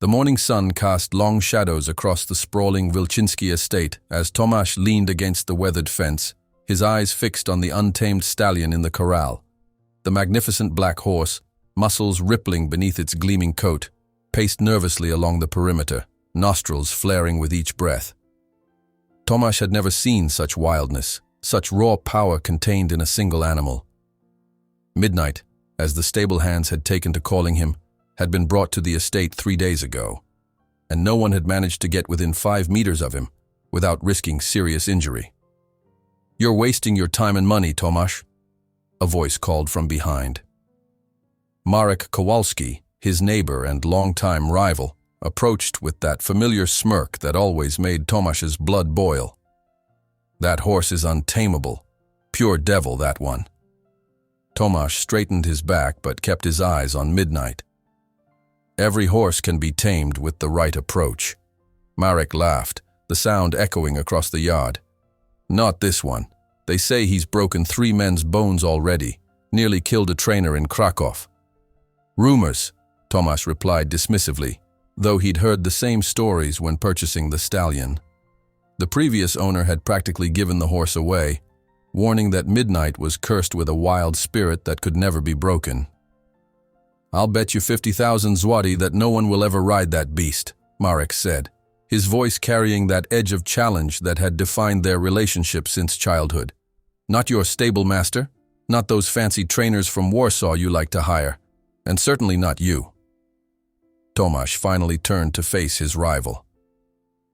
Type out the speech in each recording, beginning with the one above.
The morning sun cast long shadows across the sprawling Wilczynski estate as Tomasz leaned against the weathered fence, his eyes fixed on the untamed stallion in the corral. The magnificent black horse, muscles rippling beneath its gleaming coat, paced nervously along the perimeter, nostrils flaring with each breath. Tomasz had never seen such wildness, such raw power contained in a single animal. Midnight, as the stable hands had taken to calling him, had been brought to the estate 3 days ago, and no one had managed to get within 5 meters of him without risking serious injury. "You're wasting your time and money, Tomasz," a voice called from behind. Marek Kowalski, his neighbor and longtime rival, approached with that familiar smirk that always made Tomasz's blood boil. "That horse is untamable. Pure devil, that one." Tomasz straightened his back but kept his eyes on Midnight. "Every horse can be tamed with the right approach." Marek laughed, the sound echoing across the yard. "Not this one. They say he's broken 3 men's bones already, nearly killed a trainer in Krakow." "Rumors," Tomasz replied dismissively, though he'd heard the same stories when purchasing the stallion. The previous owner had practically given the horse away, warning that Midnight was cursed with a wild spirit that could never be broken. "I'll bet you 50,000 zloty that no one will ever ride that beast," Marek said, his voice carrying that edge of challenge that had defined their relationship since childhood. "Not your stable master, not those fancy trainers from Warsaw you like to hire, and certainly not you." Tomasz finally turned to face his rival.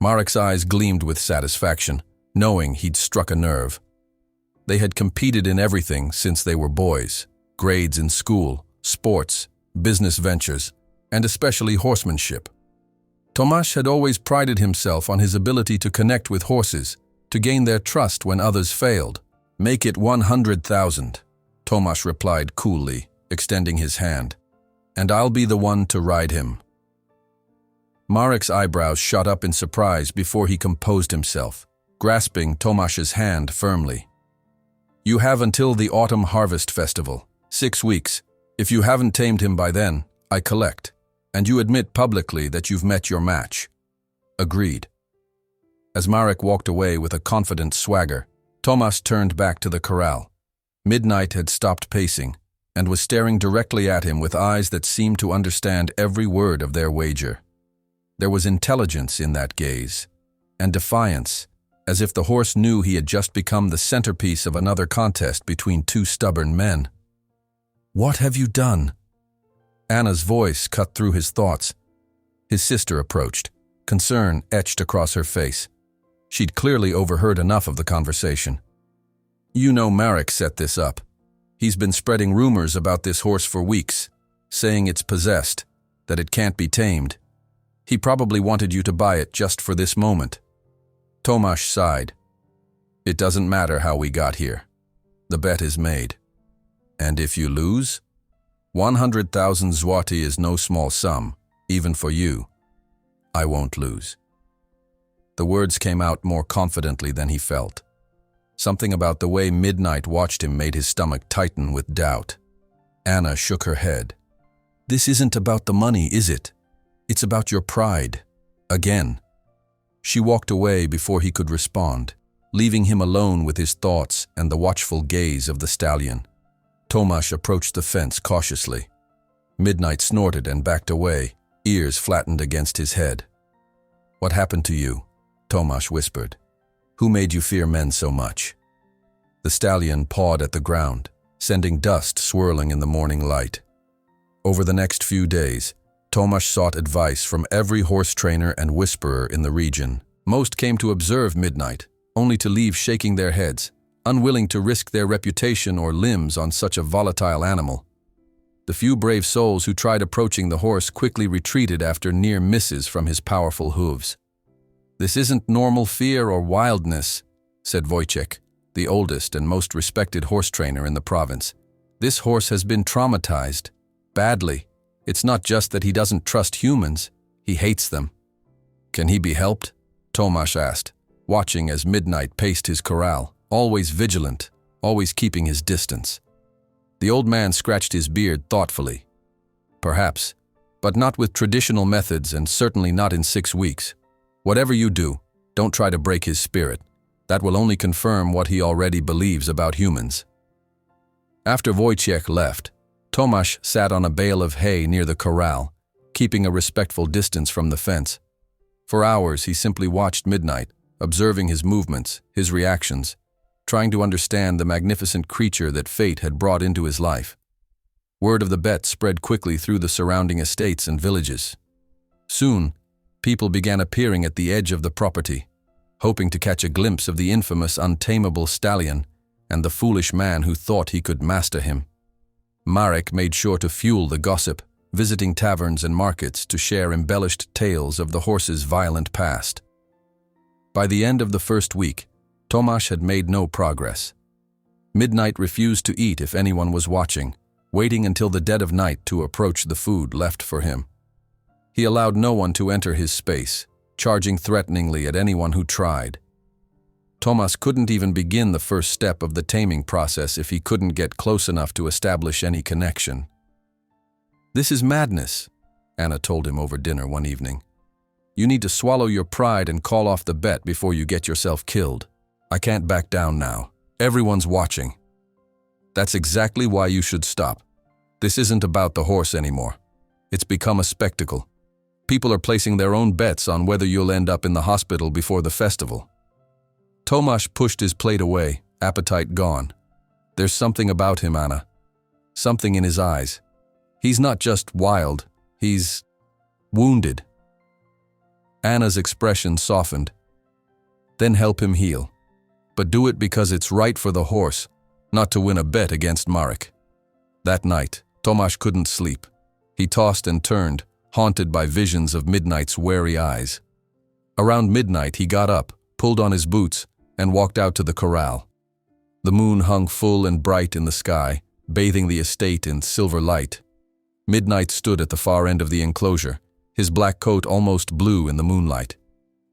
Marek's eyes gleamed with satisfaction, knowing he'd struck a nerve. They had competed in everything since they were boys: grades in school, sports, business ventures, and especially horsemanship. Tomasz had always prided himself on his ability to connect with horses, to gain their trust when others failed. "Make it 100,000, Tomasz replied coolly, extending his hand. "And I'll be the one to ride him." Marek's eyebrows shot up in surprise before he composed himself, grasping Tomasz's hand firmly. "You have until the Autumn Harvest Festival, 6 weeks. If you haven't tamed him by then, I collect, and you admit publicly that you've met your match." "Agreed." As Marek walked away with a confident swagger, Tomasz turned back to the corral. Midnight had stopped pacing and was staring directly at him with eyes that seemed to understand every word of their wager. There was intelligence in that gaze, and defiance, as if the horse knew he had just become the centerpiece of another contest between 2 stubborn men. "What have you done?" Anna's voice cut through his thoughts. His sister approached, concern etched across her face. She'd clearly overheard enough of the conversation. "You know Marek set this up. He's been spreading rumors about this horse for weeks, saying it's possessed, that it can't be tamed. He probably wanted you to buy it just for this moment." Tomasz sighed. "It doesn't matter how we got here. The bet is made. And if you lose? 100,000 zloty is no small sum, even for you. I won't lose." The words came out more confidently than he felt. Something about the way Midnight watched him made his stomach tighten with doubt. Anna shook her head. "This isn't about the money, is it? It's about your pride. Again." She walked away before he could respond, leaving him alone with his thoughts and the watchful gaze of the stallion. Tomasz approached the fence cautiously. Midnight snorted and backed away, ears flattened against his head. "What happened to you?" Tomasz whispered. "Who made you fear men so much?" The stallion pawed at the ground, sending dust swirling in the morning light. Over the next few days, Tomasz sought advice from every horse trainer and whisperer in the region. Most came to observe Midnight, only to leave shaking their heads, unwilling to risk their reputation or limbs on such a volatile animal. The few brave souls who tried approaching the horse quickly retreated after near misses from his powerful hooves. "This isn't normal fear or wildness," said Wojciech, the oldest and most respected horse trainer in the province. "This horse has been traumatized. Badly. It's not just that he doesn't trust humans, he hates them." "Can he be helped?" Tomasz asked, watching as Midnight paced his corral, always vigilant, always keeping his distance. The old man scratched his beard thoughtfully. "Perhaps, But not with traditional methods and certainly not in 6 weeks. Whatever you do, don't try to break his spirit. That will only confirm what he already believes about humans. After Wojciech left, Tomasz sat on a bale of hay near the corral, keeping a respectful distance from the fence. For hours he simply watched Midnight, observing his movements, his reactions, trying to understand the magnificent creature that fate had brought into his life. Word of the bet spread quickly through the surrounding estates and villages. Soon, people began appearing at the edge of the property, hoping to catch a glimpse of the infamous untamable stallion and the foolish man who thought he could master him. Marek made sure to fuel the gossip, visiting taverns and markets to share embellished tales of the horse's violent past. By the end of the first week, Tomasz had made no progress. Midnight refused to eat if anyone was watching, waiting until the dead of night to approach the food left for him. He allowed no one to enter his space, charging threateningly at anyone who tried. Tomasz couldn't even begin the first step of the taming process if he couldn't get close enough to establish any connection. "This is madness," Anna told him over dinner one evening. "You need to swallow your pride and call off the bet before you get yourself killed. I can't back down now. Everyone's watching." "That's exactly why you should stop. This isn't about the horse anymore. It's become a spectacle. People are placing their own bets on whether you'll end up in the hospital before the festival." Tomasz pushed his plate away, appetite gone. "There's something about him, Anna. Something in his eyes. He's not just wild, he's wounded." Anna's expression softened. "Then help him heal. But do it because it's right for the horse, not to win a bet against Marek." That night, Tomasz couldn't sleep. He tossed and turned, haunted by visions of Midnight's wary eyes. Around midnight he got up, pulled on his boots, and walked out to the corral. The moon hung full and bright in the sky, bathing the estate in silver light. Midnight stood at the far end of the enclosure, his black coat almost blue in the moonlight.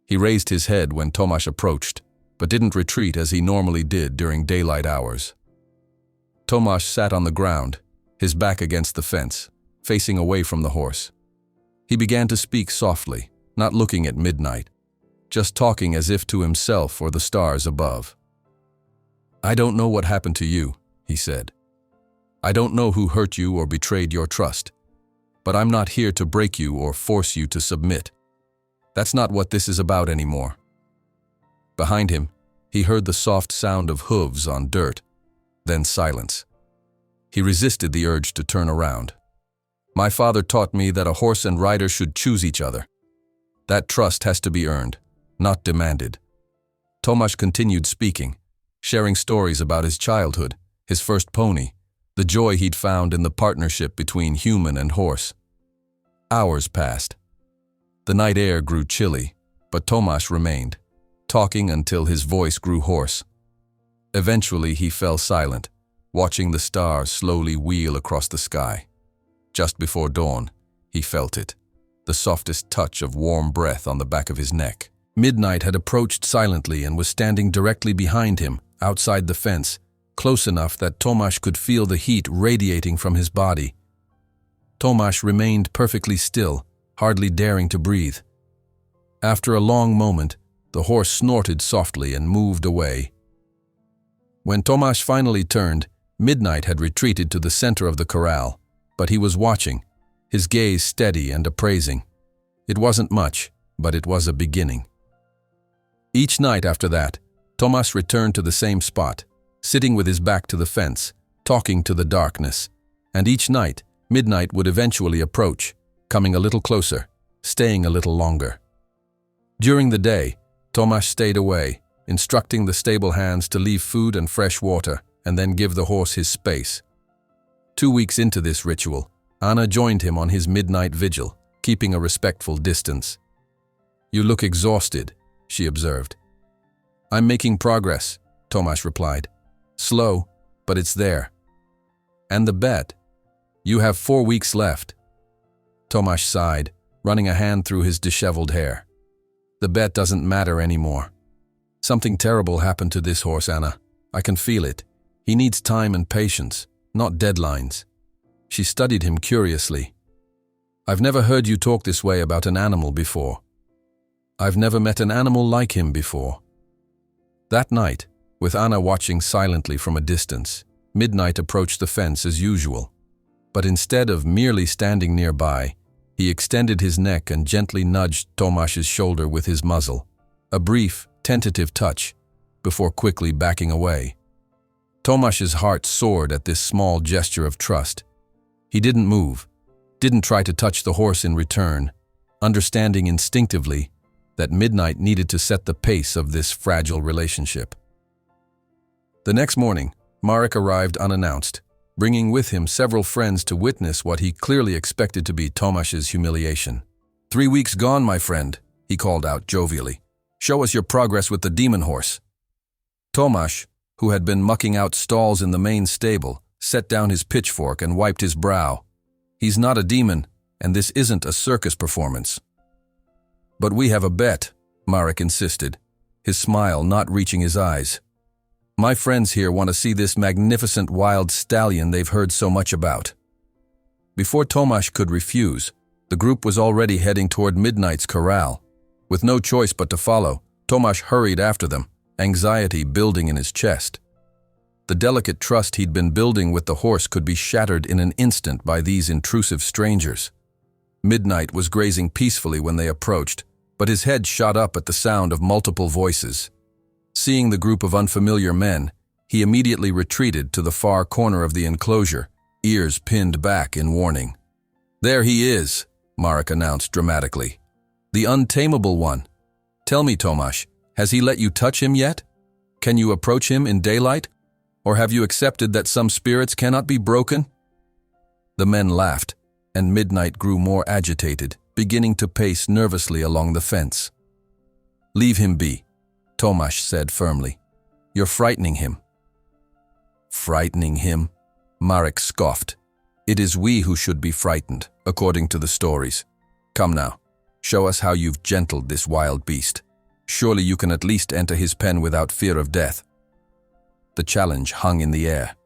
He raised his head when Tomasz approached, but didn't retreat as he normally did during daylight hours. Tomasz sat on the ground, his back against the fence, facing away from the horse. He began to speak softly, not looking at Midnight, just talking as if to himself or the stars above. "I don't know what happened to you," he said. "I don't know who hurt you or betrayed your trust, but I'm not here to break you or force you to submit. That's not what this is about anymore." Behind him, he heard the soft sound of hooves on dirt, then silence. He resisted the urge to turn around. "My father taught me that a horse and rider should choose each other. That trust has to be earned, not demanded." Tomasz continued speaking, sharing stories about his childhood, his first pony, the joy he'd found in the partnership between human and horse. Hours passed. The night air grew chilly, but Tomasz remained, talking until his voice grew hoarse. Eventually he fell silent, watching the stars slowly wheel across the sky. Just before dawn, he felt it, the softest touch of warm breath on the back of his neck. Midnight had approached silently and was standing directly behind him, outside the fence, close enough that Tomasz could feel the heat radiating from his body. Tomasz remained perfectly still, hardly daring to breathe. After a long moment, the horse snorted softly and moved away. When Tomasz finally turned, Midnight had retreated to the center of the corral, but he was watching, his gaze steady and appraising. It wasn't much, but it was a beginning. Each night after that, Tomasz returned to the same spot, sitting with his back to the fence, talking to the darkness, and each night, Midnight would eventually approach, coming a little closer, staying a little longer. During the day, Tomasz stayed away, instructing the stable hands to leave food and fresh water, and then give the horse his space. 2 weeks into this ritual, Anna joined him on his midnight vigil, keeping a respectful distance. "You look exhausted," she observed. "I'm making progress," Tomasz replied. "Slow, but it's there." "And the bet? You have 4 weeks left." Tomasz sighed, running a hand through his disheveled hair. "The bet doesn't matter anymore. Something terrible happened to this horse, Anna. I can feel it. He needs time and patience, not deadlines." She studied him curiously. I've never heard you talk this way about an animal before. I've never met an animal like him before. That night, with Anna watching silently from a distance, Midnight approached the fence as usual. But instead of merely standing nearby, he extended his neck and gently nudged Tomasz's shoulder with his muzzle, a brief, tentative touch, before quickly backing away. Tomasz's heart soared at this small gesture of trust. He didn't move, didn't try to touch the horse in return, understanding instinctively that Midnight needed to set the pace of this fragile relationship. The next morning, Marek arrived unannounced, bringing with him several friends to witness what he clearly expected to be Tomasz's humiliation. 3 weeks gone, my friend, he called out jovially. Show us your progress with the demon horse. Tomasz, who had been mucking out stalls in the main stable, set down his pitchfork and wiped his brow. He's not a demon, and this isn't a circus performance. But we have a bet, Marek insisted, his smile not reaching his eyes. My friends here want to see this magnificent wild stallion they've heard so much about. Before Tomasz could refuse, the group was already heading toward Midnight's corral. With no choice but to follow, Tomasz hurried after them, anxiety building in his chest. The delicate trust he'd been building with the horse could be shattered in an instant by these intrusive strangers. Midnight was grazing peacefully when they approached, but his head shot up at the sound of multiple voices. Seeing the group of unfamiliar men, he immediately retreated to the far corner of the enclosure, ears pinned back in warning. There he is, Marek announced dramatically. The untamable one. Tell me, Tomasz, has he let you touch him yet? Can you approach him in daylight? Or have you accepted that some spirits cannot be broken? The men laughed, and Midnight grew more agitated, beginning to pace nervously along the fence. Leave him be, Tomasz said firmly. You're frightening him. Frightening him? Marek scoffed. It is we who should be frightened, according to the stories. Come now, show us how you've gentled this wild beast. Surely you can at least enter his pen without fear of death. The challenge hung in the air.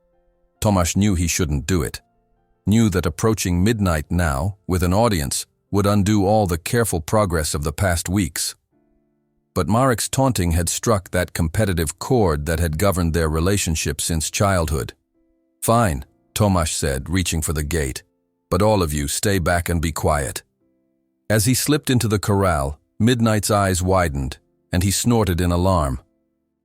Tomasz knew he shouldn't do it. Knew that approaching Midnight now, with an audience, would undo all the careful progress of the past weeks. But Marek's taunting had struck that competitive chord that had governed their relationship since childhood. Fine, Tomasz said, reaching for the gate. But all of you stay back and be quiet. As he slipped into the corral, Midnight's eyes widened, and he snorted in alarm.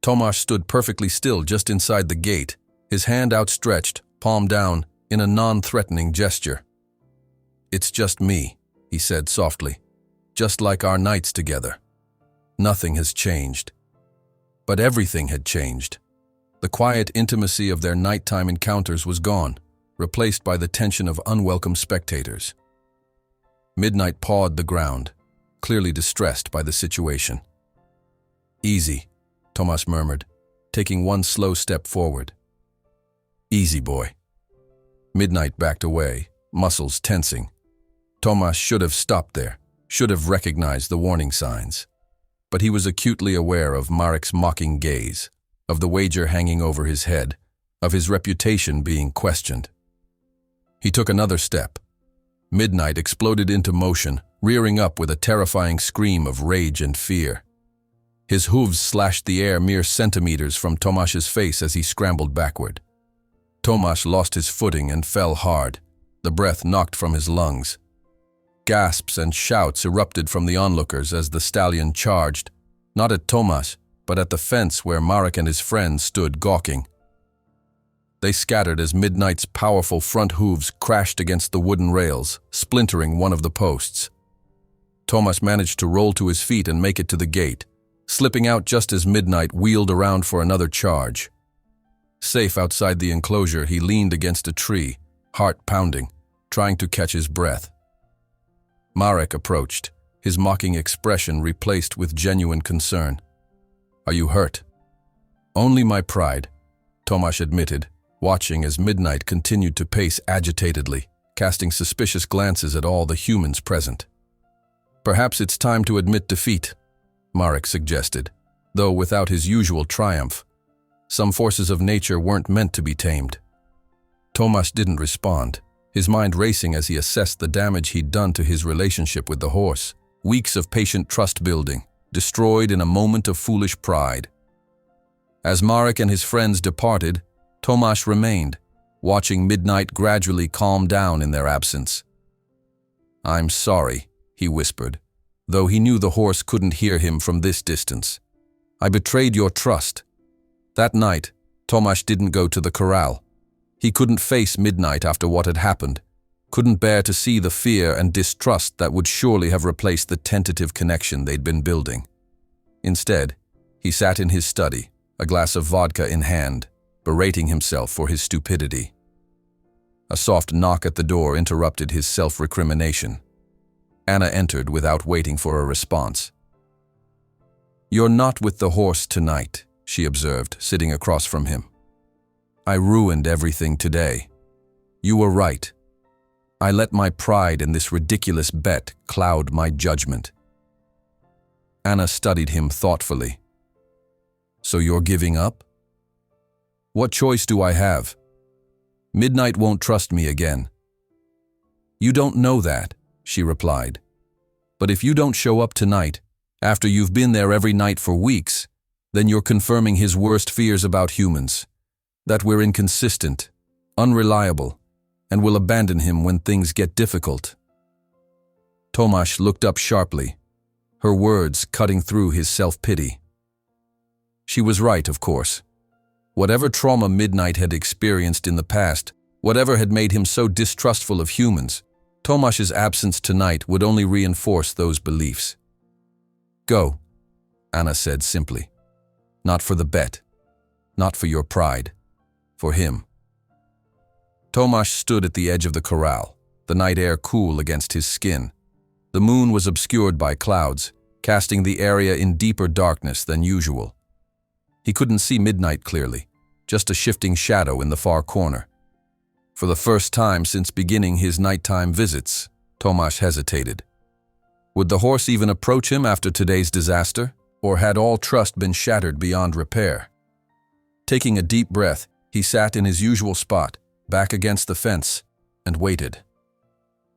Tomasz stood perfectly still just inside the gate, his hand outstretched, palm down, in a non-threatening gesture. It's just me, he said softly, just like our nights together. Nothing has changed. But everything had changed. The quiet intimacy of their nighttime encounters was gone, replaced by the tension of unwelcome spectators. Midnight pawed the ground, clearly distressed by the situation. Easy, Tomasz murmured, taking one slow step forward. Easy, boy. Midnight backed away, muscles tensing. Tomasz should have stopped there, should have recognized the warning signs. But he was acutely aware of Marek's mocking gaze, of the wager hanging over his head, of his reputation being questioned. He took another step. Midnight exploded into motion, rearing up with a terrifying scream of rage and fear. His hooves slashed the air mere centimeters from Tomasz's face as he scrambled backward. Tomasz lost his footing and fell hard, the breath knocked from his lungs. Gasps and shouts erupted from the onlookers as the stallion charged, not at Tomasz, but at the fence where Marek and his friends stood gawking. They scattered as Midnight's powerful front hooves crashed against the wooden rails, splintering one of the posts. Tomasz managed to roll to his feet and make it to the gate, slipping out just as Midnight wheeled around for another charge. Safe outside the enclosure, he leaned against a tree, heart pounding, trying to catch his breath. Marek approached, his mocking expression replaced with genuine concern. Are you hurt? Only my pride, Tomasz admitted, watching as Midnight continued to pace agitatedly, casting suspicious glances at all the humans present. Perhaps it's time to admit defeat, Marek suggested, though without his usual triumph. Some forces of nature weren't meant to be tamed. Tomasz didn't respond, his mind racing as he assessed the damage he'd done to his relationship with the horse. Weeks of patient trust building, destroyed in a moment of foolish pride. As Marek and his friends departed, Tomasz remained, watching Midnight gradually calm down in their absence. "I'm sorry," he whispered, though he knew the horse couldn't hear him from this distance. "I betrayed your trust." That night, Tomasz didn't go to the corral. He couldn't face Midnight after what had happened, couldn't bear to see the fear and distrust that would surely have replaced the tentative connection they'd been building. Instead, he sat in his study, a glass of vodka in hand, berating himself for his stupidity. A soft knock at the door interrupted his self-recrimination. Anna entered without waiting for a response. "You're not with the horse tonight," she observed, sitting across from him. "I ruined everything today. You were right. I let my pride in this ridiculous bet cloud my judgment." Anna studied him thoughtfully. "So you're giving up?" "What choice do I have? Midnight won't trust me again." "You don't know that," she replied. "But if you don't show up tonight, after you've been there every night for weeks, then you're confirming his worst fears about humans, that we're inconsistent, unreliable, and will abandon him when things get difficult." Tomasz looked up sharply, her words cutting through his self-pity. She was right, of course. Whatever trauma Midnight had experienced in the past, whatever had made him so distrustful of humans, Tomasz's absence tonight would only reinforce those beliefs. "Go," Anna said simply. "Not for the bet, not for your pride, for him." Tomasz stood at the edge of the corral, the night air cool against his skin. The moon was obscured by clouds, casting the area in deeper darkness than usual. He couldn't see Midnight clearly, just a shifting shadow in the far corner. For the first time since beginning his nighttime visits, Tomasz hesitated. Would the horse even approach him after today's disaster, or had all trust been shattered beyond repair? Taking a deep breath, he sat in his usual spot, back against the fence, and waited.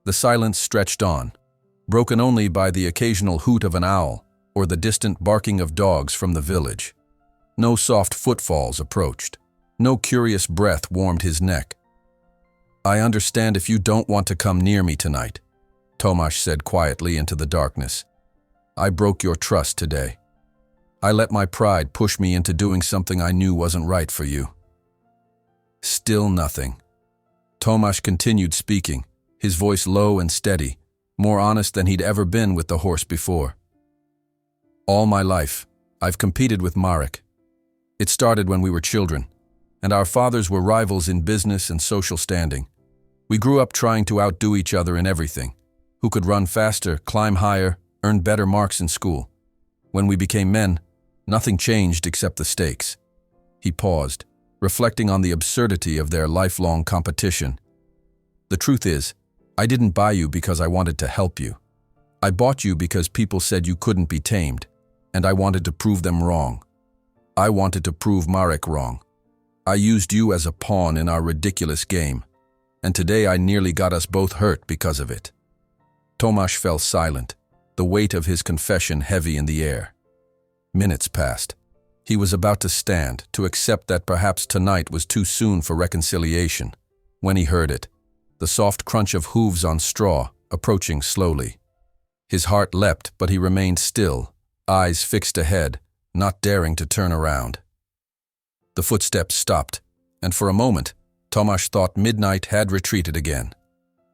The silence stretched on, broken only by the occasional hoot of an owl or the distant barking of dogs from the village. No soft footfalls approached. No curious breath warmed his neck. "I understand if you don't want to come near me tonight," Tomasz said quietly into the darkness. "I broke your trust today. I let my pride push me into doing something I knew wasn't right for you." Still nothing. Tomasz continued speaking, his voice low and steady, more honest than he'd ever been with the horse before. "All my life, I've competed with Marek. It started when we were children, and our fathers were rivals in business and social standing. We grew up trying to outdo each other in everything. Who could run faster, climb higher, earn better marks in school. When we became men, nothing changed except the stakes." He paused, reflecting on the absurdity of their lifelong competition. "The truth is, I didn't buy you because I wanted to help you. I bought you because people said you couldn't be tamed, and I wanted to prove them wrong. I wanted to prove Marek wrong. I used you as a pawn in our ridiculous game, and today I nearly got us both hurt because of it." Tomasz fell silent, the weight of his confession heavy in the air. Minutes passed. He was about to stand, to accept that perhaps tonight was too soon for reconciliation, when he heard it. The soft crunch of hooves on straw, approaching slowly. His heart leapt, but he remained still, eyes fixed ahead, not daring to turn around. The footsteps stopped, and for a moment, Tomasz thought Midnight had retreated again.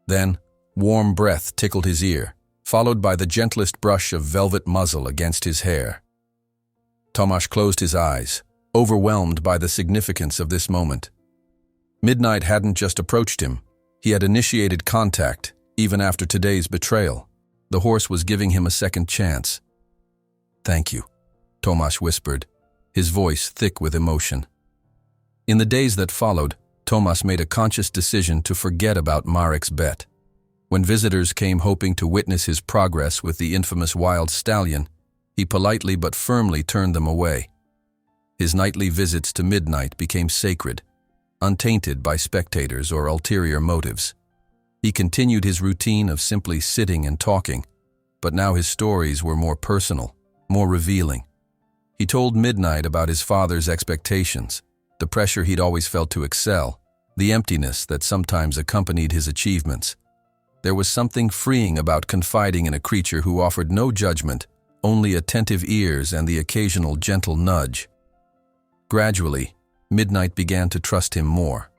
Then, warm breath tickled his ear, followed by the gentlest brush of velvet muzzle against his hair. Tomasz closed his eyes, overwhelmed by the significance of this moment. Midnight hadn't just approached him. He had initiated contact, even after today's betrayal. The horse was giving him a second chance. "Thank you," Tomasz whispered, his voice thick with emotion. In the days that followed, Tomasz made a conscious decision to forget about Marek's bet. When visitors came hoping to witness his progress with the infamous wild stallion, he politely but firmly turned them away. His nightly visits to Midnight became sacred, untainted by spectators or ulterior motives. He continued his routine of simply sitting and talking, but now his stories were more personal, more revealing. He told Midnight about his father's expectations, the pressure he'd always felt to excel, the emptiness that sometimes accompanied his achievements. There was something freeing about confiding in a creature who offered no judgment, only attentive ears and the occasional gentle nudge. Gradually, Midnight began to trust him more.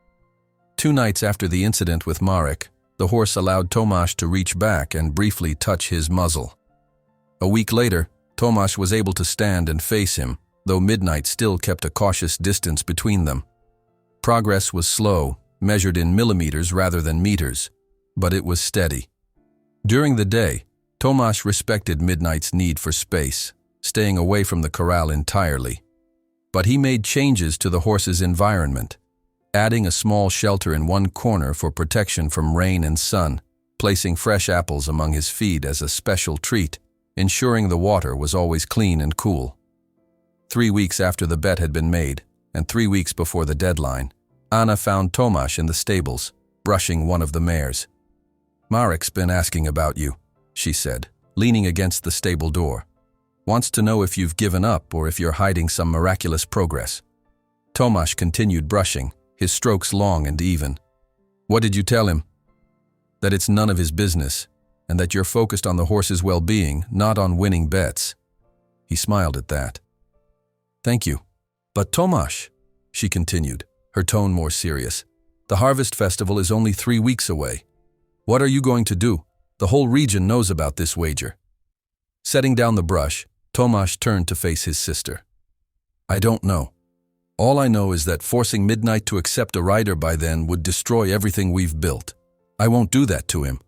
2 nights after the incident with Marek, the horse allowed Tomasz to reach back and briefly touch his muzzle. A week later, Tomasz was able to stand and face him, though Midnight still kept a cautious distance between them. Progress was slow, measured in millimeters rather than meters, but it was steady. During the day, Tomasz respected Midnight's need for space, staying away from the corral entirely. But he made changes to the horse's environment, adding a small shelter in one corner for protection from rain and sun, placing fresh apples among his feed as a special treat, ensuring the water was always clean and cool. 3 weeks after the bet had been made, and 3 weeks before the deadline, Anna found Tomasz in the stables, brushing one of the mares. "Marek's been asking about you," she said, leaning against the stable door. "Wants to know if you've given up or if you're hiding some miraculous progress." Tomasz continued brushing, his strokes long and even. "What did you tell him?" "That it's none of his business, and that you're focused on the horse's well-being, not on winning bets." He smiled at that. "Thank you. But Tomasz," she continued, her tone more serious, "the harvest festival is only 3 weeks away. What are you going to do? The whole region knows about this wager." Setting down the brush, Tomasz turned to face his sister. "I don't know. All I know is that forcing Midnight to accept a rider by then would destroy everything we've built. I won't do that to him."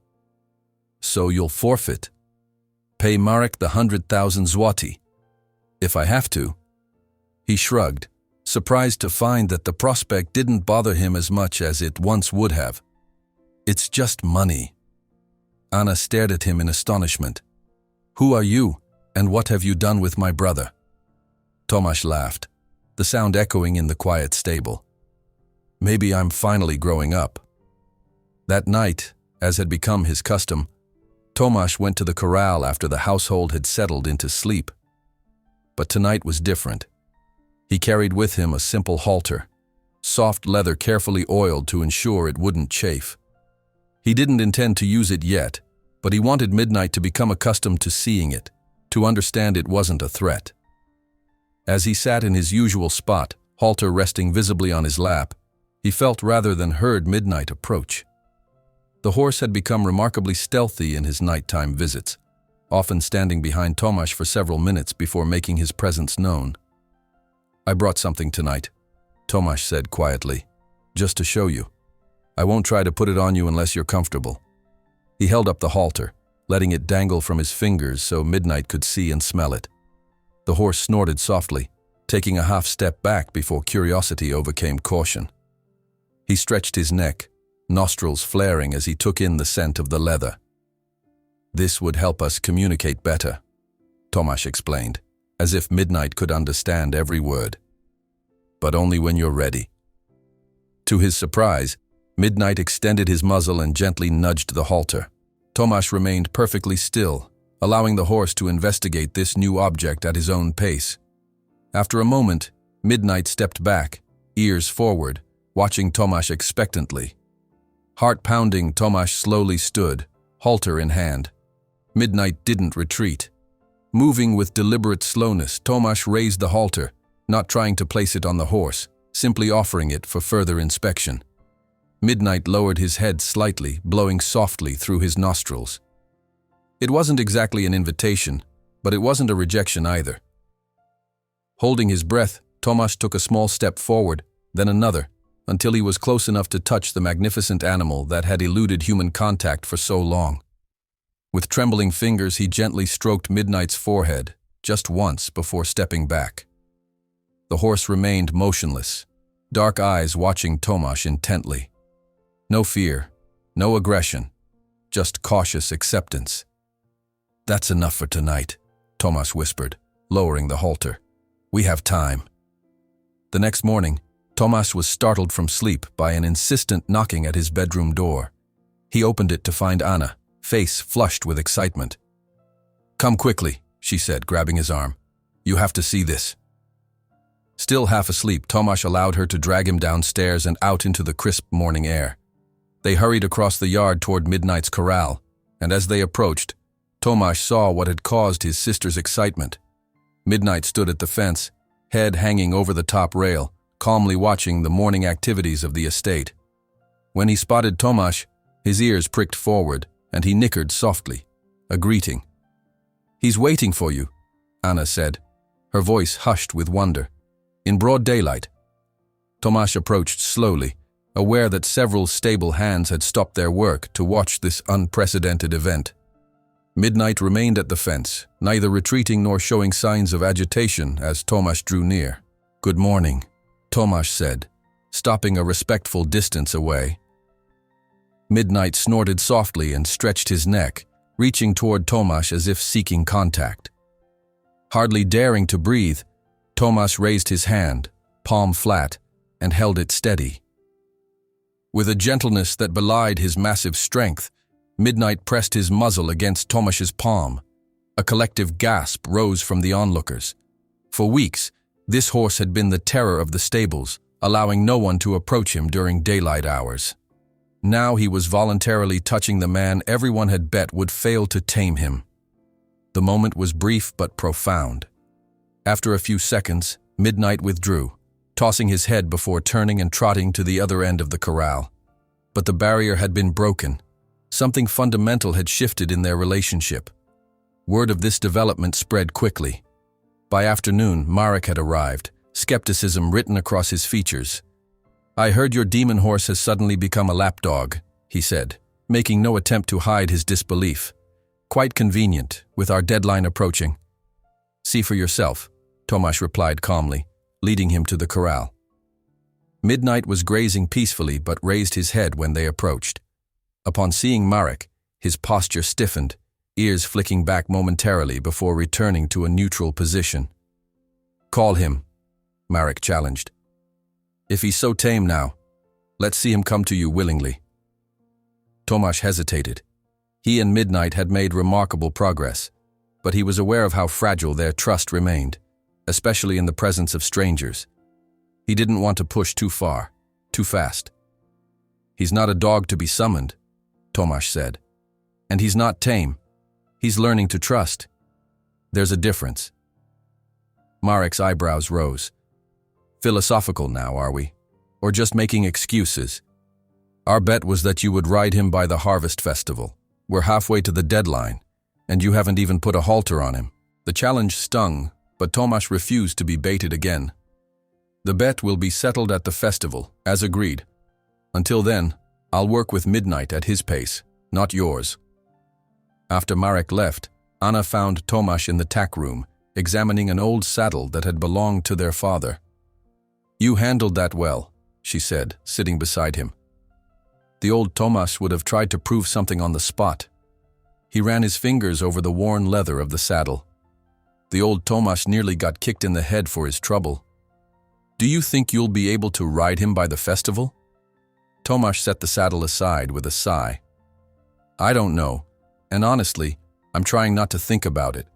"So you'll forfeit? Pay Marek the 100,000 zloty?" "If I have to." He shrugged, surprised to find that the prospect didn't bother him as much as it once would have. "It's just money." Anna stared at him in astonishment. "Who are you, and what have you done with my brother?" Tomasz laughed, the sound echoing in the quiet stable. "Maybe I'm finally growing up." That night, as had become his custom, Tomasz went to the corral after the household had settled into sleep. But tonight was different. He carried with him a simple halter, soft leather carefully oiled to ensure it wouldn't chafe. He didn't intend to use it yet, but he wanted Midnight to become accustomed to seeing it, to understand it wasn't a threat. As he sat in his usual spot, halter resting visibly on his lap, he felt rather than heard Midnight approach. The horse had become remarkably stealthy in his nighttime visits, often standing behind Tomasz for several minutes before making his presence known. "I brought something tonight," Tomasz said quietly, "just to show you. I won't try to put it on you unless you're comfortable." He held up the halter, letting it dangle from his fingers so Midnight could see and smell it. The horse snorted softly, taking a half step back before curiosity overcame caution. He stretched his neck, nostrils flaring as he took in the scent of the leather. "This would help us communicate better," Tomasz explained, as if Midnight could understand every word. "But only when you're ready." To his surprise, Midnight extended his muzzle and gently nudged the halter. Tomasz remained perfectly still, allowing the horse to investigate this new object at his own pace. After a moment, Midnight stepped back, ears forward, watching Tomasz expectantly. Heart-pounding, Tomasz slowly stood, halter in hand. Midnight didn't retreat. Moving with deliberate slowness, Tomasz raised the halter, not trying to place it on the horse, simply offering it for further inspection. Midnight lowered his head slightly, blowing softly through his nostrils. It wasn't exactly an invitation, but it wasn't a rejection either. Holding his breath, Tomasz took a small step forward, then another, until he was close enough to touch the magnificent animal that had eluded human contact for so long. With trembling fingers, he gently stroked Midnight's forehead, just once before stepping back. The horse remained motionless, dark eyes watching Tomasz intently. No fear, no aggression, just cautious acceptance. "That's enough for tonight," Tomasz whispered, lowering the halter. "We have time." The next morning, Tomasz was startled from sleep by an insistent knocking at his bedroom door. He opened it to find Anna, face flushed with excitement. "Come quickly," she said, grabbing his arm. "You have to see this." Still half asleep, Tomasz allowed her to drag him downstairs and out into the crisp morning air. They hurried across the yard toward Midnight's corral, and as they approached, Tomasz saw what had caused his sister's excitement. Midnight stood at the fence, head hanging over the top rail, calmly watching the morning activities of the estate. When he spotted Tomasz, his ears pricked forward, and he nickered softly, a greeting. "He's waiting for you," Anna said, her voice hushed with wonder. "In broad daylight." Tomasz approached slowly, aware that several stable hands had stopped their work to watch this unprecedented event. Midnight remained at the fence, neither retreating nor showing signs of agitation as Tomasz drew near. "Good morning," Tomasz said, stopping a respectful distance away. Midnight snorted softly and stretched his neck, reaching toward Tomasz as if seeking contact. Hardly daring to breathe, Tomasz raised his hand, palm flat, and held it steady. With a gentleness that belied his massive strength, Midnight pressed his muzzle against Tomasz's palm. A collective gasp rose from the onlookers. For weeks, this horse had been the terror of the stables, allowing no one to approach him during daylight hours. Now he was voluntarily touching the man everyone had bet would fail to tame him. The moment was brief but profound. After a few seconds, Midnight withdrew, tossing his head before turning and trotting to the other end of the corral. But the barrier had been broken. Something fundamental had shifted in their relationship. Word of this development spread quickly. By afternoon, Marek had arrived, skepticism written across his features. "I heard your demon horse has suddenly become a lapdog," he said, making no attempt to hide his disbelief. "Quite convenient, with our deadline approaching." "See for yourself," Tomasz replied calmly, leading him to the corral. Midnight was grazing peacefully but raised his head when they approached. Upon seeing Marek, his posture stiffened, ears flicking back momentarily before returning to a neutral position. "Call him," Marek challenged. "If he's so tame now, let's see him come to you willingly." Tomasz hesitated. He and Midnight had made remarkable progress, but he was aware of how fragile their trust remained, especially in the presence of strangers. He didn't want to push too far, too fast. "He's not a dog to be summoned," Tomasz said. "And he's not tame. He's learning to trust. There's a difference." Marek's eyebrows rose. "Philosophical now, are we? Or just making excuses? Our bet was that you would ride him by the harvest festival. We're halfway to the deadline, and you haven't even put a halter on him." The challenge stung, but Tomasz refused to be baited again. "The bet will be settled at the festival, as agreed. Until then, I'll work with Midnight at his pace, not yours." After Marek left, Anna found Tomasz in the tack room, examining an old saddle that had belonged to their father. "You handled that well," she said, sitting beside him. The old Tomasz would have tried to prove something on the spot. He ran his fingers over the worn leather of the saddle. The old Tomasz nearly got kicked in the head for his trouble. "Do you think you'll be able to ride him by the festival?" Tomasz set the saddle aside with a sigh. "I don't know, and honestly, I'm trying not to think about it.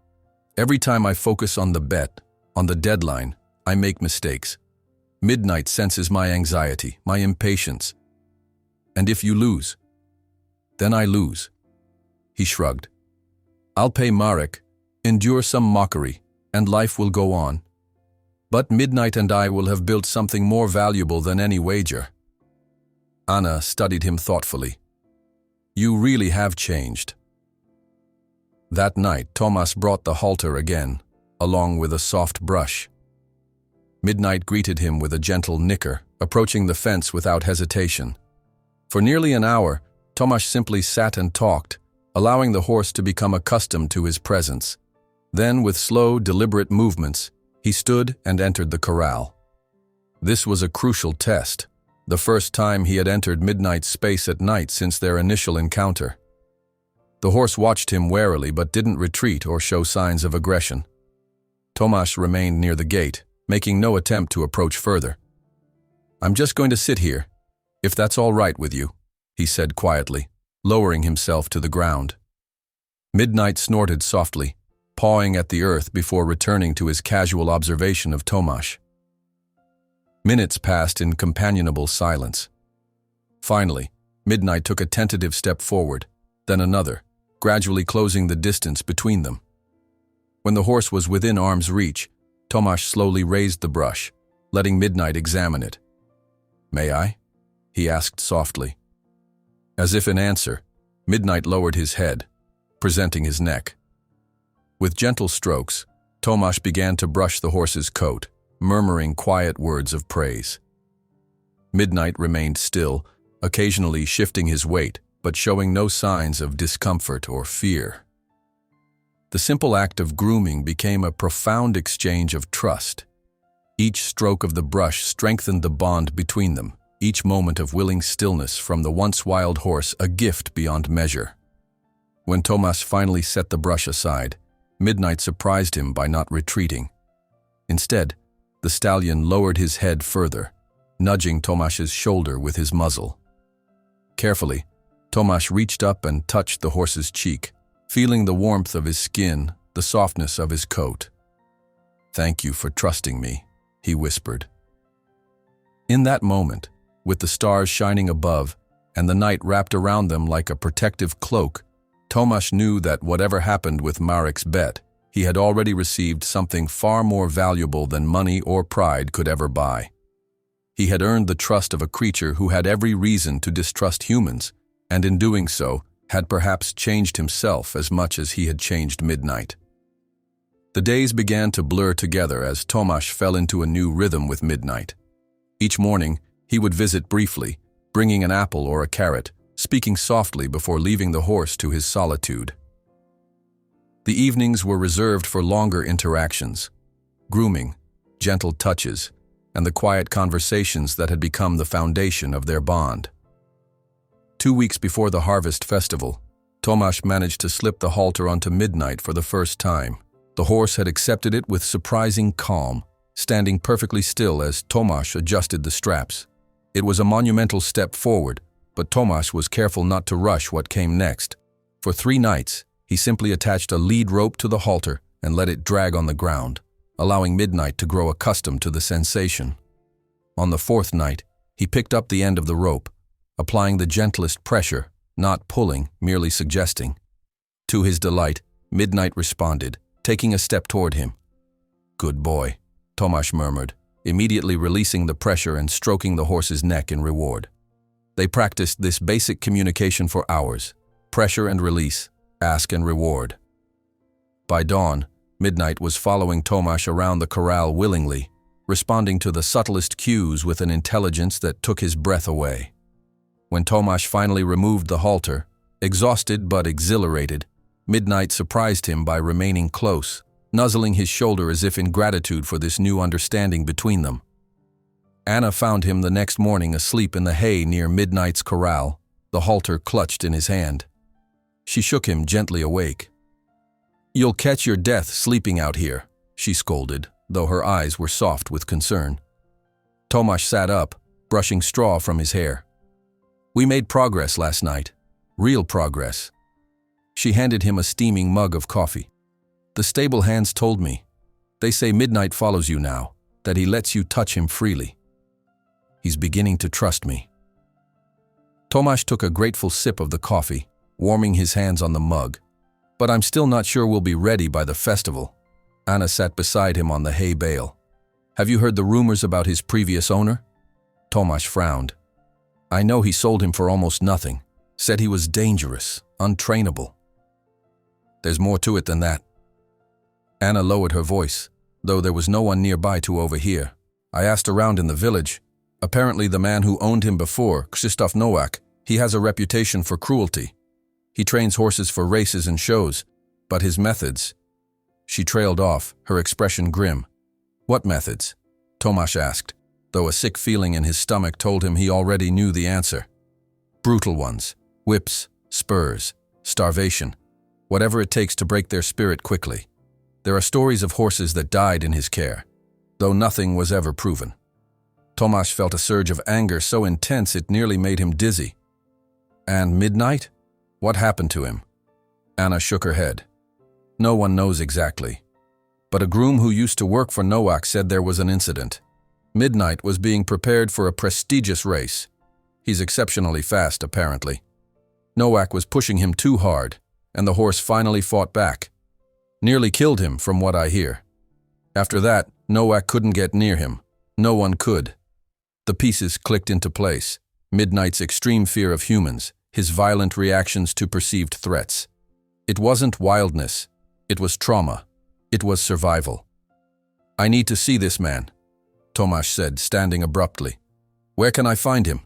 Every time I focus on the bet, on the deadline, I make mistakes. Midnight senses my anxiety, my impatience. And if you lose, then I lose." He shrugged. "I'll pay Marek, endure some mockery, and life will go on. But Midnight and I will have built something more valuable than any wager." Anna studied him thoughtfully. "You really have changed." That night, Tomasz brought the halter again, along with a soft brush. Midnight greeted him with a gentle nicker, approaching the fence without hesitation. For nearly an hour, Tomasz simply sat and talked, allowing the horse to become accustomed to his presence. Then, with slow, deliberate movements, he stood and entered the corral. This was a crucial test, the first time he had entered Midnight's space at night since their initial encounter. The horse watched him warily but didn't retreat or show signs of aggression. Tomasz remained near the gate, making no attempt to approach further. "I'm just going to sit here, if that's all right with you," he said quietly. lowering himself to the ground. Midnight snorted softly, pawing at the earth before returning to his casual observation of Tomasz. Minutes passed in companionable silence. Finally, Midnight took a tentative step forward, then another, gradually closing the distance between them. When the horse was within arm's reach, Tomasz slowly raised the brush, letting Midnight examine it. "May I?" he asked softly. As if in answer, Midnight lowered his head, presenting his neck. With gentle strokes, Tomasz began to brush the horse's coat, murmuring quiet words of praise. Midnight remained still, occasionally shifting his weight, but showing no signs of discomfort or fear. The simple act of grooming became a profound exchange of trust. Each stroke of the brush strengthened the bond between them, each moment of willing stillness from the once wild horse a gift beyond measure. When Tomasz finally set the brush aside, Midnight surprised him by not retreating. Instead, the stallion lowered his head further, nudging Tomasz's shoulder with his muzzle. Carefully, Tomasz reached up and touched the horse's cheek, feeling the warmth of his skin, the softness of his coat. "Thank you for trusting me," he whispered. In that moment, with the stars shining above and the night wrapped around them like a protective cloak, Tomasz knew that whatever happened with Marek's bet, he had already received something far more valuable than money or pride could ever buy. He had earned the trust of a creature who had every reason to distrust humans, and in doing so, had perhaps changed himself as much as he had changed Midnight. The days began to blur together as Tomasz fell into a new rhythm with Midnight. Each morning, he would visit briefly, bringing an apple or a carrot, speaking softly before leaving the horse to his solitude. The evenings were reserved for longer interactions, grooming, gentle touches, and the quiet conversations that had become the foundation of their bond. 2 weeks before the harvest festival, Tomasz managed to slip the halter onto Midnight for the first time. The horse had accepted it with surprising calm, standing perfectly still as Tomasz adjusted the straps. It was a monumental step forward, but Tomasz was careful not to rush what came next. For 3 nights, he simply attached a lead rope to the halter and let it drag on the ground, allowing Midnight to grow accustomed to the sensation. On the 4th night, he picked up the end of the rope, applying the gentlest pressure, not pulling, merely suggesting. To his delight, Midnight responded, taking a step toward him. "Good boy," Tomasz murmured, immediately releasing the pressure and stroking the horse's neck in reward. They practiced this basic communication for hours: pressure and release, ask and reward. By dawn, Midnight was following Tomasz around the corral willingly, responding to the subtlest cues with an intelligence that took his breath away. When Tomasz finally removed the halter, exhausted but exhilarated, Midnight surprised him by remaining close, nuzzling his shoulder as if in gratitude for this new understanding between them. Anna found him the next morning asleep in the hay near Midnight's corral, the halter clutched in his hand. She shook him gently awake. "You'll catch your death sleeping out here," she scolded, though her eyes were soft with concern. Tomasz sat up, brushing straw from his hair. "We made progress last night. Real progress." She handed him a steaming mug of coffee. "The stable hands told me. They say Midnight follows you now, that he lets you touch him freely. He's beginning to trust me." Tomasz took a grateful sip of the coffee, warming his hands on the mug. "But I'm still not sure we'll be ready by the festival." Anna sat beside him on the hay bale. "Have you heard the rumors about his previous owner?" Tomasz frowned. "I know he sold him for almost nothing, said he was dangerous, untrainable." "There's more to it than that." Anna lowered her voice, though there was no one nearby to overhear. "I asked around in the village. Apparently the man who owned him before, Krzysztof Nowak, he has a reputation for cruelty. He trains horses for races and shows, but his methods..." She trailed off, her expression grim. "What methods?" Tomasz asked, though a sick feeling in his stomach told him he already knew the answer. "Brutal ones. Whips, spurs, starvation. Whatever it takes to break their spirit quickly. There are stories of horses that died in his care, though nothing was ever proven." Tomasz felt a surge of anger so intense it nearly made him dizzy. "And Midnight?" What happened to him? Anna shook her head. No one knows exactly. But a groom who used to work for Nowak said there was an incident. Midnight was being prepared for a prestigious race. He's exceptionally fast, apparently. Nowak was pushing him too hard, and the horse finally fought back. Nearly killed him, from what I hear. After that, Nowak couldn't get near him. No one could. The pieces clicked into place. Midnight's extreme fear of humans, his violent reactions to perceived threats. It wasn't wildness. It was trauma. It was survival. I need to see this man, Tomasz said, standing abruptly. Where can I find him?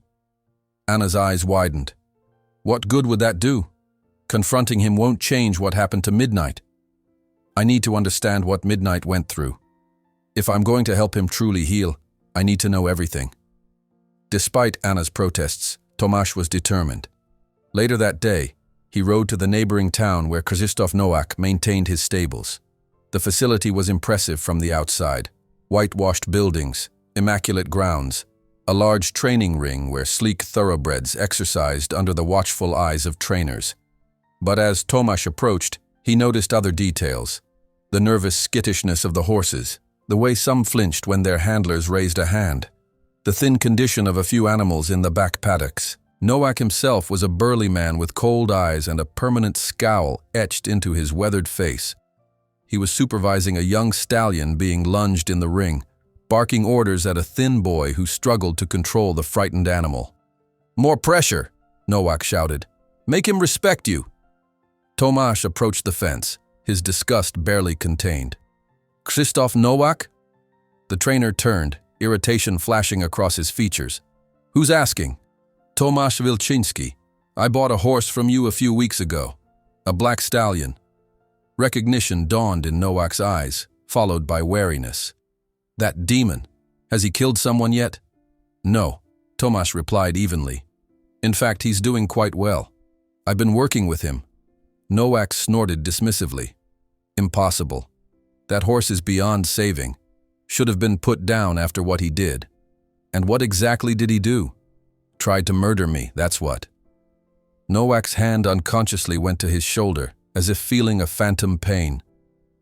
Anna's eyes widened. What good would that do? Confronting him won't change what happened to Midnight. I need to understand what Midnight went through. If I'm going to help him truly heal, I need to know everything. Despite Anna's protests, Tomasz was determined. Later that day, he rode to the neighboring town where Krzysztof Nowak maintained his stables. The facility was impressive from the outside. Whitewashed buildings, immaculate grounds, a large training ring where sleek thoroughbreds exercised under the watchful eyes of trainers. But as Tomasz approached, he noticed other details. The nervous skittishness of the horses, the way some flinched when their handlers raised a hand, the thin condition of a few animals in the back paddocks. Nowak himself was a burly man with cold eyes and a permanent scowl etched into his weathered face. He was supervising a young stallion being lunged in the ring, barking orders at a thin boy who struggled to control the frightened animal. More pressure, Nowak shouted. Make him respect you. Tomasz approached the fence, his disgust barely contained. Krzysztof Nowak? The trainer turned, irritation flashing across his features. Who's asking? Tomasz Wilczynski. I bought a horse from you a few weeks ago. A black stallion. Recognition dawned in Nowak's eyes, followed by wariness. That demon. Has he killed someone yet? No, Tomasz replied evenly. In fact, he's doing quite well. I've been working with him. Nowak snorted dismissively. Impossible. That horse is beyond saving. Should have been put down after what he did. And what exactly did he do? Tried to murder me, that's what. Nowak's hand unconsciously went to his shoulder, as if feeling a phantom pain.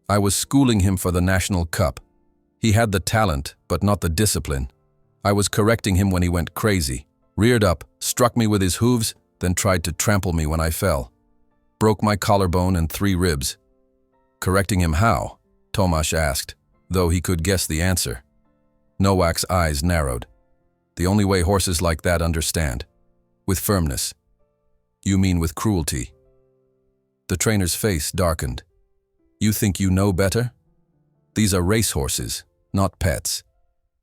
I was schooling him for the National Cup. He had the talent, but not the discipline. I was correcting him when he went crazy, reared up, struck me with his hooves, then tried to trample me when I fell. Broke my collarbone and 3 ribs. Correcting him how? Tomasz asked, though he could guess the answer. Nowak's eyes narrowed. The only way horses like that understand. With firmness. You mean with cruelty? The trainer's face darkened. You think you know better? These are racehorses, not pets.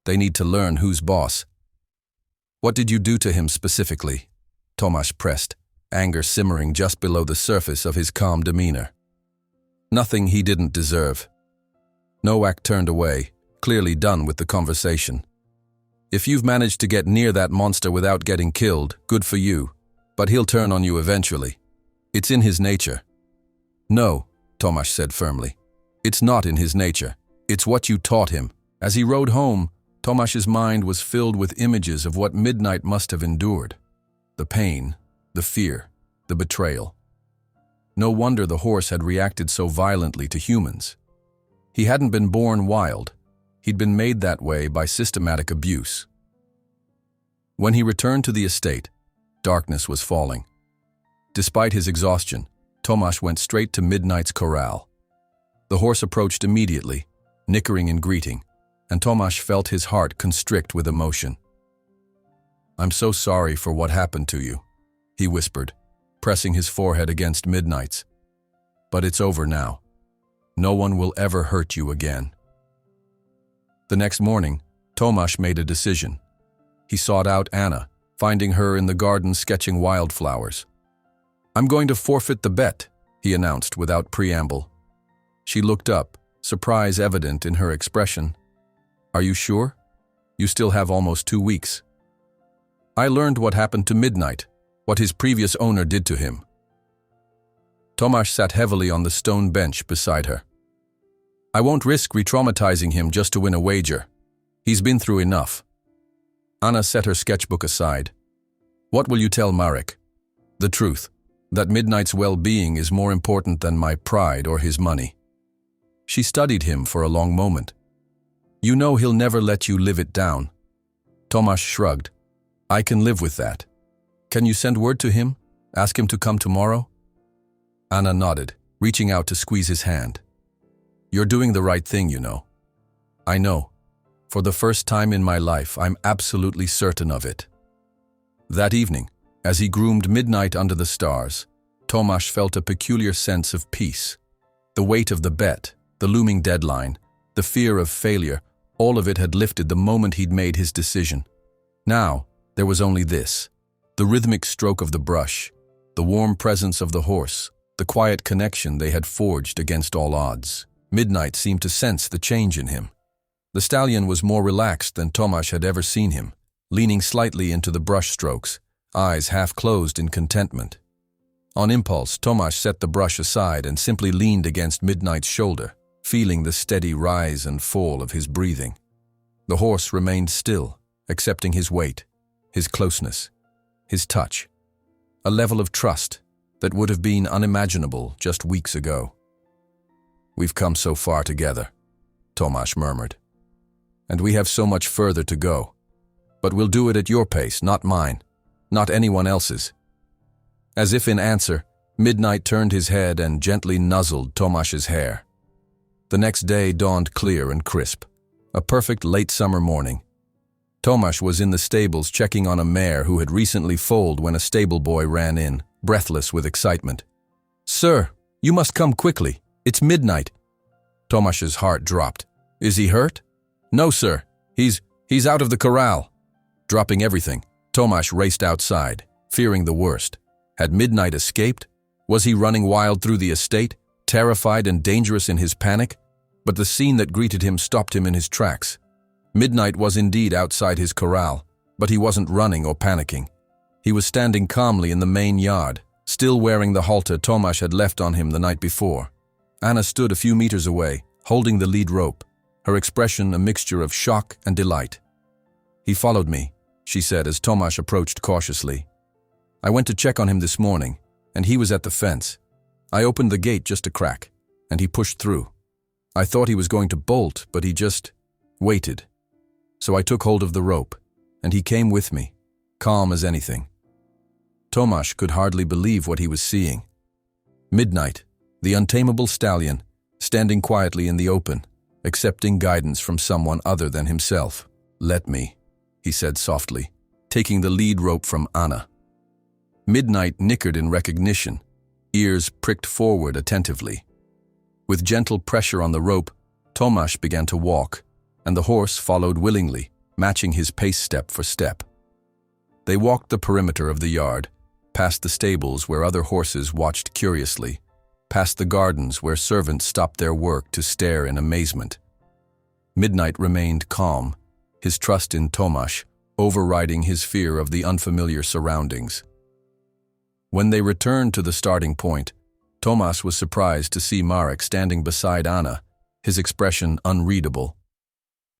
They need to learn who's boss. What did you do to him specifically? Tomasz pressed, anger simmering just below the surface of his calm demeanor. Nothing he didn't deserve. Nowak turned away, clearly done with the conversation. If you've managed to get near that monster without getting killed, good for you, but he'll turn on you eventually. It's in his nature. No, Tomasz said firmly. It's not in his nature. It's what you taught him. As he rode home, Tomasz's mind was filled with images of what Midnight must have endured. The pain, the fear, the betrayal. No wonder the horse had reacted so violently to humans. He hadn't been born wild. He'd been made that way by systematic abuse. When he returned to the estate, darkness was falling. Despite his exhaustion, Tomasz went straight to Midnight's corral. The horse approached immediately, nickering in greeting, and Tomasz felt his heart constrict with emotion. I'm so sorry for what happened to you, he whispered, pressing his forehead against Midnight's. But it's over now. No one will ever hurt you again. The next morning, Tomasz made a decision. He sought out Anna, finding her in the garden sketching wildflowers. I'm going to forfeit the bet, he announced without preamble. She looked up, surprise evident in her expression. Are you sure? You still have almost 2 weeks. I learned what happened to Midnight, what his previous owner did to him. Tomasz sat heavily on the stone bench beside her. I won't risk re-traumatizing him just to win a wager. He's been through enough. Anna set her sketchbook aside. What will you tell Marek? The truth. that Midnight's well-being is more important than my pride or his money. She studied him for a long moment. You know he'll never let you live it down. Tomasz shrugged. I can live with that. Can you send word to him? Ask him to come tomorrow? Anna nodded, reaching out to squeeze his hand. You're doing the right thing, you know. I know. For the first time in my life, I'm absolutely certain of it. That evening, as he groomed Midnight under the stars, Tomasz felt a peculiar sense of peace. The weight of the bet, the looming deadline, the fear of failure, all of it had lifted the moment he'd made his decision. Now, there was only this: the rhythmic stroke of the brush, the warm presence of the horse, the quiet connection they had forged against all odds. Midnight seemed to sense the change in him. The stallion was more relaxed than Tomasz had ever seen him, leaning slightly into the brush strokes, eyes half closed in contentment. On impulse, Tomasz set the brush aside and simply leaned against Midnight's shoulder, feeling the steady rise and fall of his breathing. The horse remained still, accepting his weight, his closeness, his touch, a level of trust that would have been unimaginable just weeks ago. We've come so far together, Tomasz murmured. And we have so much further to go. But we'll do it at your pace, not mine, not anyone else's. As if in answer, Midnight turned his head and gently nuzzled Tomasz's hair. The next day dawned clear and crisp, a perfect late summer morning. Tomasz was in the stables checking on a mare who had recently foaled when a stable boy ran in, breathless with excitement. Sir, you must come quickly. It's Midnight. Tomasz's heart dropped. Is he hurt? No, sir. He's out of the corral. Dropping everything, Tomasz raced outside, fearing the worst. Had Midnight escaped? Was he running wild through the estate, terrified and dangerous in his panic? But the scene that greeted him stopped him in his tracks. Midnight was indeed outside his corral, but he wasn't running or panicking. He was standing calmly in the main yard, still wearing the halter Tomasz had left on him the night before. Anna stood a few meters away, holding the lead rope, her expression a mixture of shock and delight. He followed me, she said as Tomasz approached cautiously. I went to check on him this morning, and he was at the fence. I opened the gate just a crack, and he pushed through. I thought he was going to bolt, but he just waited. So I took hold of the rope, and he came with me, calm as anything. Tomasz could hardly believe what he was seeing. Midnight, the untamable stallion, standing quietly in the open, accepting guidance from someone other than himself. Let me, he said softly, taking the lead rope from Anna. Midnight nickered in recognition, ears pricked forward attentively. With gentle pressure on the rope, Tomasz began to walk, and the horse followed willingly, matching his pace step for step. They walked the perimeter of the yard, past the stables where other horses watched curiously, past the gardens where servants stopped their work to stare in amazement. Midnight remained calm, his trust in Tomasz overriding his fear of the unfamiliar surroundings. When they returned to the starting point, Tomasz was surprised to see Marek standing beside Anna, his expression unreadable.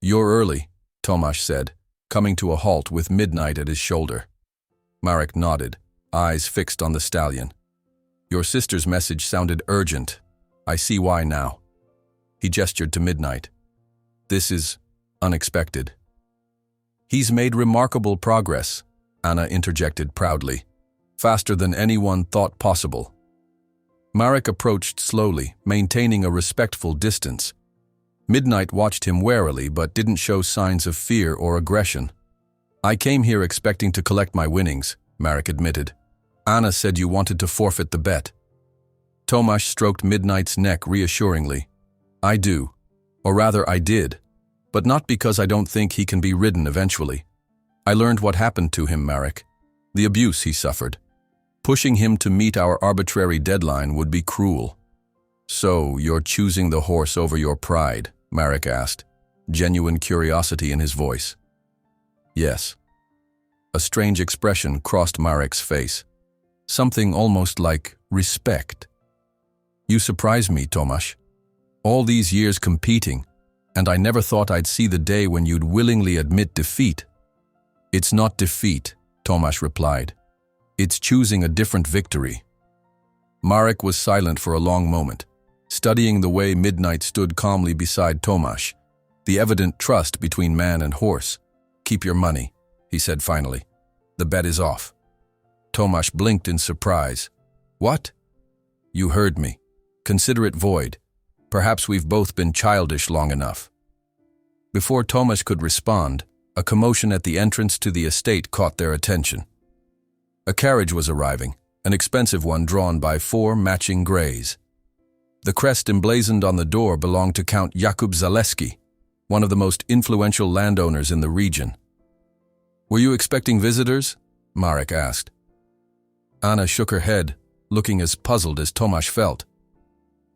You're early, Tomasz said, coming to a halt with Midnight at his shoulder. Marek nodded, eyes fixed on the stallion. Your sister's message sounded urgent. I see why now. He gestured to Midnight. This is unexpected. He's made remarkable progress, Anna interjected proudly. Faster than anyone thought possible. Marek approached slowly, maintaining a respectful distance. Midnight watched him warily but didn't show signs of fear or aggression. I came here expecting to collect my winnings, Marek admitted. Anna said you wanted to forfeit the bet. Tomasz stroked Midnight's neck reassuringly. I do. Or rather, I did. But not because I don't think he can be ridden eventually. I learned what happened to him, Marek. The abuse he suffered. Pushing him to meet our arbitrary deadline would be cruel. So, you're choosing the horse over your pride, Marek asked, genuine curiosity in his voice. Yes. A strange expression crossed Marek's face. Something almost like respect. You surprise me, Tomasz. All these years competing, and I never thought I'd see the day when you'd willingly admit defeat. It's not defeat, Tomasz replied. It's choosing a different victory. Marek was silent for a long moment, studying the way Midnight stood calmly beside Tomasz, the evident trust between man and horse. "Keep your money," he said finally. "The bet is off." Tomasz blinked in surprise. "What?" "You heard me. Consider it void. Perhaps we've both been childish long enough." Before Tomasz could respond, a commotion at the entrance to the estate caught their attention. A carriage was arriving, an expensive one drawn by 4 matching greys. The crest emblazoned on the door belonged to Count Jakub Zaleski, one of the most influential landowners in the region. "Were you expecting visitors?" Marek asked. Anna shook her head, looking as puzzled as Tomasz felt.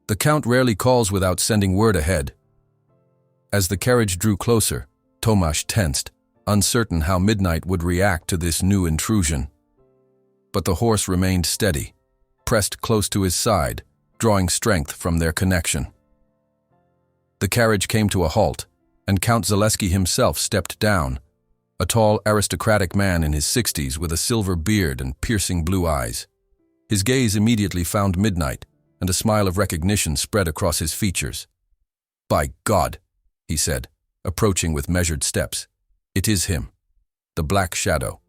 "The Count rarely calls without sending word ahead." As the carriage drew closer, Tomasz tensed, uncertain how Midnight would react to this new intrusion. But the horse remained steady, pressed close to his side, drawing strength from their connection. The carriage came to a halt, and Count Zaleski himself stepped down, a tall, aristocratic man in his 60s with a silver beard and piercing blue eyes. His gaze immediately found Midnight, and a smile of recognition spread across his features. "By God," he said, approaching with measured steps. "It is him, the Black Shadow."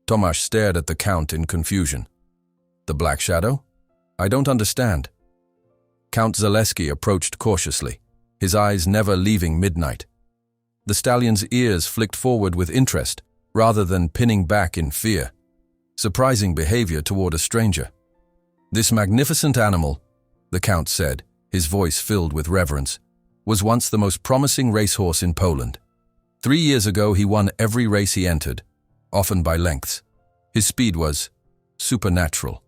Tomasz stared at the Count in confusion. "The Black Shadow? I don't understand." Count Zaleski approached cautiously, his eyes never leaving Midnight. The stallion's ears flicked forward with interest, rather than pinning back in fear. Surprising behavior toward a stranger. "This magnificent animal," the Count said, his voice filled with reverence, "was once the most promising racehorse in Poland. 3 years ago he won every race he entered, often by lengths. His speed was supernatural.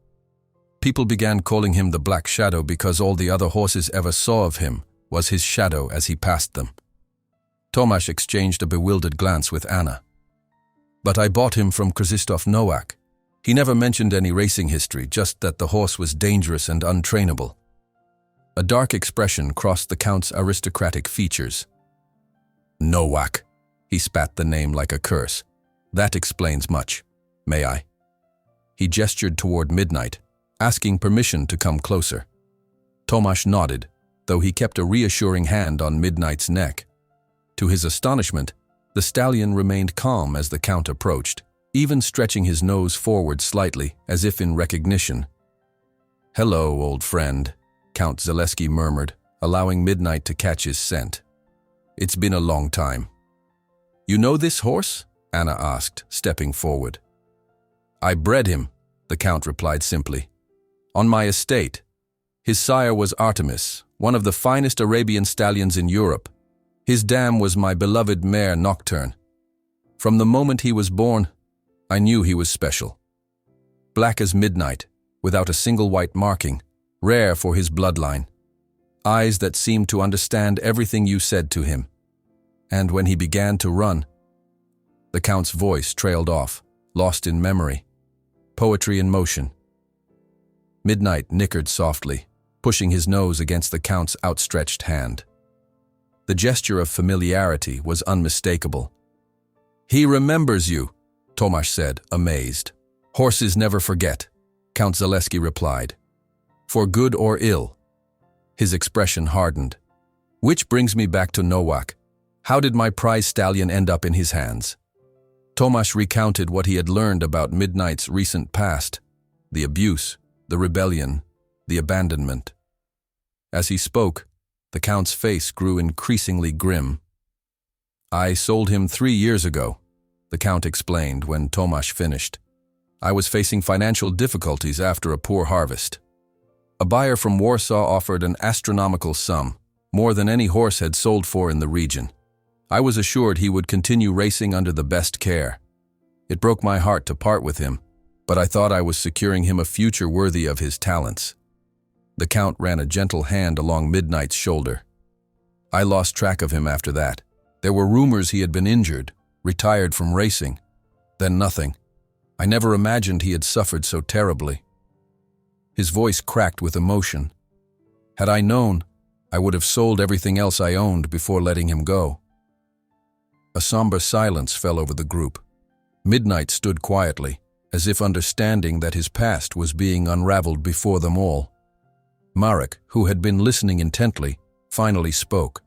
People began calling him the Black Shadow because all the other horses ever saw of him was his shadow as he passed them." Tomasz exchanged a bewildered glance with Anna. "But I bought him from Krzysztof Nowak. He never mentioned any racing history, just that the horse was dangerous and untrainable." A dark expression crossed the Count's aristocratic features. "Nowak," he spat the name like a curse. "That explains much. May I?" He gestured toward Midnight, asking permission to come closer. Tomasz nodded, though he kept a reassuring hand on Midnight's neck. To his astonishment, the stallion remained calm as the Count approached, even stretching his nose forward slightly, as if in recognition. "Hello, old friend," Count Zaleski murmured, allowing Midnight to catch his scent. "It's been a long time." "You know this horse?" Anna asked, stepping forward. "I bred him," the Count replied simply. "On my estate. His sire was Artemis, one of the finest Arabian stallions in Europe. His dam was my beloved mare Nocturne. From the moment he was born, I knew he was special. Black as midnight, without a single white marking, rare for his bloodline. Eyes that seemed to understand everything you said to him. And when he began to run..." The Count's voice trailed off, lost in memory. Poetry in motion. Midnight nickered softly, pushing his nose against the Count's outstretched hand. The gesture of familiarity was unmistakable. "He remembers you," Tomasz said, amazed. "Horses never forget," Count Zaleski replied. "For good or ill." His expression hardened. "Which brings me back to Nowak. How did my prize stallion end up in his hands?" Tomasz recounted what he had learned about Midnight's recent past, the abuse, the rebellion, the abandonment. As he spoke, the Count's face grew increasingly grim. "I sold him 3 years ago," the Count explained when Tomasz finished. "I was facing financial difficulties after a poor harvest. A buyer from Warsaw offered an astronomical sum, more than any horse had sold for in the region. I was assured he would continue racing under the best care. It broke my heart to part with him, but I thought I was securing him a future worthy of his talents." The Count ran a gentle hand along Midnight's shoulder. "I lost track of him after that. There were rumors he had been injured, retired from racing. Then nothing. I never imagined he had suffered so terribly." His voice cracked with emotion. "Had I known, I would have sold everything else I owned before letting him go." A somber silence fell over the group. Midnight stood quietly, as if understanding that his past was being unraveled before them all. Marek, who had been listening intently, finally spoke.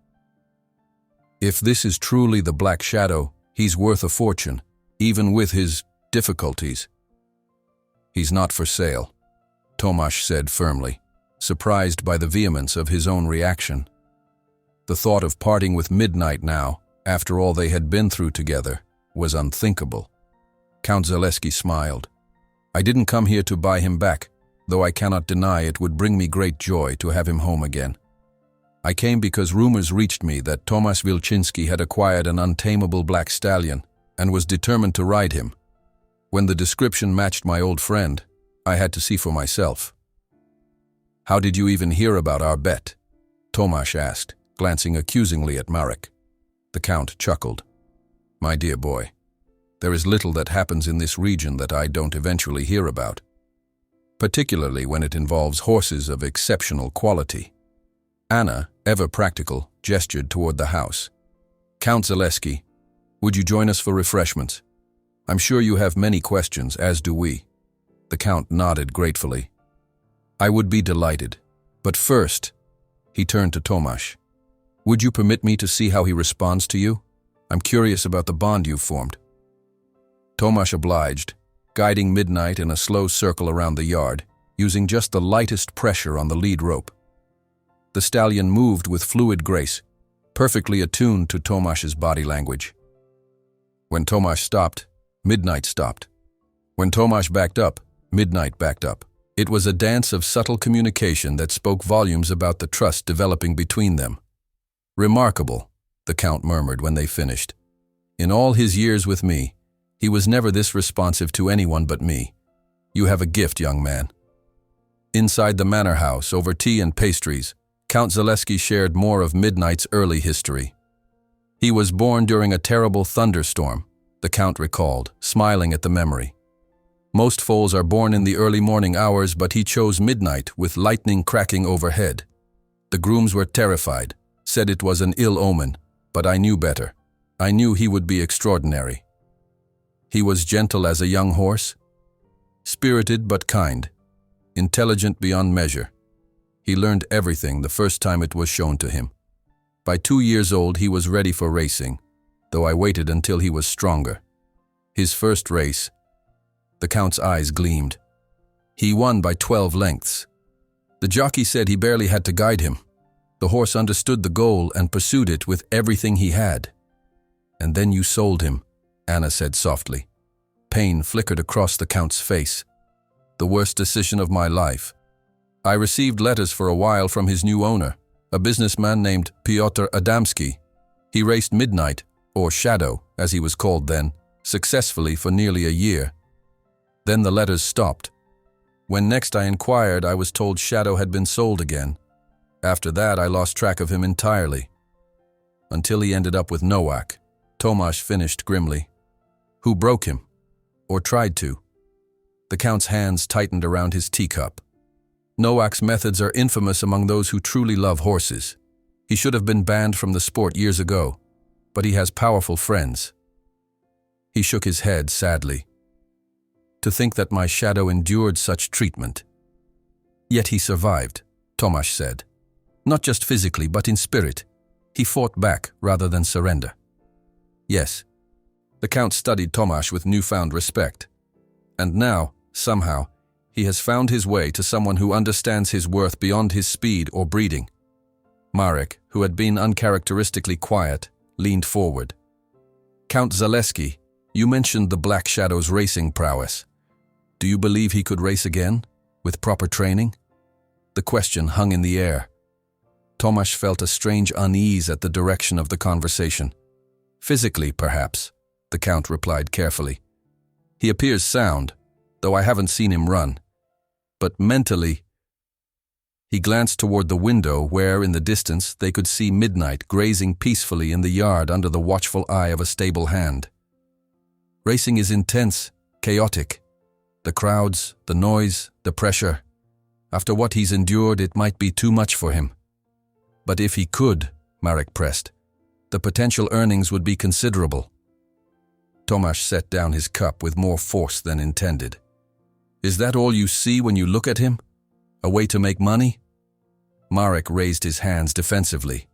"If this is truly the Black Shadow, he's worth a fortune, even with his difficulties." "He's not for sale," Tomasz said firmly, surprised by the vehemence of his own reaction. The thought of parting with Midnight now, after all they had been through together, was unthinkable. Count Zaleski smiled. "I didn't come here to buy him back, though I cannot deny it would bring me great joy to have him home again. I came because rumors reached me that Tomasz Wilczynski had acquired an untamable black stallion and was determined to ride him. When the description matched my old friend, I had to see for myself." "How did you even hear about our bet?" Tomasz asked, glancing accusingly at Marek. The Count chuckled. "My dear boy, there is little that happens in this region that I don't eventually hear about, particularly when it involves horses of exceptional quality." Anna, ever practical, gestured toward the house. "Count Zaleski, would you join us for refreshments? I'm sure you have many questions, as do we." The Count nodded gratefully. "I would be delighted. But first," he turned to Tomasz, "would you permit me to see how he responds to you? I'm curious about the bond you've formed." Tomasz obliged, guiding Midnight in a slow circle around the yard, using just the lightest pressure on the lead rope. The stallion moved with fluid grace, perfectly attuned to Tomasz's body language. When Tomasz stopped, Midnight stopped. When Tomasz backed up, Midnight backed up. It was a dance of subtle communication that spoke volumes about the trust developing between them. "Remarkable," the Count murmured when they finished. "In all his years with me, he was never this responsive to anyone but me. You have a gift, young man." Inside the manor house, over tea and pastries, Count Zaleski shared more of Midnight's early history. "He was born during a terrible thunderstorm," the Count recalled, smiling at the memory. "Most foals are born in the early morning hours, but he chose midnight with lightning cracking overhead. The grooms were terrified, said it was an ill omen, but I knew better. I knew he would be extraordinary." "He was gentle as a young horse?" "Spirited but kind, intelligent beyond measure. He learned everything the first time it was shown to him. By 2 years old he was ready for racing, though I waited until he was stronger. His first race," the Count's eyes gleamed, "he won by 12 lengths. The jockey said he barely had to guide him. The horse understood the goal and pursued it with everything he had." "And then you sold him," Anna said softly. Pain flickered across the Count's face. "The worst decision of my life. I received letters for a while from his new owner, a businessman named Piotr Adamski. He raced Midnight, or Shadow, as he was called then, successfully for nearly a year. Then the letters stopped. When next I inquired, I was told Shadow had been sold again. After that, I lost track of him entirely. Until he ended up with Nowak," Tomasz finished grimly. "Who broke him? Or tried to?" The Count's hands tightened around his teacup. "Nowak's methods are infamous among those who truly love horses. He should have been banned from the sport years ago, but he has powerful friends." He shook his head sadly. "To think that my Shadow endured such treatment." "Yet he survived," Tomasz said. "Not just physically, but in spirit. He fought back rather than surrender." "Yes." The Count studied Tomasz with newfound respect. "And now, somehow, he has found his way to someone who understands his worth beyond his speed or breeding." Marek, who had been uncharacteristically quiet, leaned forward. "Count Zaleski, you mentioned the Black Shadow's racing prowess. Do you believe he could race again, with proper training?" The question hung in the air. Tomasz felt a strange unease at the direction of the conversation. "Physically, perhaps," the Count replied carefully. "He appears sound, though I haven't seen him run. But mentally—" He glanced toward the window where, in the distance, they could see Midnight grazing peacefully in the yard under the watchful eye of a stable hand. "Racing is intense, chaotic. The crowds, the noise, the pressure. After what he's endured, it might be too much for him. But if he could," Marek pressed, "the potential earnings would be considerable." Tomasz set down his cup with more force than intended. Is that all you see when you look at him? A way to make money? Marek raised his hands defensively.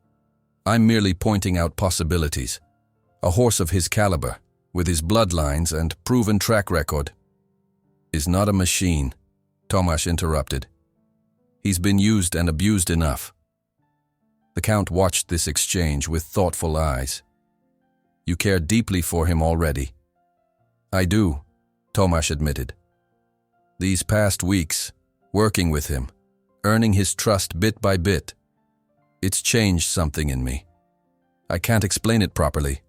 I'm merely pointing out possibilities. A horse of his caliber, with his bloodlines and proven track record, is not a machine, Tomasz interrupted. He's been used and abused enough. The Count watched this exchange with thoughtful eyes. You care deeply for him already. I do, Tomasz admitted. These past weeks, working with him, earning his trust bit by bit, it's changed something in me. I can't explain it properly.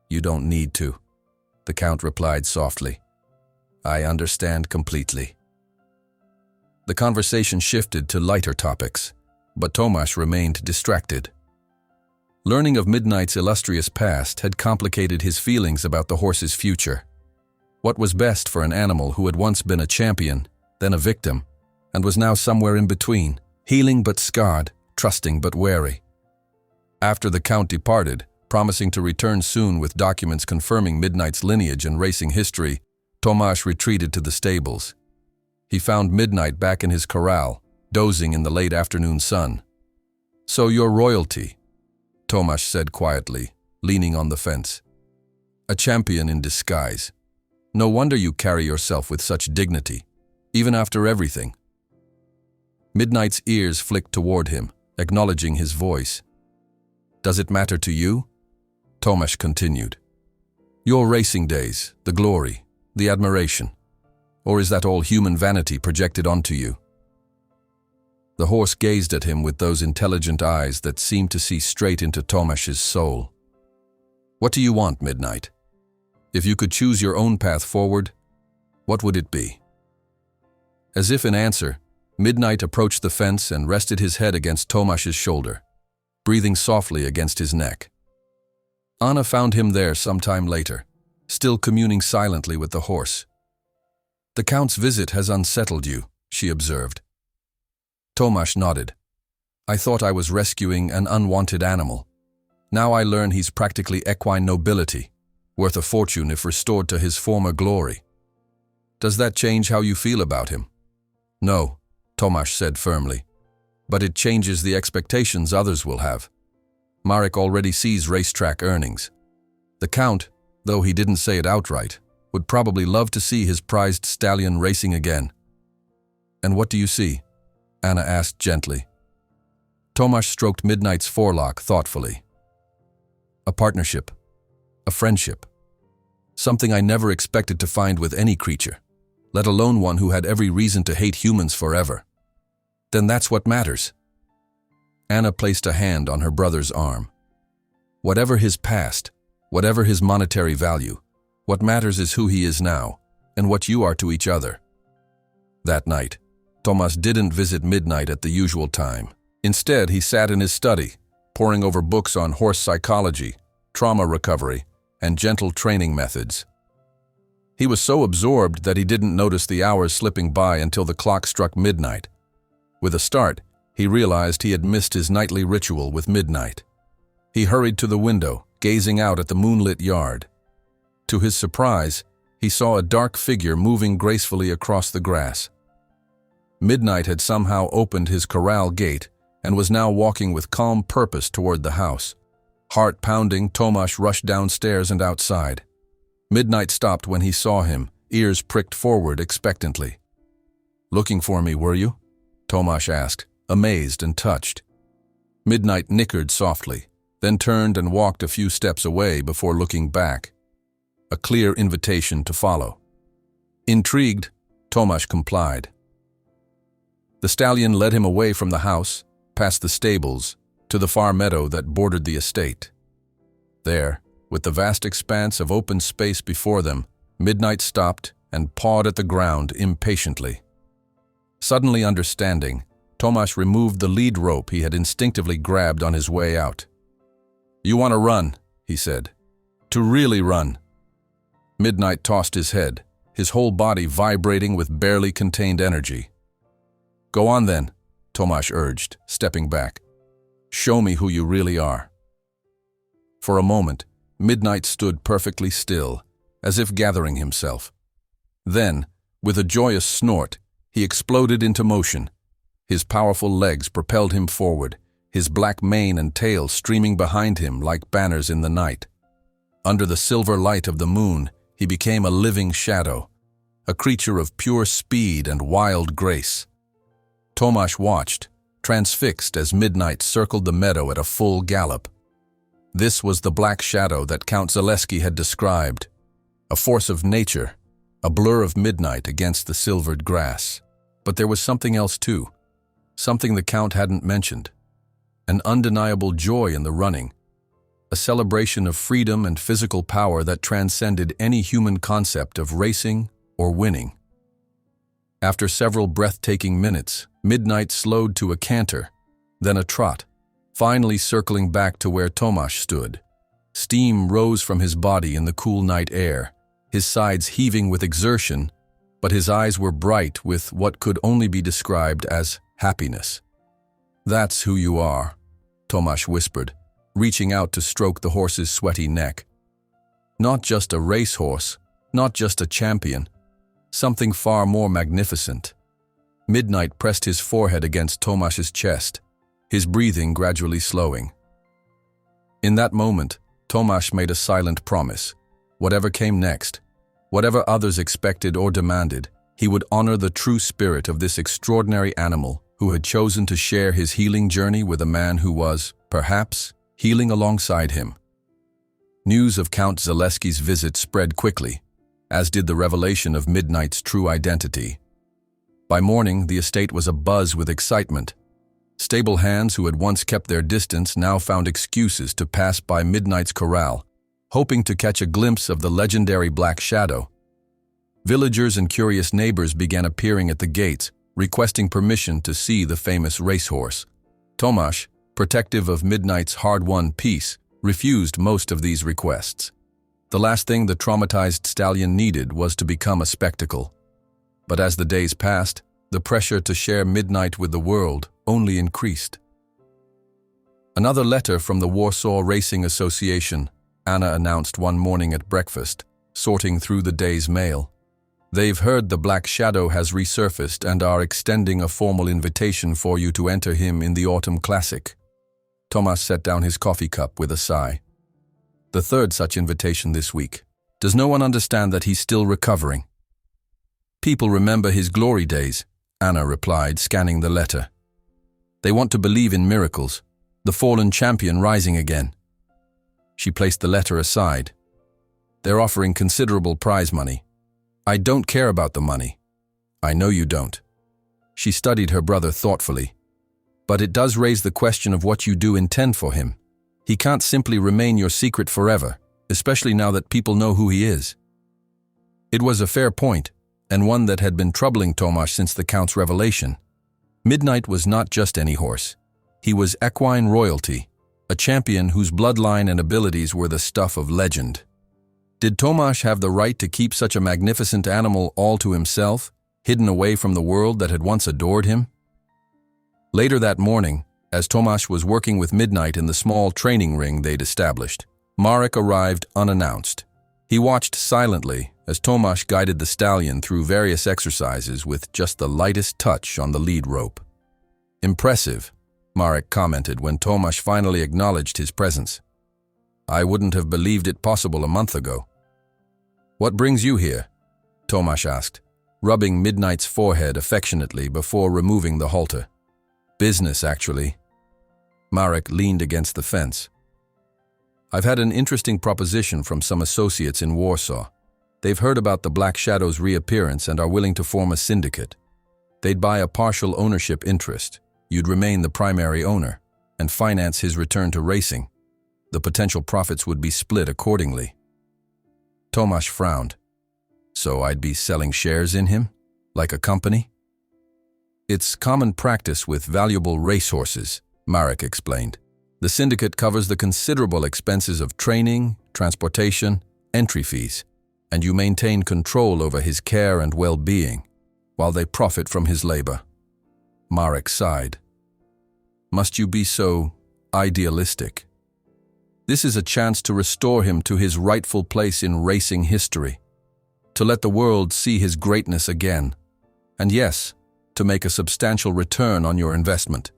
You don't need to, the Count replied softly. I understand completely. The conversation shifted to lighter topics, but Tomasz remained distracted. Learning of Midnight's illustrious past had complicated his feelings about the horse's future. What was best for an animal who had once been a champion, then a victim, and was now somewhere in between, healing but scarred, trusting but wary? After the Count departed, promising to return soon with documents confirming Midnight's lineage and racing history, Tomasz retreated to the stables. He found Midnight back in his corral, dozing in the late afternoon sun. So you're royalty, Tomasz said quietly, leaning on the fence. A champion in disguise. No wonder you carry yourself with such dignity, even after everything. Midnight's ears flicked toward him, acknowledging his voice. Does it matter to you? Tomasz continued. Your racing days, the glory, the admiration. Or is that all human vanity projected onto you? The horse gazed at him with those intelligent eyes that seemed to see straight into Tomasz's soul. What do you want, Midnight? If you could choose your own path forward, what would it be? As if in answer, Midnight approached the fence and rested his head against Tomasz's shoulder, breathing softly against his neck. Anna found him there some time later, still communing silently with the horse. The Count's visit has unsettled you, she observed. Tomasz nodded. I thought I was rescuing an unwanted animal. Now I learn he's practically equine nobility, worth a fortune if restored to his former glory. Does that change how you feel about him? No, Tomasz said firmly. But it changes the expectations others will have. Marek already sees racetrack earnings. The Count, though he didn't say it outright, would probably love to see his prized stallion racing again. And what do you see? Anna asked gently. Tomasz stroked Midnight's forelock thoughtfully. A partnership. A friendship. Something I never expected to find with any creature, let alone one who had every reason to hate humans forever. Then that's what matters. Anna placed a hand on her brother's arm. Whatever his past, whatever his monetary value, what matters is who he is now, and what you are to each other. That night, Tomasz didn't visit Midnight at the usual time. Instead, he sat in his study, poring over books on horse psychology, trauma recovery, and gentle training methods. He was so absorbed that he didn't notice the hours slipping by until the clock struck midnight. With a start, he realized he had missed his nightly ritual with Midnight. He hurried to the window, gazing out at the moonlit yard. To his surprise, he saw a dark figure moving gracefully across the grass. Midnight had somehow opened his corral gate and was now walking with calm purpose toward the house. Heart pounding, Tomasz rushed downstairs and outside. Midnight stopped when he saw him, ears pricked forward expectantly. Looking for me, were you? Tomasz asked, amazed and touched. Midnight nickered softly, then turned and walked a few steps away before looking back. A clear invitation to follow. Intrigued, Tomasz complied. The stallion led him away from the house, past the stables, to the far meadow that bordered the estate. There, with the vast expanse of open space before them, Midnight stopped and pawed at the ground impatiently. Suddenly understanding, Tomasz removed the lead rope he had instinctively grabbed on his way out. You want to run, he said. To really run. Midnight tossed his head, his whole body vibrating with barely contained energy. Go on then, Tomasz urged, stepping back. Show me who you really are. For a moment, Midnight stood perfectly still, as if gathering himself. Then, with a joyous snort, he exploded into motion. His powerful legs propelled him forward, his black mane and tail streaming behind him like banners in the night. Under the silver light of the moon, he became a living shadow, a creature of pure speed and wild grace. Tomasz watched, transfixed as Midnight circled the meadow at a full gallop. This was the black shadow that Count Zaleski had described, a force of nature, a blur of midnight against the silvered grass. But there was something else too, something the Count hadn't mentioned. An undeniable joy in the running, a celebration of freedom and physical power that transcended any human concept of racing or winning. After several breathtaking minutes, Midnight slowed to a canter, then a trot, finally circling back to where Tomasz stood. Steam rose from his body in the cool night air, his sides heaving with exertion, but his eyes were bright with what could only be described as happiness. "That's who you are," Tomasz whispered, reaching out to stroke the horse's sweaty neck. "Not just a racehorse, not just a champion, something far more magnificent." Midnight pressed his forehead against Tomasz's chest, his breathing gradually slowing. In that moment, Tomasz made a silent promise. Whatever came next, whatever others expected or demanded, he would honor the true spirit of this extraordinary animal who had chosen to share his healing journey with a man who was, perhaps, healing alongside him. News of Count Zaleski's visit spread quickly, as did the revelation of Midnight's true identity. By morning, the estate was abuzz with excitement. Stable hands who had once kept their distance now found excuses to pass by Midnight's corral, hoping to catch a glimpse of the legendary Black Shadow. Villagers and curious neighbors began appearing at the gates, requesting permission to see the famous racehorse. Tomasz, protective of Midnight's hard-won peace, refused most of these requests. The last thing the traumatized stallion needed was to become a spectacle. But as the days passed, the pressure to share Midnight with the world only increased. Another letter from the Warsaw Racing Association, Anna announced one morning at breakfast, sorting through the day's mail. "They've heard the Black Shadow has resurfaced and are extending a formal invitation for you to enter him in the Autumn Classic." Tomasz set down his coffee cup with a sigh. "The third such invitation this week. Does no one understand that he's still recovering?" "People remember his glory days," Anna replied, scanning the letter. "They want to believe in miracles, the fallen champion rising again." She placed the letter aside. "They're offering considerable prize money. I don't care about the money." "I know you don't." She studied her brother thoughtfully. "But it does raise the question of what you do intend for him. He can't simply remain your secret forever, especially now that people know who he is." It was a fair point, and one that had been troubling Tomasz since the Count's revelation. Midnight was not just any horse. He was equine royalty, a champion whose bloodline and abilities were the stuff of legend. Did Tomasz have the right to keep such a magnificent animal all to himself, hidden away from the world that had once adored him? Later that morning, as Tomasz was working with Midnight in the small training ring they'd established, Marek arrived unannounced. He watched silently as Tomasz guided the stallion through various exercises with just the lightest touch on the lead rope. "Impressive," Marek commented when Tomasz finally acknowledged his presence. "I wouldn't have believed it possible a month ago." "What brings you here?" Tomasz asked, rubbing Midnight's forehead affectionately before removing the halter. "Business, actually." Marek leaned against the fence. "I've had an interesting proposition from some associates in Warsaw. They've heard about the Black Shadow's reappearance and are willing to form a syndicate. They'd buy a partial ownership interest. You'd remain the primary owner and finance his return to racing. The potential profits would be split accordingly." Tomasz frowned. "So I'd be selling shares in him? Like a company?" "It's common practice with valuable racehorses," Marek explained. "The syndicate covers the considerable expenses of training, transportation, entry fees, and you maintain control over his care and well-being, while they profit from his labor." Marek sighed. "Must you be so idealistic?" This is a chance to restore him to his rightful place in racing history, to let the world see his greatness again, and yes, to make a substantial return on your investment.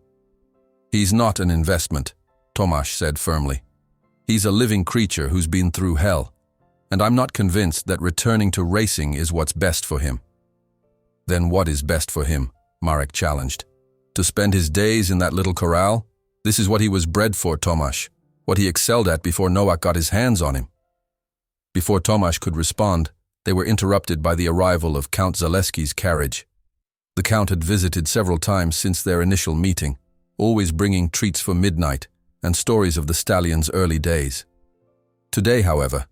He's not an investment, Tomasz said firmly. He's a living creature who's been through hell, and I'm not convinced that returning to racing is what's best for him. Then what is best for him? Marek challenged. To spend his days in that little corral? This is what he was bred for, Tomasz, what he excelled at before Nowak got his hands on him. Before Tomasz could respond, they were interrupted by the arrival of Count Zaleski's carriage. The Count had visited several times since their initial meeting, always bringing treats for midnight and stories of the stallion's early days. Today, however,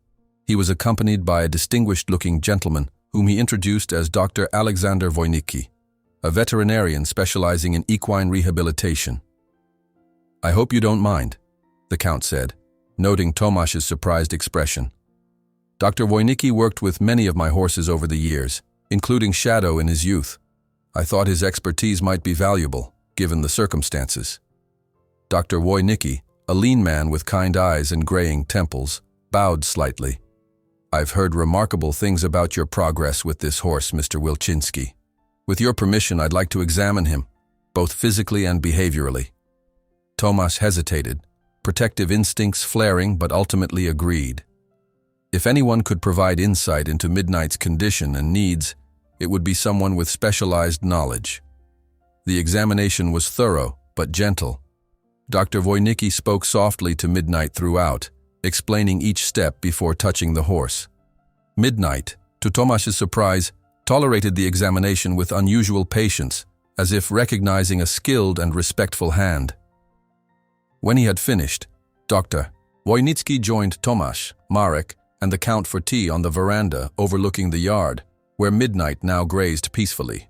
he was accompanied by a distinguished-looking gentleman whom he introduced as Dr. Alexander Wojnicki, a veterinarian specializing in equine rehabilitation. "I hope you don't mind," the Count said, noting Tomasz's surprised expression. "Dr. Wojnicki worked with many of my horses over the years, including Shadow in his youth. I thought his expertise might be valuable, given the circumstances." Dr. Wojnicki, a lean man with kind eyes and graying temples, bowed slightly. "I've heard remarkable things about your progress with this horse, Mr. Wilczynski. With your permission, I'd like to examine him, both physically and behaviorally." Tomasz hesitated, protective instincts flaring, but ultimately agreed. If anyone could provide insight into Midnight's condition and needs, it would be someone with specialized knowledge. The examination was thorough, but gentle. Dr. Wojnicki spoke softly to Midnight throughout, explaining each step before touching the horse. Midnight, to Tomasz's surprise, tolerated the examination with unusual patience, as if recognizing a skilled and respectful hand. When he had finished, Dr. Wojnicki joined Tomasz, Marek, and the Count for tea on the veranda overlooking the yard, where Midnight now grazed peacefully.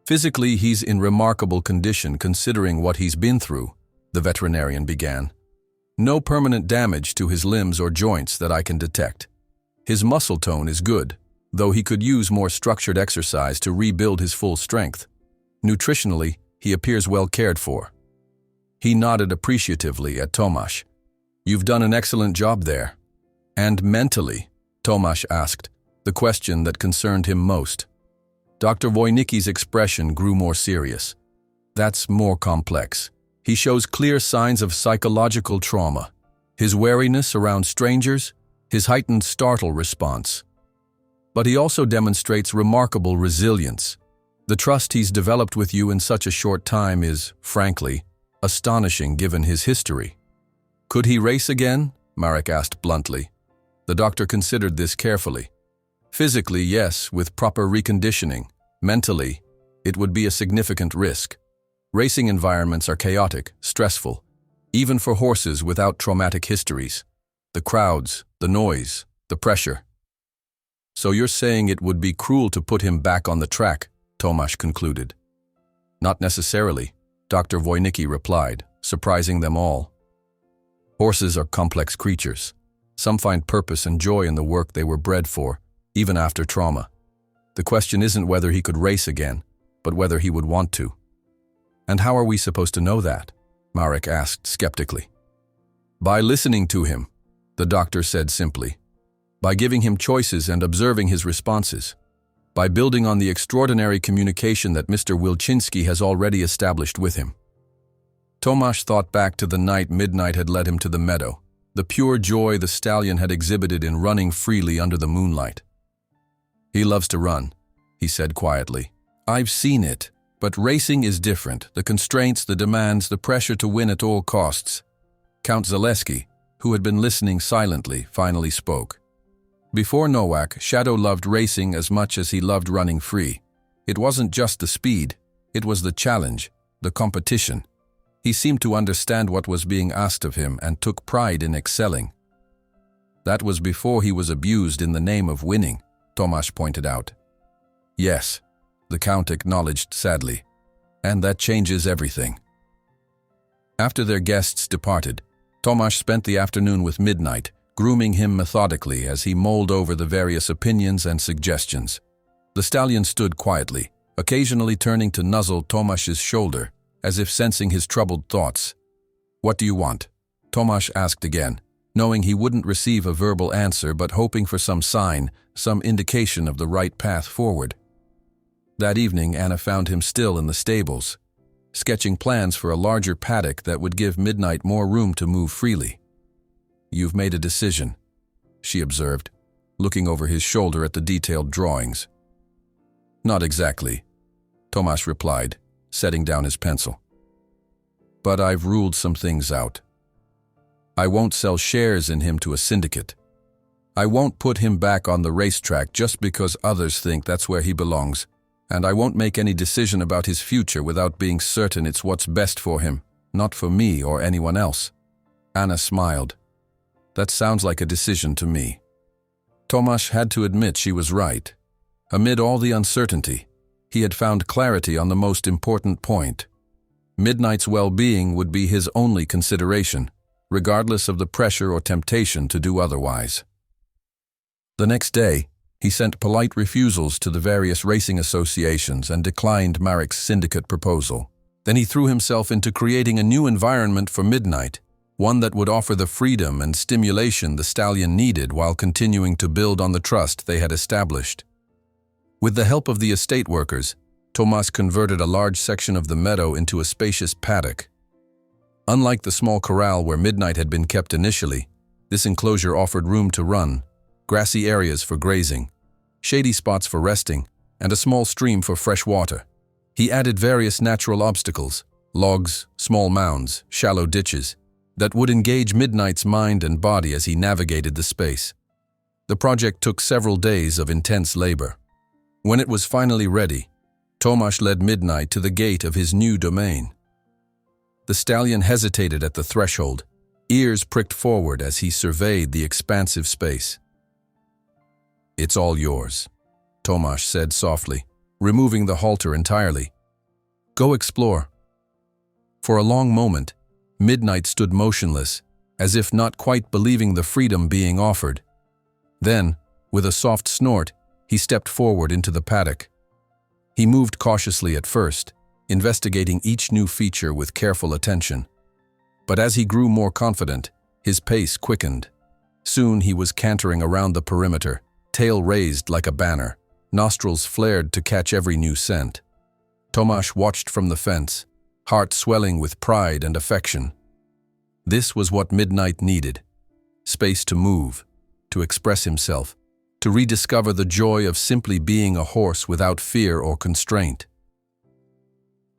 "Physically, he's in remarkable condition considering what he's been through," the veterinarian began. "No permanent damage to his limbs or joints that I can detect. His muscle tone is good, though he could use more structured exercise to rebuild his full strength. Nutritionally, he appears well cared for." He nodded appreciatively at Tomasz. "You've done an excellent job there." "And mentally?" Tomasz asked, the question that concerned him most. Dr. Wojnicki's expression grew more serious. "That's more complex. He shows clear signs of psychological trauma. His wariness around strangers, his heightened startle response. But he also demonstrates remarkable resilience. The trust he's developed with you in such a short time is, frankly, astonishing given his history." "Could he race again?" Marek asked bluntly. The doctor considered this carefully. "Physically, yes, with proper reconditioning. Mentally, it would be a significant risk. Racing environments are chaotic, stressful, even for horses without traumatic histories. The crowds, the noise, the pressure." "So you're saying it would be cruel to put him back on the track," Tomasz concluded. "Not necessarily," Dr. Wojnicki replied, surprising them all. "Horses are complex creatures. Some find purpose and joy in the work they were bred for, even after trauma. The question isn't whether he could race again, but whether he would want to." "And how are we supposed to know that?" Marek asked skeptically. "By listening to him," the doctor said simply. "By giving him choices and observing his responses. By building on the extraordinary communication that Mr. Wilczynski has already established with him." Tomasz thought back to the night Midnight had led him to the meadow, the pure joy the stallion had exhibited in running freely under the moonlight. "He loves to run," he said quietly. "I've seen it, but racing is different. The constraints, the demands, the pressure to win at all costs." Count Zaleski, who had been listening silently, finally spoke. "Before Nowak, Shadow loved racing as much as he loved running free. It wasn't just the speed, it was the challenge, the competition. He seemed to understand what was being asked of him and took pride in excelling. That was before he was abused in the name of winning," Tomasz pointed out. "Yes," the Count acknowledged sadly, "and that changes everything." After their guests departed, Tomasz spent the afternoon with Midnight, grooming him methodically as he mulled over the various opinions and suggestions. The stallion stood quietly, occasionally turning to nuzzle Tomasz's shoulder, as if sensing his troubled thoughts. "What do you want?" Tomasz asked again, knowing he wouldn't receive a verbal answer but hoping for some sign, some indication of the right path forward. That evening, Anna found him still in the stables, sketching plans for a larger paddock that would give Midnight more room to move freely. "You've made a decision," she observed, looking over his shoulder at the detailed drawings. "Not exactly," Tomasz replied, setting down his pencil. "But I've ruled some things out. I won't sell shares in him to a syndicate. I won't put him back on the racetrack just because others think that's where he belongs, and I won't make any decision about his future without being certain it's what's best for him, not for me or anyone else." Anna smiled. "That sounds like a decision to me." Tomasz had to admit she was right. Amid all the uncertainty, he had found clarity on the most important point. Midnight's well-being would be his only consideration, regardless of the pressure or temptation to do otherwise. The next day, he sent polite refusals to the various racing associations and declined Marek's syndicate proposal. Then he threw himself into creating a new environment for Midnight, one that would offer the freedom and stimulation the stallion needed while continuing to build on the trust they had established. With the help of the estate workers, Tomasz converted a large section of the meadow into a spacious paddock. Unlike the small corral where Midnight had been kept initially, this enclosure offered room to run, grassy areas for grazing, shady spots for resting, and a small stream for fresh water. He added various natural obstacles, logs, small mounds, shallow ditches, that would engage Midnight's mind and body as he navigated the space. The project took several days of intense labor. When it was finally ready, Tomasz led Midnight to the gate of his new domain. The stallion hesitated at the threshold, ears pricked forward as he surveyed the expansive space. "It's all yours," Tomasz said softly, removing the halter entirely. "Go explore." For a long moment, Midnight stood motionless, as if not quite believing the freedom being offered. Then, with a soft snort, he stepped forward into the paddock. He moved cautiously at first, investigating each new feature with careful attention. But as he grew more confident, his pace quickened. Soon he was cantering around the perimeter, tail raised like a banner, nostrils flared to catch every new scent. Tomasz watched from the fence, heart swelling with pride and affection. This was what Midnight needed: space to move, to express himself, to rediscover the joy of simply being a horse without fear or constraint.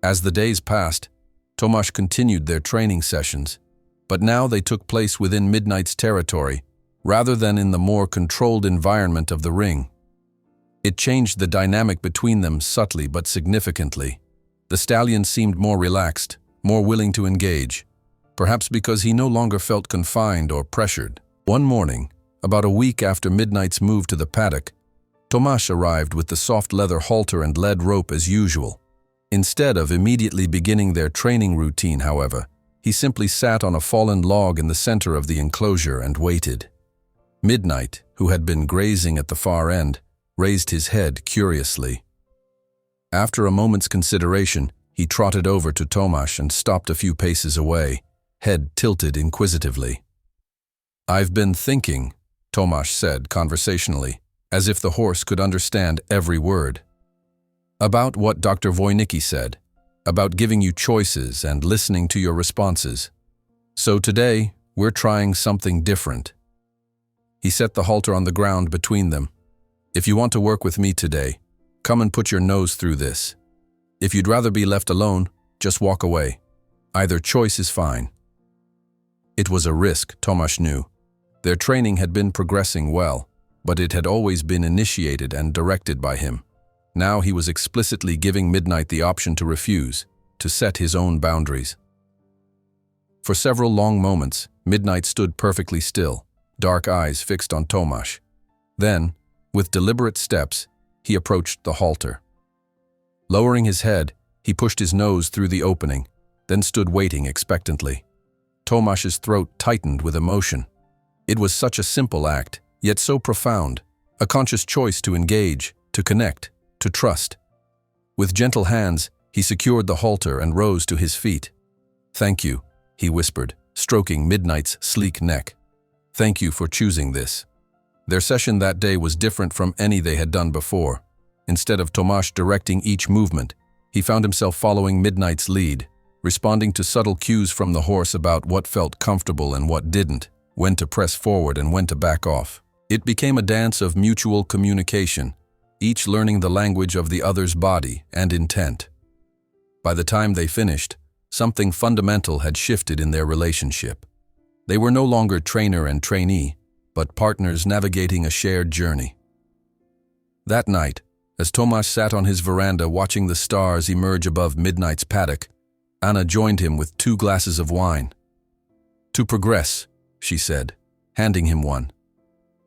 As the days passed, Tomasz continued their training sessions, but now they took place within Midnight's territory, rather than in the more controlled environment of the ring. It changed the dynamic between them subtly but significantly. The stallion seemed more relaxed, more willing to engage, perhaps because he no longer felt confined or pressured. One morning, about a week after Midnight's move to the paddock, Tomasz arrived with the soft leather halter and lead rope as usual. Instead of immediately beginning their training routine, however, he simply sat on a fallen log in the center of the enclosure and waited. Midnight, who had been grazing at the far end, raised his head curiously. After a moment's consideration, he trotted over to Tomasz and stopped a few paces away, head tilted inquisitively. "I've been thinking," Tomasz said conversationally, as if the horse could understand every word. "About what Dr. Wojnicki said, about giving you choices and listening to your responses. So today, we're trying something different." He set the halter on the ground between them. "If you want to work with me today, come and put your nose through this. If you'd rather be left alone, just walk away. Either choice is fine." It was a risk, Tomasz knew. Their training had been progressing well, but it had always been initiated and directed by him. Now he was explicitly giving Midnight the option to refuse, to set his own boundaries. For several long moments, Midnight stood perfectly still, dark eyes fixed on Tomasz. Then, with deliberate steps, he approached the halter. Lowering his head, he pushed his nose through the opening, then stood waiting expectantly. Tomasz's throat tightened with emotion. It was such a simple act, yet so profound, a conscious choice to engage, to connect, to trust. With gentle hands, he secured the halter and rose to his feet. "Thank you," he whispered, stroking Midnight's sleek neck. "Thank you for choosing this." Their session that day was different from any they had done before. Instead of Tomasz directing each movement, he found himself following Midnight's lead, responding to subtle cues from the horse about what felt comfortable and what didn't, when to press forward and when to back off. It became a dance of mutual communication, each learning the language of the other's body and intent. By the time they finished, something fundamental had shifted in their relationship. They were no longer trainer and trainee, but partners navigating a shared journey. That night, as Tomasz sat on his veranda watching the stars emerge above Midnight's paddock, Anna joined him with 2 glasses of wine. "To progress," she said, handing him one.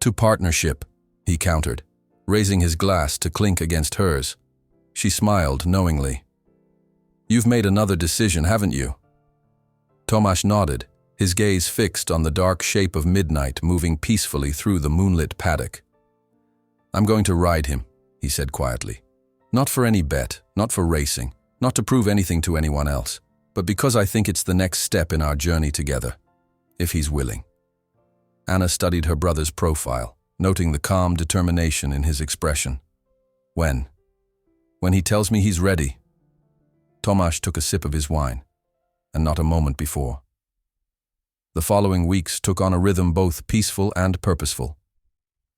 "To partnership," he countered, raising his glass to clink against hers. She smiled knowingly. "You've made another decision, haven't you?" Tomasz nodded, his gaze fixed on the dark shape of Midnight moving peacefully through the moonlit paddock. "I'm going to ride him," he said quietly. "Not for any bet, not for racing, not to prove anything to anyone else, but because I think it's the next step in our journey together, if he's willing." Anna studied her brother's profile, noting the calm determination in his expression. "When he tells me he's ready." Tomasz took a sip of his wine, and not a moment before. The following weeks took on a rhythm both peaceful and purposeful.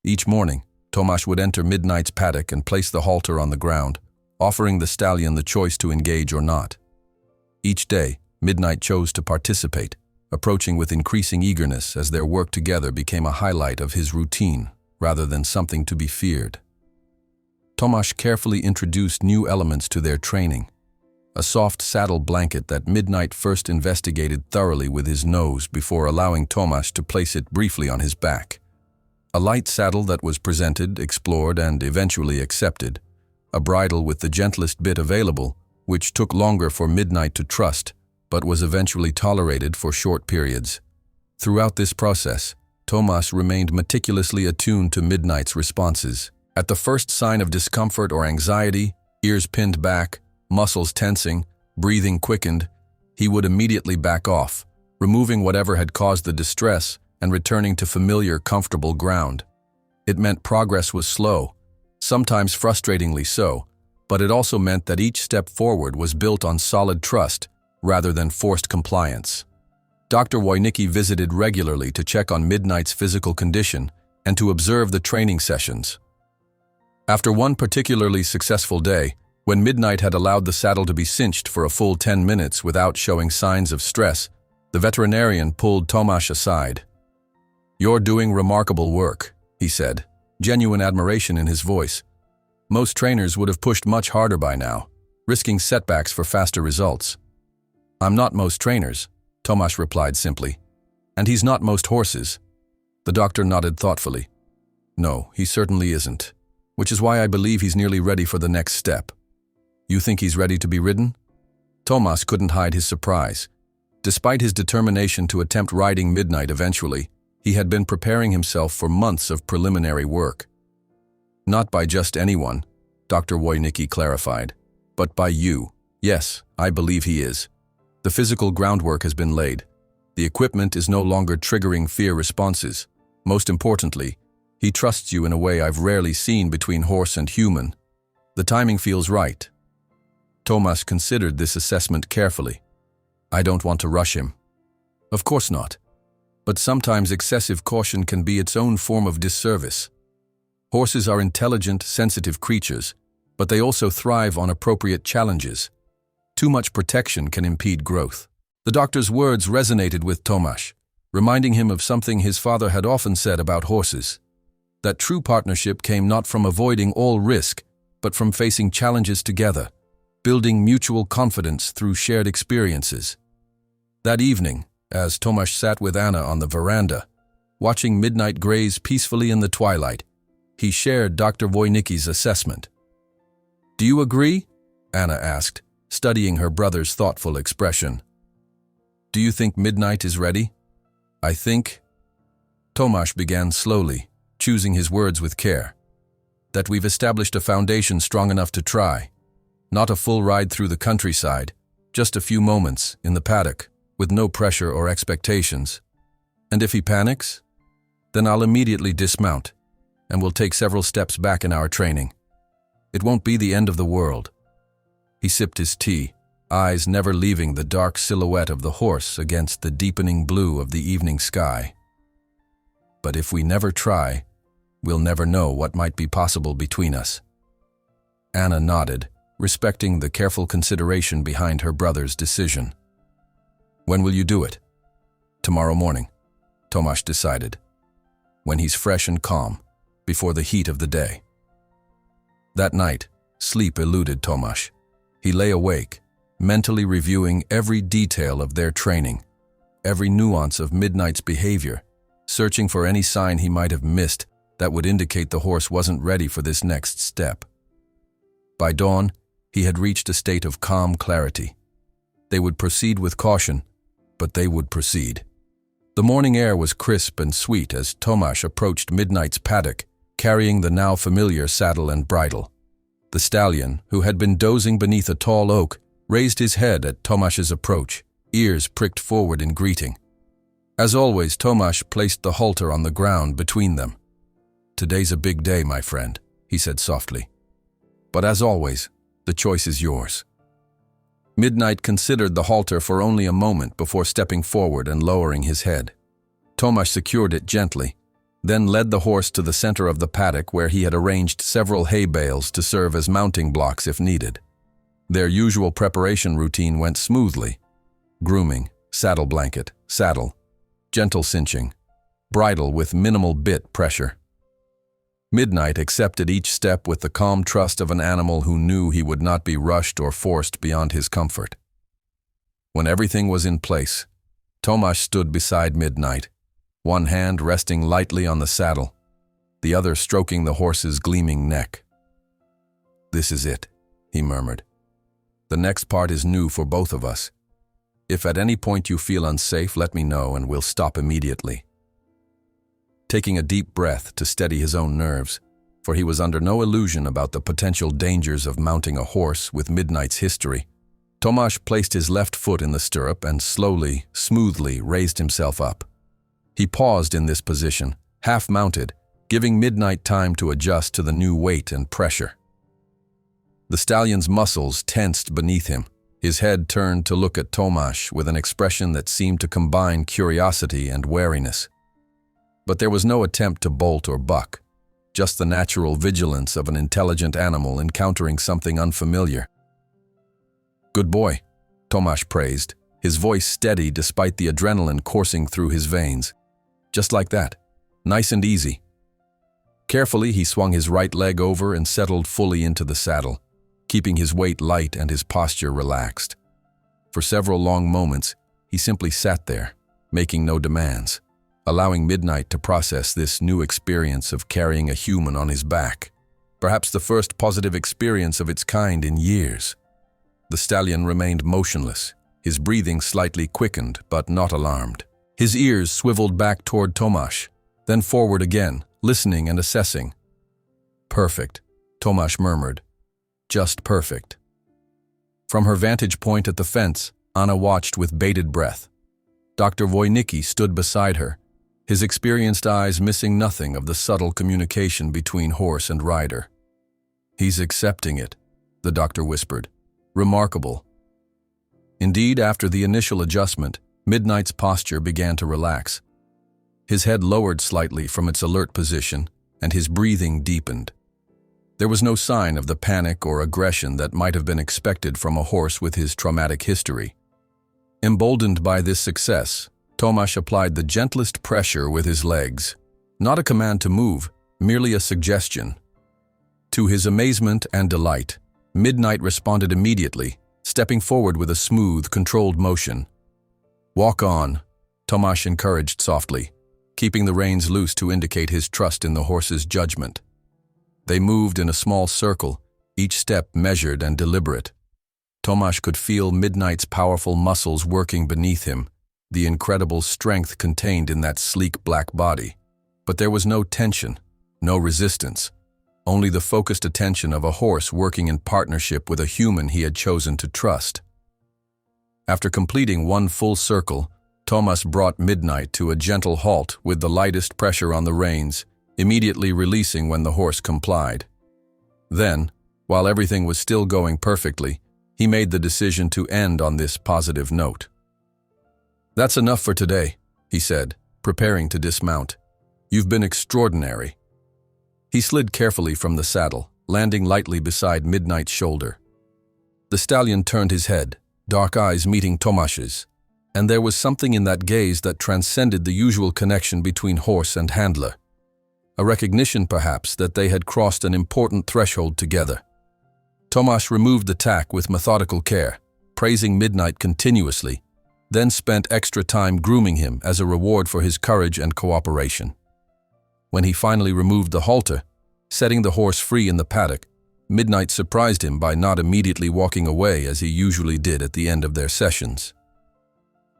Each morning, Tomasz would enter Midnight's paddock and place the halter on the ground, offering the stallion the choice to engage or not. Each day, Midnight chose to participate, approaching with increasing eagerness as their work together became a highlight of his routine rather than something to be feared. Tomasz carefully introduced new elements to their training. A soft saddle blanket that Midnight first investigated thoroughly with his nose before allowing Tomasz to place it briefly on his back. A light saddle that was presented, explored, and eventually accepted. A bridle with the gentlest bit available, which took longer for Midnight to trust, but was eventually tolerated for short periods. Throughout this process, Tomasz remained meticulously attuned to Midnight's responses. At the first sign of discomfort or anxiety, ears pinned back, muscles tensing, breathing quickened, he would immediately back off, removing whatever had caused the distress and returning to familiar, comfortable ground. It meant progress was slow, sometimes frustratingly so, but it also meant that each step forward was built on solid trust rather than forced compliance. Dr. Wojnicki visited regularly to check on Midnight's physical condition and to observe the training sessions. After one particularly successful day, when Midnight had allowed the saddle to be cinched for a full 10 minutes without showing signs of stress, the veterinarian pulled Tomasz aside. "You're doing remarkable work," he said, genuine admiration in his voice. "Most trainers would have pushed much harder by now, risking setbacks for faster results." "I'm not most trainers," Tomasz replied simply. "And he's not most horses." The doctor nodded thoughtfully. "No, he certainly isn't, which is why I believe he's nearly ready for the next step." "You think he's ready to be ridden?" Tomasz couldn't hide his surprise. Despite his determination to attempt riding Midnight eventually, he had been preparing himself for months of preliminary work. "Not by just anyone," Dr. Wojnicki clarified, "but by you. Yes, I believe he is. The physical groundwork has been laid. The equipment is no longer triggering fear responses. Most importantly, he trusts you in a way I've rarely seen between horse and human. The timing feels right." Tomasz considered this assessment carefully. "I don't want to rush him." "Of course not. But sometimes excessive caution can be its own form of disservice. Horses are intelligent, sensitive creatures, but they also thrive on appropriate challenges. Too much protection can impede growth." The doctor's words resonated with Tomasz, reminding him of something his father had often said about horses. That true partnership came not from avoiding all risk, but from facing challenges together, building mutual confidence through shared experiences. That evening, as Tomasz sat with Anna on the veranda, watching Midnight graze peacefully in the twilight, he shared Dr. Wojnicki's assessment. "Do you agree?" Anna asked, studying her brother's thoughtful expression. "Do you think Midnight is ready?" "I think," Tomasz began slowly, choosing his words with care, "that we've established a foundation strong enough to try. Not a full ride through the countryside, just a few moments in the paddock." with no pressure or expectations. And if he panics, then I'll immediately dismount, and we'll take several steps back in our training. It won't be the end of the world. He sipped his tea, eyes never leaving the dark silhouette of the horse against the deepening blue of the evening sky. But if we never try, we'll never know what might be possible between us. Anna nodded, respecting the careful consideration behind her brother's decision. When will you do it? Tomorrow morning, Tomasz decided. When he's fresh and calm, before the heat of the day. That night, sleep eluded Tomasz. He lay awake, mentally reviewing every detail of their training, every nuance of Midnight's behavior, searching for any sign he might have missed that would indicate the horse wasn't ready for this next step. By dawn, he had reached a state of calm clarity. They would proceed with caution, but they would proceed. The morning air was crisp and sweet as Tomasz approached Midnight's paddock, carrying the now familiar saddle and bridle. The stallion, who had been dozing beneath a tall oak, raised his head at Tomasz's approach, ears pricked forward in greeting. As always, Tomasz placed the halter on the ground between them. "Today's a big day, my friend," he said softly. "But as always, the choice is yours." Midnight considered the halter for only a moment before stepping forward and lowering his head. Tomasz secured it gently, then led the horse to the center of the paddock where he had arranged several hay bales to serve as mounting blocks if needed. Their usual preparation routine went smoothly. Grooming, saddle blanket, saddle, gentle cinching, bridle with minimal bit pressure. Midnight accepted each step with the calm trust of an animal who knew he would not be rushed or forced beyond his comfort. When everything was in place, Tomasz stood beside Midnight, one hand resting lightly on the saddle, the other stroking the horse's gleaming neck. "This is it," he murmured. "The next part is new for both of us. If at any point you feel unsafe, let me know and we'll stop immediately." Taking a deep breath to steady his own nerves, for he was under no illusion about the potential dangers of mounting a horse with Midnight's history, Tomasz placed his left foot in the stirrup and slowly, smoothly raised himself up. He paused in this position, half-mounted, giving Midnight time to adjust to the new weight and pressure. The stallion's muscles tensed beneath him. His head turned to look at Tomasz with an expression that seemed to combine curiosity and wariness. But there was no attempt to bolt or buck, just the natural vigilance of an intelligent animal encountering something unfamiliar. "Good boy," Tomasz praised, his voice steady despite the adrenaline coursing through his veins. "Just like that, nice and easy." Carefully, he swung his right leg over and settled fully into the saddle, keeping his weight light and his posture relaxed. For several long moments, he simply sat there, making no demands, allowing Midnight to process this new experience of carrying a human on his back, perhaps the first positive experience of its kind in years. The stallion remained motionless, his breathing slightly quickened but not alarmed. His ears swiveled back toward Tomasz, then forward again, listening and assessing. "Perfect," Tomasz murmured. "Just perfect." From her vantage point at the fence, Anna watched with bated breath. Dr. Wojnicki stood beside her, his experienced eyes missing nothing of the subtle communication between horse and rider. "He's accepting it," the doctor whispered. "Remarkable." Indeed, after the initial adjustment, Midnight's posture began to relax. His head lowered slightly from its alert position, and his breathing deepened. There was no sign of the panic or aggression that might have been expected from a horse with his traumatic history. Emboldened by this success, Tomasz applied the gentlest pressure with his legs. Not a command to move, merely a suggestion. To his amazement and delight, Midnight responded immediately, stepping forward with a smooth, controlled motion. "Walk on," Tomasz encouraged softly, keeping the reins loose to indicate his trust in the horse's judgment. They moved in a small circle, each step measured and deliberate. Tomasz could feel Midnight's powerful muscles working beneath him, the incredible strength contained in that sleek black body. But there was no tension, no resistance, only the focused attention of a horse working in partnership with a human he had chosen to trust. After completing one full circle, Tomasz brought Midnight to a gentle halt with the lightest pressure on the reins, immediately releasing when the horse complied. Then, while everything was still going perfectly, he made the decision to end on this positive note. "That's enough for today," he said, preparing to dismount. "You've been extraordinary." He slid carefully from the saddle, landing lightly beside Midnight's shoulder. The stallion turned his head, dark eyes meeting Tomasz's, and there was something in that gaze that transcended the usual connection between horse and handler. A recognition, perhaps, that they had crossed an important threshold together. Tomasz removed the tack with methodical care, praising Midnight continuously, then spent extra time grooming him as a reward for his courage and cooperation. When he finally removed the halter, setting the horse free in the paddock, Midnight surprised him by not immediately walking away as he usually did at the end of their sessions.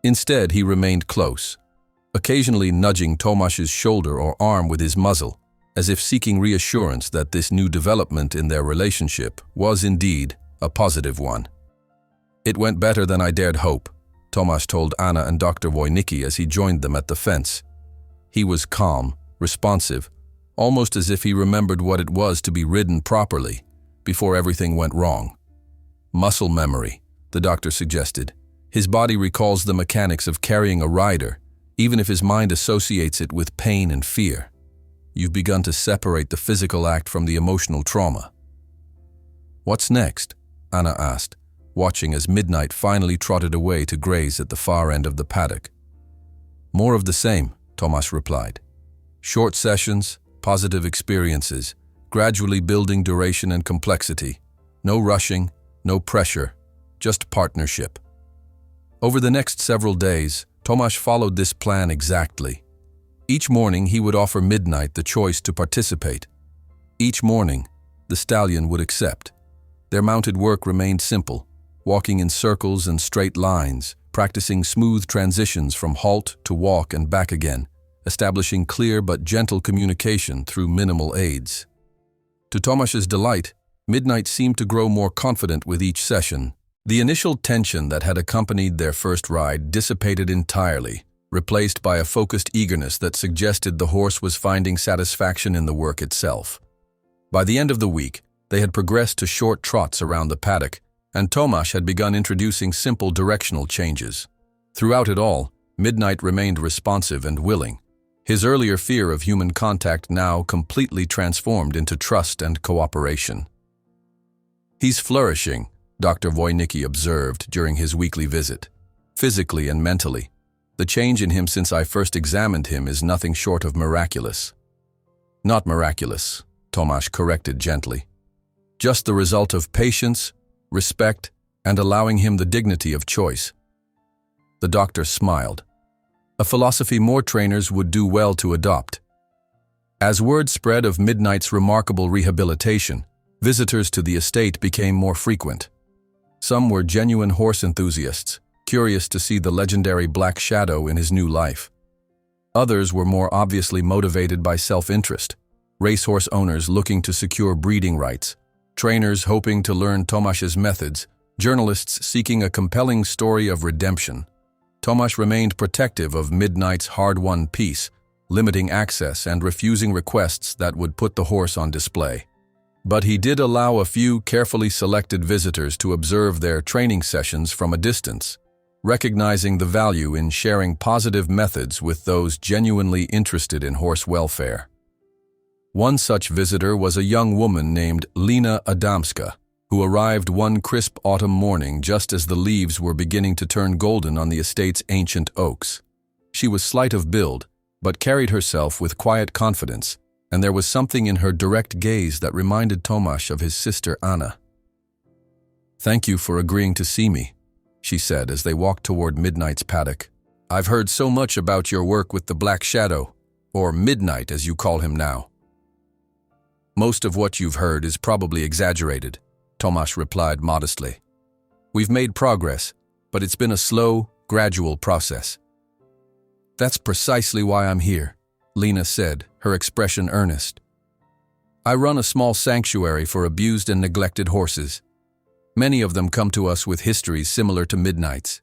Instead, he remained close, occasionally nudging Tomasz's shoulder or arm with his muzzle, as if seeking reassurance that this new development in their relationship was indeed a positive one. "It went better than I dared hope," Tomasz told Anna and Dr. Wojnicki as he joined them at the fence. He was calm, responsive, almost as if he remembered what it was to be ridden properly before everything went wrong. "Muscle memory," the doctor suggested. "His body recalls the mechanics of carrying a rider, even if his mind associates it with pain and fear. You've begun to separate the physical act from the emotional trauma." "What's next?" Anna asked, watching as Midnight finally trotted away to graze at the far end of the paddock. "More of the same," Tomasz replied. "Short sessions, positive experiences, gradually building duration and complexity. No rushing, no pressure, just partnership." Over the next several days, Tomasz followed this plan exactly. Each morning he would offer Midnight the choice to participate. Each morning, the stallion would accept. Their mounted work remained simple, walking in circles and straight lines, practicing smooth transitions from halt to walk and back again, establishing clear but gentle communication through minimal aids. To Tomasz's delight, Midnight seemed to grow more confident with each session. The initial tension that had accompanied their first ride dissipated entirely, replaced by a focused eagerness that suggested the horse was finding satisfaction in the work itself. By the end of the week, they had progressed to short trots around the paddock, and Tomasz had begun introducing simple directional changes. Throughout it all, Midnight remained responsive and willing, his earlier fear of human contact now completely transformed into trust and cooperation. "He's flourishing," Dr. Wojnicki observed during his weekly visit, "physically and mentally. The change in him since I first examined him is nothing short of miraculous." "Not miraculous," Tomasz corrected gently. "Just the result of patience, respect, and allowing him the dignity of choice." The doctor smiled, a philosophy more trainers would do well to adopt. As word spread of Midnight's remarkable rehabilitation, visitors to the estate became more frequent. Some were genuine horse enthusiasts, curious to see the legendary Black Shadow in his new life. Others were more obviously motivated by self-interest, racehorse owners looking to secure breeding rights, trainers hoping to learn Tomasz's methods, journalists seeking a compelling story of redemption. Tomasz remained protective of Midnight's hard-won peace, limiting access and refusing requests that would put the horse on display. But he did allow a few carefully selected visitors to observe their training sessions from a distance, recognizing the value in sharing positive methods with those genuinely interested in horse welfare. One such visitor was a young woman named Lena Adamska, who arrived one crisp autumn morning just as the leaves were beginning to turn golden on the estate's ancient oaks. She was slight of build, but carried herself with quiet confidence, and there was something in her direct gaze that reminded Tomasz of his sister Anna. "Thank you for agreeing to see me," she said as they walked toward Midnight's paddock. "I've heard so much about your work with the Black Shadow, or Midnight as you call him now." "Most of what you've heard is probably exaggerated," Tomasz replied modestly. "We've made progress, but it's been a slow, gradual process." "That's precisely why I'm here," Lena said, her expression earnest. "I run a small sanctuary for abused and neglected horses. Many of them come to us with histories similar to Midnight's,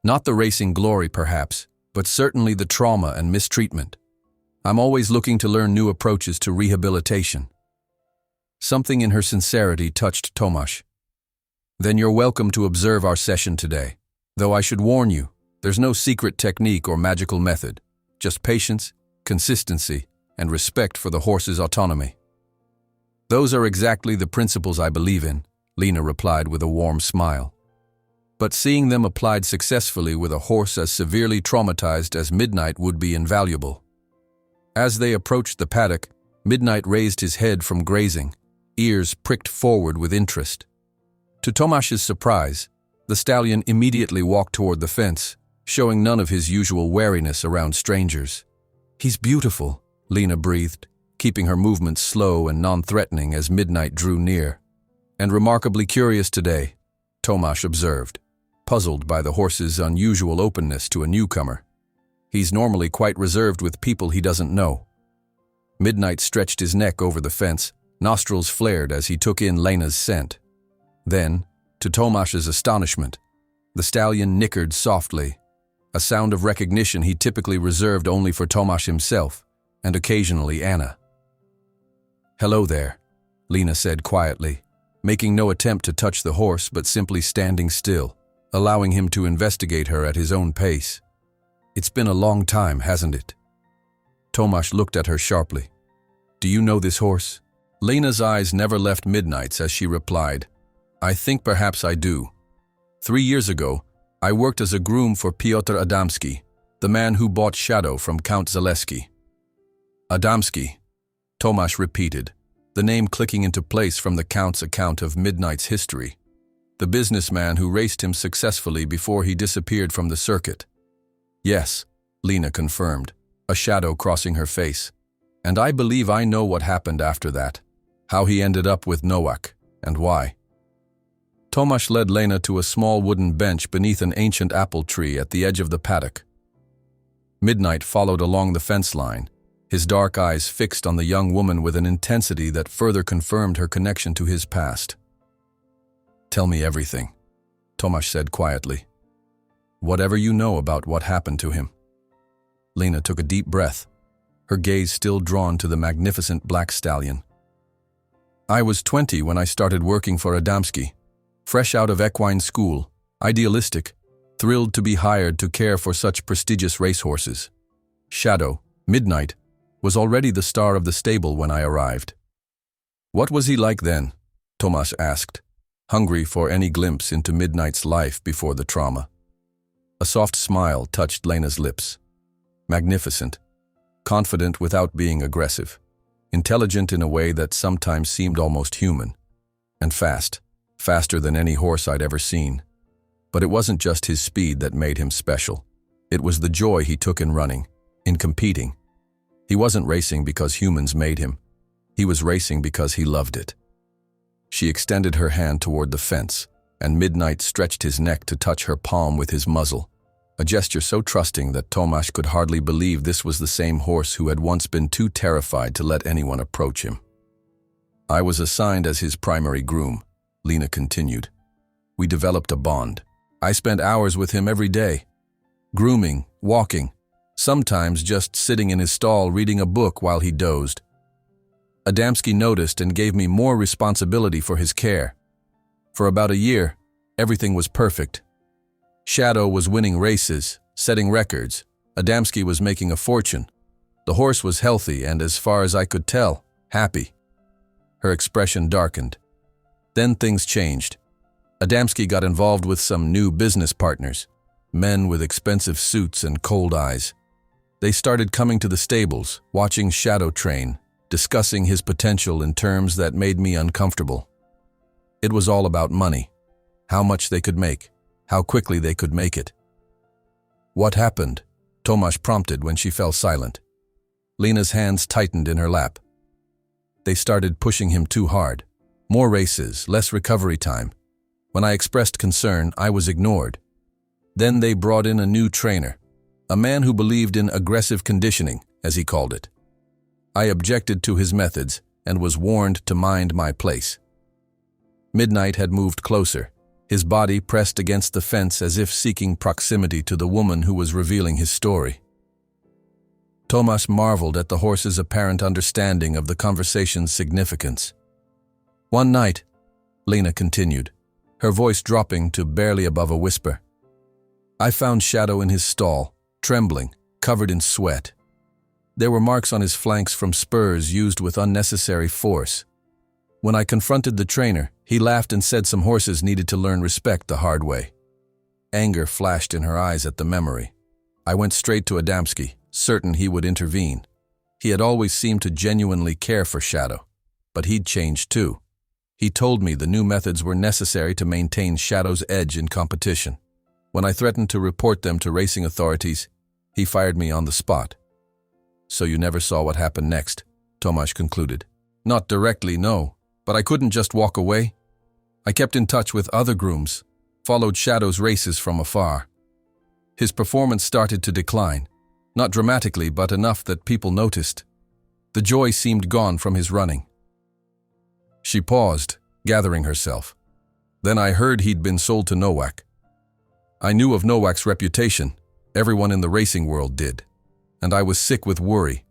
Not the racing glory, perhaps, but certainly the trauma and mistreatment. I'm always looking to learn new approaches to rehabilitation. Something in her sincerity touched Tomasz. Then you're welcome to observe our session today. Though I should warn you, there's no secret technique or magical method, just patience, consistency, and respect for the horse's autonomy. Those are exactly the principles I believe in, Lena replied with a warm smile. But seeing them applied successfully with a horse as severely traumatized as Midnight would be invaluable. As they approached the paddock, Midnight raised his head from grazing, ears pricked forward with interest. To Tomasz's surprise, the stallion immediately walked toward the fence, showing none of his usual wariness around strangers. "He's beautiful," Lena breathed, keeping her movements slow and non-threatening as Midnight drew near. "And remarkably curious today," Tomasz observed, puzzled by the horse's unusual openness to a newcomer. "He's normally quite reserved with people he doesn't know." Midnight stretched his neck over the fence, nostrils flared as he took in Lena's scent. Then, to Tomasz's astonishment, the stallion nickered softly, a sound of recognition he typically reserved only for Tomasz himself, and occasionally Anna. "Hello there," Lena said quietly, making no attempt to touch the horse but simply standing still, allowing him to investigate her at his own pace. "It's been a long time, hasn't it?" Tomasz looked at her sharply. "Do you know this horse?" Lena's eyes never left Midnight's as she replied, "I think perhaps I do. 3 years ago, I worked as a groom for Piotr Adamski, the man who bought Shadow from Count Zaleski." "Adamski," Tomasz repeated, the name clicking into place from the Count's account of Midnight's history. The businessman who raced him successfully before he disappeared from the circuit. "Yes," Lena confirmed, a shadow crossing her face. "And I believe I know what happened after that, how he ended up with Nowak, and why." Tomasz led Lena to a small wooden bench beneath an ancient apple tree at the edge of the paddock. Midnight followed along the fence line, his dark eyes fixed on the young woman with an intensity that further confirmed her connection to his past. "Tell me everything," Tomasz said quietly. "Whatever you know about what happened to him." Lena took a deep breath, her gaze still drawn to the magnificent black stallion. "I was 20 when I started working for Adamski. Fresh out of equine school, idealistic, thrilled to be hired to care for such prestigious racehorses. Shadow, Midnight, was already the star of the stable when I arrived." "What was he like then?" Tomasz asked, hungry for any glimpse into Midnight's life before the trauma. A soft smile touched Lena's lips. Magnificent, confident without being aggressive, intelligent in a way that sometimes seemed almost human, and fast. Faster than any horse I'd ever seen. But it wasn't just his speed that made him special. It was the joy he took in running, in competing. He wasn't racing because humans made him. He was racing because he loved it. She extended her hand toward the fence, and Midnight stretched his neck to touch her palm with his muzzle, a gesture so trusting that Tomasz could hardly believe this was the same horse who had once been too terrified to let anyone approach him. "I was assigned as his primary groom," Lena continued. "We developed a bond. I spent hours with him every day, grooming, walking, sometimes just sitting in his stall reading a book while he dozed. Adamski noticed and gave me more responsibility for his care. For about a year, everything was perfect. Shadow was winning races, setting records. Adamski was making a fortune. The horse was healthy and, as far as I could tell, happy." Her expression darkened. Then things changed. Adamski got involved with some new business partners, men with expensive suits and cold eyes. They started coming to the stables, watching Shadow train, discussing his potential in terms that made me uncomfortable. It was all about money, how much they could make, how quickly they could make it. "What happened?" Tomasz prompted when she fell silent. Lena's hands tightened in her lap. "They started pushing him too hard. More races, less recovery time. When I expressed concern, I was ignored. Then they brought in a new trainer, a man who believed in aggressive conditioning, as he called it. I objected to his methods and was warned to mind my place." Midnight had moved closer, his body pressed against the fence as if seeking proximity to the woman who was revealing his story. Tomasz marveled at the horse's apparent understanding of the conversation's significance. One night, Lena continued, her voice dropping to barely above a whisper, I found Shadow in his stall, trembling, covered in sweat. There were marks on his flanks from spurs used with unnecessary force. When I confronted the trainer, he laughed and said some horses needed to learn respect the hard way. Anger flashed in her eyes at the memory. I went straight to Adamski, certain he would intervene. He had always seemed to genuinely care for Shadow, but he'd changed too. He told me the new methods were necessary to maintain Shadow's edge in competition. When I threatened to report them to racing authorities, he fired me on the spot. So you never saw what happened next, Tomasz concluded. Not directly, no, but I couldn't just walk away. I kept in touch with other grooms, followed Shadow's races from afar. His performance started to decline, not dramatically but enough that people noticed. The joy seemed gone from his running. She paused, gathering herself. Then I heard he'd been sold to Nowak. I knew of Nowak's reputation, everyone in the racing world did, and I was sick with worry.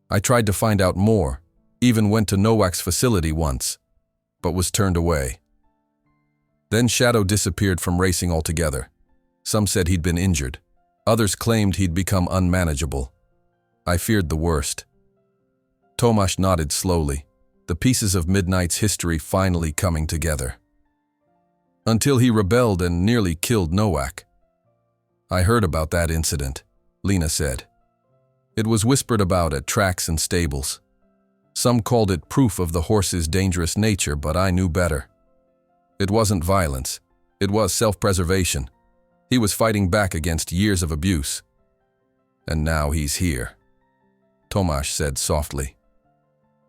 I tried to find out more, even went to Nowak's facility once, but was turned away. Then Shadow disappeared from racing altogether. Some said he'd been injured. Others claimed he'd become unmanageable. I feared the worst. Tomasz nodded slowly, the pieces of Midnight's history finally coming together. Until he rebelled and nearly killed Nowak. I heard about that incident, Lena said. It was whispered about at tracks and stables. Some called it proof of the horse's dangerous nature, but I knew better. It wasn't violence. It was self-preservation. He was fighting back against years of abuse. And now he's here, Tomasz said softly.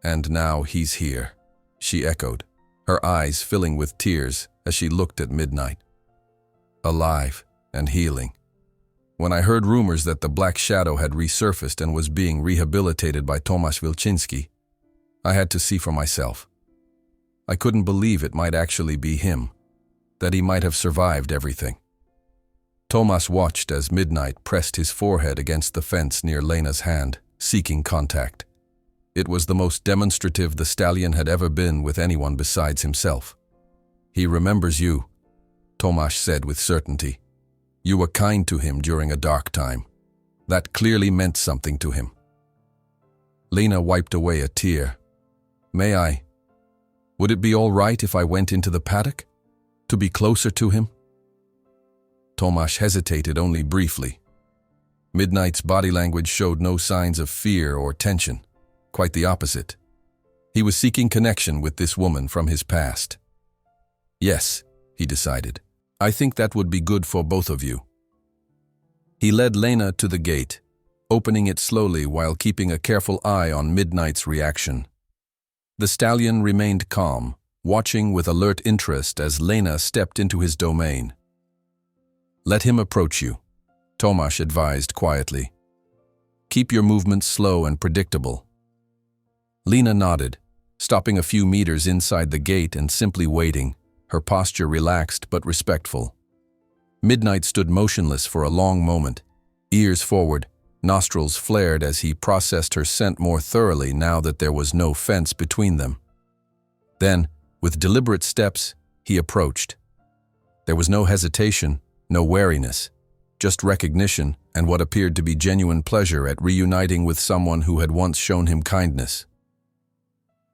And now he's here, she echoed, her eyes filling with tears as she looked at Midnight. Alive and healing. When I heard rumors that the Black Shadow had resurfaced and was being rehabilitated by Tomasz Wilczynski, I had to see for myself. I couldn't believe it might actually be him, that he might have survived everything. Tomasz watched as Midnight pressed his forehead against the fence near Lena's hand, seeking contact. It was the most demonstrative the stallion had ever been with anyone besides himself. He remembers you, Tomasz said with certainty. You were kind to him during a dark time. That clearly meant something to him. Lena wiped away a tear. May I? Would it be all right if I went into the paddock? To be closer to him? Tomasz hesitated only briefly. Midnight's body language showed no signs of fear or tension. Quite the opposite. He was seeking connection with this woman from his past. Yes, he decided. I think that would be good for both of you. He led Lena to the gate, opening it slowly while keeping a careful eye on Midnight's reaction. The stallion remained calm, watching with alert interest as Lena stepped into his domain. Let him approach you, Tomasz advised quietly. Keep your movements slow and predictable. Lena nodded, stopping a few meters inside the gate and simply waiting, her posture relaxed but respectful. Midnight stood motionless for a long moment, ears forward, nostrils flared as he processed her scent more thoroughly now that there was no fence between them. Then, with deliberate steps, he approached. There was no hesitation, no wariness, just recognition and what appeared to be genuine pleasure at reuniting with someone who had once shown him kindness.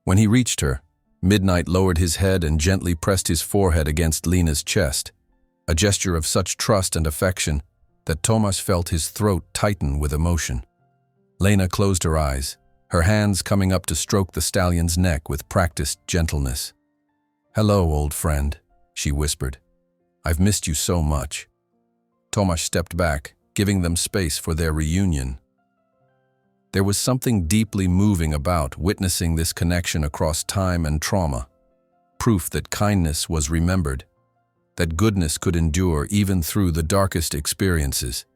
When he reached her, Midnight lowered his head and gently pressed his forehead against Lena's chest, a gesture of such trust and affection that Tomasz felt his throat tighten with emotion. Lena closed her eyes, her hands coming up to stroke the stallion's neck with practiced gentleness. "Hello, old friend," she whispered. "I've missed you so much." Tomasz stepped back, giving them space for their reunion. There was something deeply moving about witnessing this connection across time and trauma, proof that kindness was remembered, that goodness could endure even through the darkest experiences.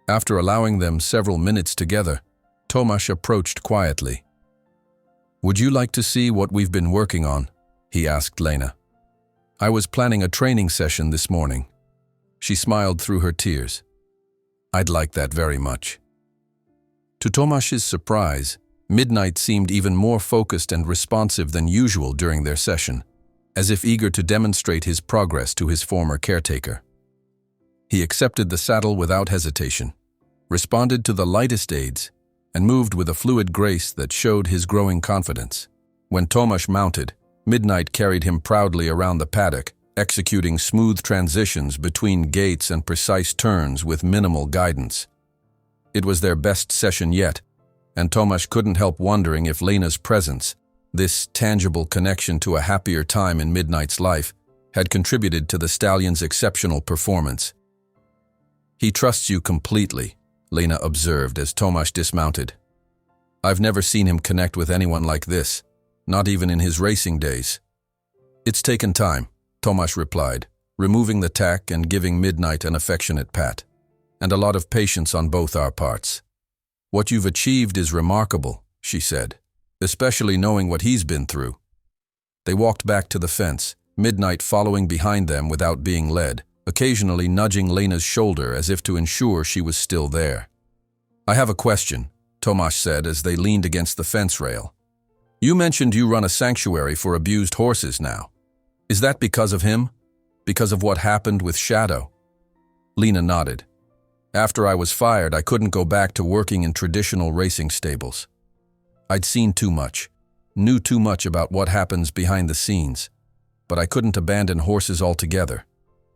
After allowing them several minutes together, Tomasz approached quietly. "Would you like to see what we've been working on?" he asked Lena. I was planning a training session this morning. She smiled through her tears. I'd like that very much. To Tomasz's surprise, Midnight seemed even more focused and responsive than usual during their session, as if eager to demonstrate his progress to his former caretaker. He accepted the saddle without hesitation, responded to the lightest aids, and moved with a fluid grace that showed his growing confidence. When Tomasz mounted, Midnight carried him proudly around the paddock, executing smooth transitions between gaits and precise turns with minimal guidance. It was their best session yet, and Tomasz couldn't help wondering if Lena's presence, this tangible connection to a happier time in Midnight's life, had contributed to the stallion's exceptional performance. He trusts you completely, Lena observed as Tomasz dismounted. I've never seen him connect with anyone like this, not even in his racing days. It's taken time, Tomasz replied, removing the tack and giving Midnight an affectionate pat, and a lot of patience on both our parts. What you've achieved is remarkable, she said, especially knowing what he's been through. They walked back to the fence, Midnight following behind them without being led, occasionally nudging Lena's shoulder as if to ensure she was still there. I have a question, Tomasz said as they leaned against the fence rail. You mentioned you run a sanctuary for abused horses now. Is that because of him? Because of what happened with Shadow? Lena nodded. After I was fired, I couldn't go back to working in traditional racing stables. I'd seen too much, knew too much about what happens behind the scenes, but I couldn't abandon horses altogether.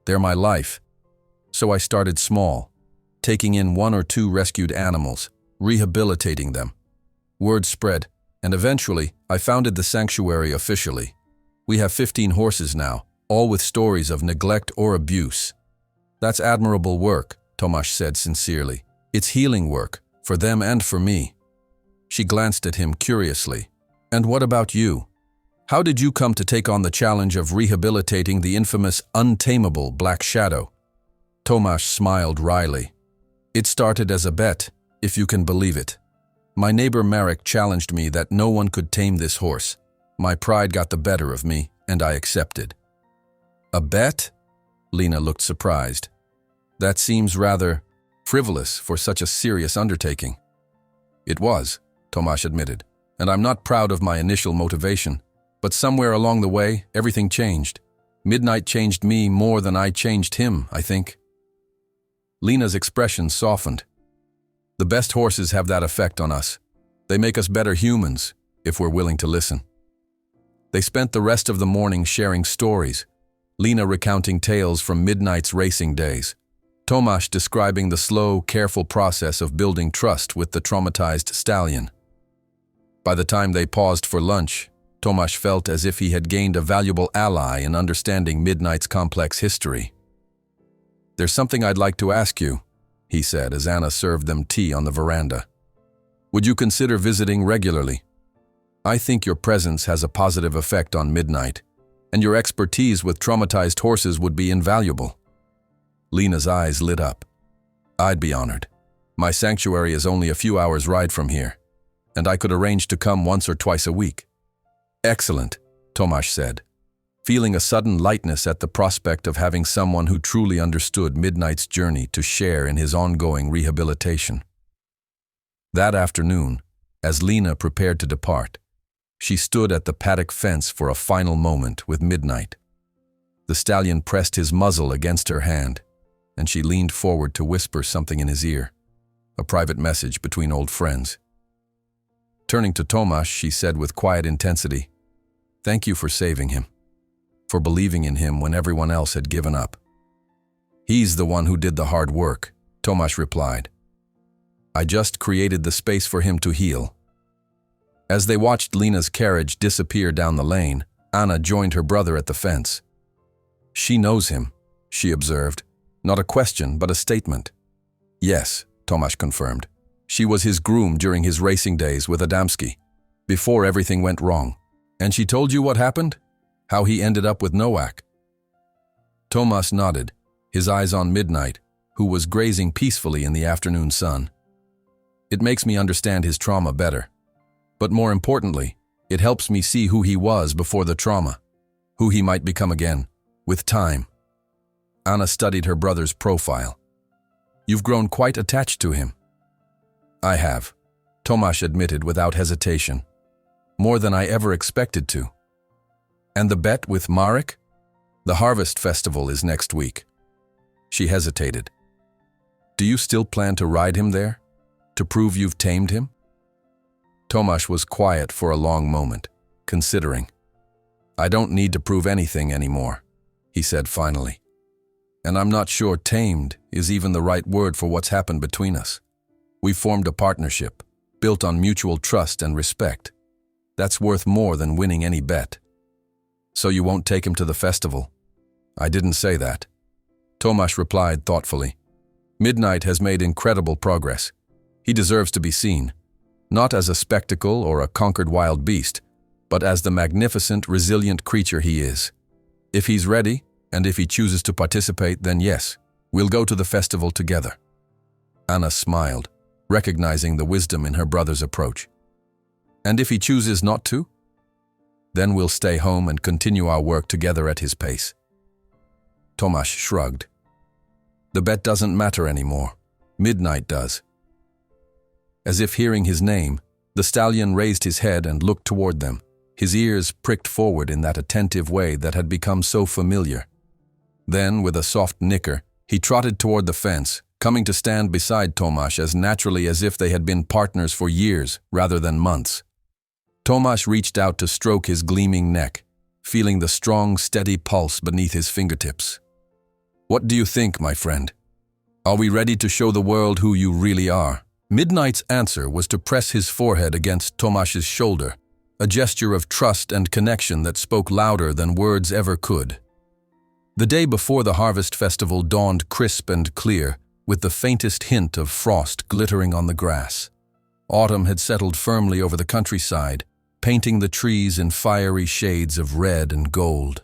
They're my life. So I started small, taking in 1 or 2 rescued animals, rehabilitating them. Word spread, and eventually I founded the sanctuary officially. We have 15 horses now, all with stories of neglect or abuse. That's admirable work, Tomasz said sincerely. It's healing work, for them and for me. She glanced at him curiously. And what about you? How did you come to take on the challenge of rehabilitating the infamous, untamable Black Shadow? Tomasz smiled wryly. It started as a bet, if you can believe it. My neighbor Marek challenged me that no one could tame this horse. My pride got the better of me, and I accepted. A bet? Lena looked surprised. That seems rather frivolous for such a serious undertaking. It was, Tomasz admitted, and I'm not proud of my initial motivation. But somewhere along the way, everything changed. Midnight changed me more than I changed him, I think. Lena's expression softened. The best horses have that effect on us. They make us better humans, if we're willing to listen. They spent the rest of the morning sharing stories, Lena recounting tales from Midnight's racing days, Tomasz describing the slow, careful process of building trust with the traumatized stallion. By the time they paused for lunch, Tomasz felt as if he had gained a valuable ally in understanding Midnight's complex history. There's something I'd like to ask you, he said as Anna served them tea on the veranda. Would you consider visiting regularly? I think your presence has a positive effect on Midnight, and your expertise with traumatized horses would be invaluable. Lena's eyes lit up. I'd be honored. My sanctuary is only a few hours' ride from here, and I could arrange to come once or twice a week. Excellent, Tomasz said, feeling a sudden lightness at the prospect of having someone who truly understood Midnight's journey to share in his ongoing rehabilitation. That afternoon, as Lena prepared to depart, she stood at the paddock fence for a final moment with Midnight. The stallion pressed his muzzle against her hand, and she leaned forward to whisper something in his ear, a private message between old friends. Turning to Tomasz, she said with quiet intensity, "Thank you for saving him, for believing in him when everyone else had given up." "He's the one who did the hard work," Tomasz replied. "I just created the space for him to heal." As they watched Lena's carriage disappear down the lane, Anna joined her brother at the fence. "She knows him," she observed. Not a question, but a statement. "Yes," Tomasz confirmed. "She was his groom during his racing days with Adamski, before everything went wrong. And she told you what happened? How he ended up with Nowak?" Tomasz nodded, his eyes on Midnight, who was grazing peacefully in the afternoon sun. "It makes me understand his trauma better. But more importantly, it helps me see who he was before the trauma, who he might become again, With time. Anna studied her brother's profile. You've grown quite attached to him. I have, Tomasz admitted without hesitation. More than I ever expected to. And the bet with Marek? The Harvest Festival is next week. She hesitated. Do you still plan to ride him there? To prove you've tamed him? Tomasz was quiet for a long moment, considering. I don't need to prove anything anymore, he said finally. And I'm not sure tamed is even the right word for what's happened between us. We formed a partnership, built on mutual trust and respect. That's worth more than winning any bet. So you won't take him to the festival? I didn't say that. Tomasz replied thoughtfully. Midnight has made incredible progress. He deserves to be seen, not as a spectacle or a conquered wild beast, but as the magnificent, resilient creature he is. If he's ready, and if he chooses to participate, then yes, we'll go to the festival together. Anna smiled, recognizing the wisdom in her brother's approach. And if he chooses not to? Then we'll stay home and continue our work together at his pace. Tomasz shrugged. The bet doesn't matter anymore. Midnight does. As if hearing his name, the stallion raised his head and looked toward them, his ears pricked forward in that attentive way that had become so familiar. Then, with a soft nicker, he trotted toward the fence, coming to stand beside Tomasz as naturally as if they had been partners for years rather than months. Tomasz reached out to stroke his gleaming neck, feeling the strong, steady pulse beneath his fingertips. What do you think, my friend? Are we ready to show the world who you really are? Midnight's answer was to press his forehead against Tomasz's shoulder, a gesture of trust and connection that spoke louder than words ever could. The day before the Harvest Festival dawned crisp and clear, with the faintest hint of frost glittering on the grass. Autumn had settled firmly over the countryside, painting the trees in fiery shades of red and gold.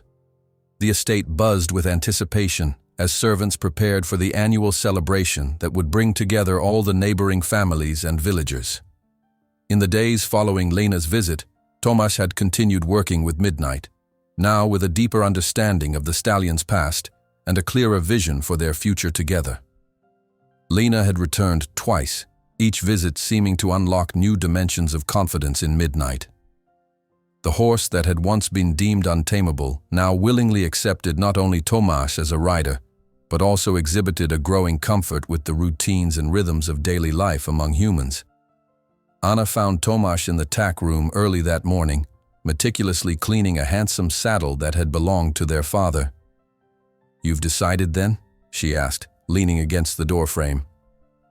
The estate buzzed with anticipation as servants prepared for the annual celebration that would bring together all the neighboring families and villagers. In the days following Lena's visit, Tomasz had continued working with Midnight, now with a deeper understanding of the stallion's past and a clearer vision for their future together. Lena had returned twice, each visit seeming to unlock new dimensions of confidence in Midnight. The horse that had once been deemed untamable now willingly accepted not only Tomasz as a rider, but also exhibited a growing comfort with the routines and rhythms of daily life among humans. Anna found Tomasz in the tack room early that morning, meticulously cleaning a handsome saddle that had belonged to their father. "You've decided then?" she asked, leaning against the doorframe.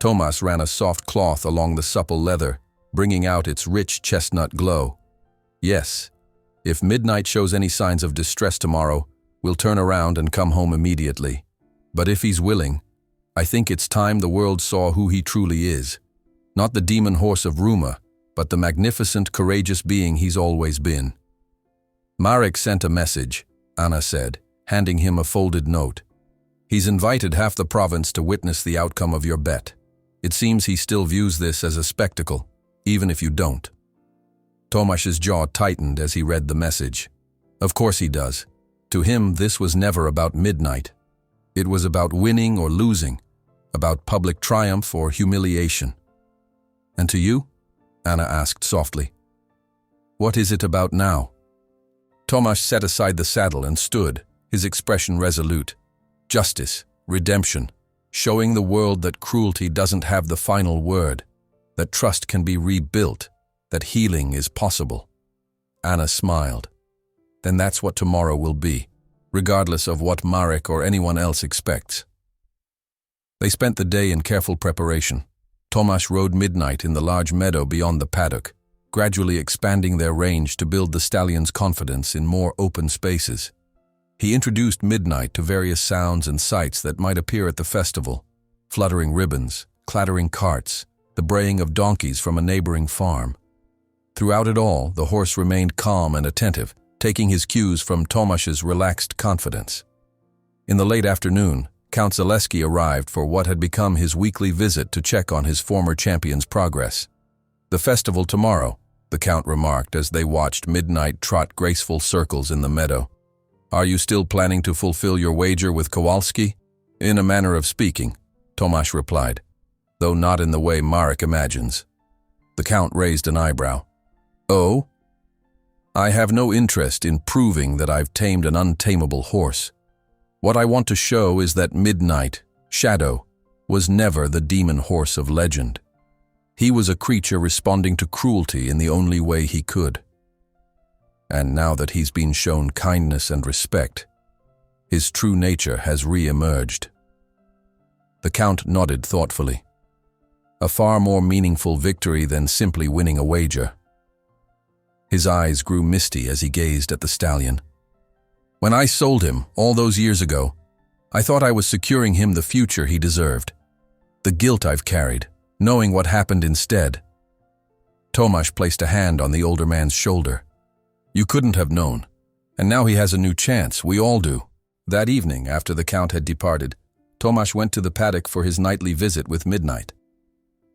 Tomasz ran a soft cloth along the supple leather, bringing out its rich chestnut glow. "Yes. If Midnight shows any signs of distress tomorrow, we'll turn around and come home immediately. But if he's willing, I think it's time the world saw who he truly is. Not the demon horse of rumor, but the magnificent, courageous being he's always been." "Marek sent a message," Anna said, handing him a folded note. "He's invited half the province to witness the outcome of your bet. It seems he still views this as a spectacle, even if you don't." Tomasz's jaw tightened as he read the message. Of course he does. To him, this was never about Midnight. It was about winning or losing, about public triumph or humiliation. "And to you?" Anna asked softly. "What is it about now?" Tomasz set aside the saddle and stood, his expression resolute. Justice, redemption, showing the world that cruelty doesn't have the final word, that trust can be rebuilt, that healing is possible. Anna smiled. "Then that's what tomorrow will be, regardless of what Marek or anyone else expects." They spent the day in careful preparation. Tomasz rode Midnight in the large meadow beyond the paddock, gradually expanding their range to build the stallion's confidence in more open spaces. He introduced Midnight to various sounds and sights that might appear at the festival: fluttering ribbons, clattering carts, the braying of donkeys from a neighboring farm. Throughout it all, the horse remained calm and attentive, taking his cues from Tomasz's relaxed confidence. In the late afternoon, Count Zaleski arrived for what had become his weekly visit to check on his former champion's progress. "The festival tomorrow," the Count remarked as they watched Midnight trot graceful circles in the meadow. Are you still planning to fulfill your wager with Kowalski? In a manner of speaking, Tomasz replied, though not in the way Marek imagines. The Count raised an eyebrow. Oh? I have no interest in proving that I've tamed an untamable horse. What I want to show is that Midnight, Shadow, was never the demon horse of legend. He was a creature responding to cruelty in the only way he could. And now that he's been shown kindness and respect, his true nature has re-emerged. The Count nodded thoughtfully. A far more meaningful victory than simply winning a wager. His eyes grew misty as he gazed at the stallion. When I sold him, all those years ago, I thought I was securing him the future he deserved. The guilt I've carried, knowing what happened instead. Tomasz placed a hand on the older man's shoulder. You couldn't have known. And now he has a new chance, we all do. That evening, after the Count had departed, Tomasz went to the paddock for his nightly visit with Midnight.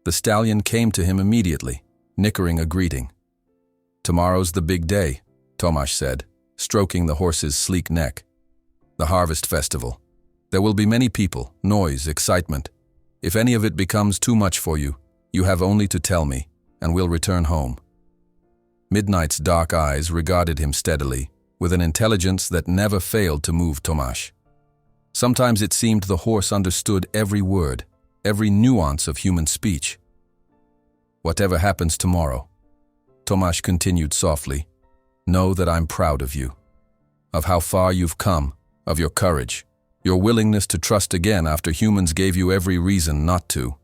The stallion came to him immediately, nickering a greeting. Tomorrow's the big day, Tomasz said, stroking the horse's sleek neck. The harvest festival. There will be many people, noise, excitement. If any of it becomes too much for you, you have only to tell me, and we'll return home. Midnight's dark eyes regarded him steadily, with an intelligence that never failed to move Tomasz. Sometimes it seemed the horse understood every word, every nuance of human speech. Whatever happens tomorrow, Tomasz continued softly, know that I'm proud of you, of how far you've come, of your courage, your willingness to trust again after humans gave you every reason not to.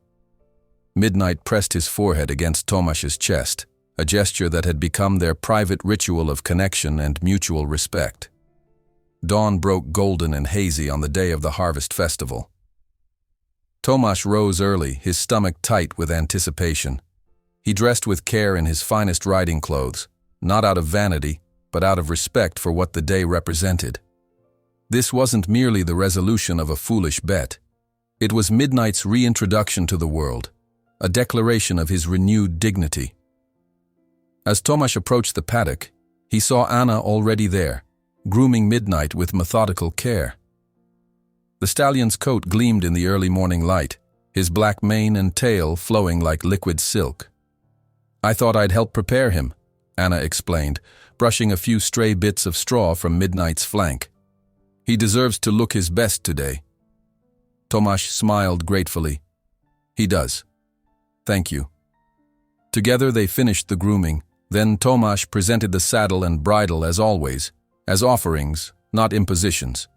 Midnight pressed his forehead against Tomasz's chest, a gesture that had become their private ritual of connection and mutual respect. Dawn broke golden and hazy on the day of the harvest festival. Tomasz rose early, his stomach tight with anticipation. He dressed with care in his finest riding clothes, not out of vanity, but out of respect for what the day represented. This wasn't merely the resolution of a foolish bet. It was Midnight's reintroduction to the world, a declaration of his renewed dignity. As Tomasz approached the paddock, he saw Anna already there, grooming Midnight with methodical care. The stallion's coat gleamed in the early morning light, his black mane and tail flowing like liquid silk. I thought I'd help prepare him, Anna explained, brushing a few stray bits of straw from Midnight's flank. He deserves to look his best today. Tomasz smiled gratefully. He does. Thank you. Together they finished the grooming. Then Tomasz presented the saddle and bridle as always, as offerings, not impositions.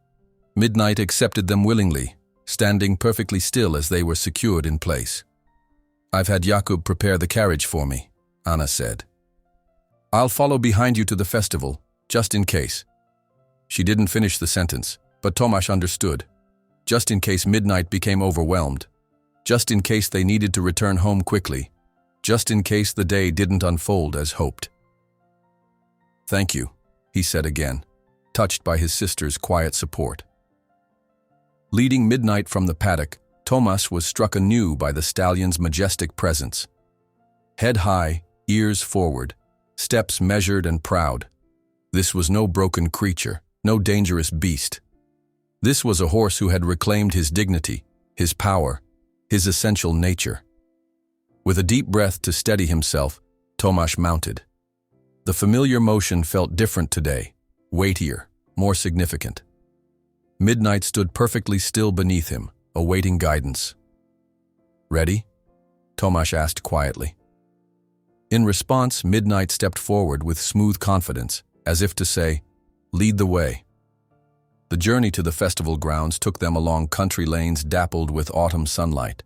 Midnight accepted them willingly, standing perfectly still as they were secured in place. I've had Jakub prepare the carriage for me, Anna said. I'll follow behind you to the festival, just in case. She didn't finish the sentence, but Tomasz understood. Just in case Midnight became overwhelmed. Just in case they needed to return home quickly. Just in case the day didn't unfold as hoped. Thank you, he said again, touched by his sister's quiet support. Leading Midnight from the paddock, Tomasz was struck anew by the stallion's majestic presence. Head high, ears forward, steps measured and proud. This was no broken creature, no dangerous beast. This was a horse who had reclaimed his dignity, his power, his essential nature. With a deep breath to steady himself, Tomasz mounted. The familiar motion felt different today, weightier, more significant. Midnight stood perfectly still beneath him, awaiting guidance. Ready? Tomasz asked quietly. In response, Midnight stepped forward with smooth confidence, as if to say, lead the way. The journey to the festival grounds took them along country lanes dappled with autumn sunlight.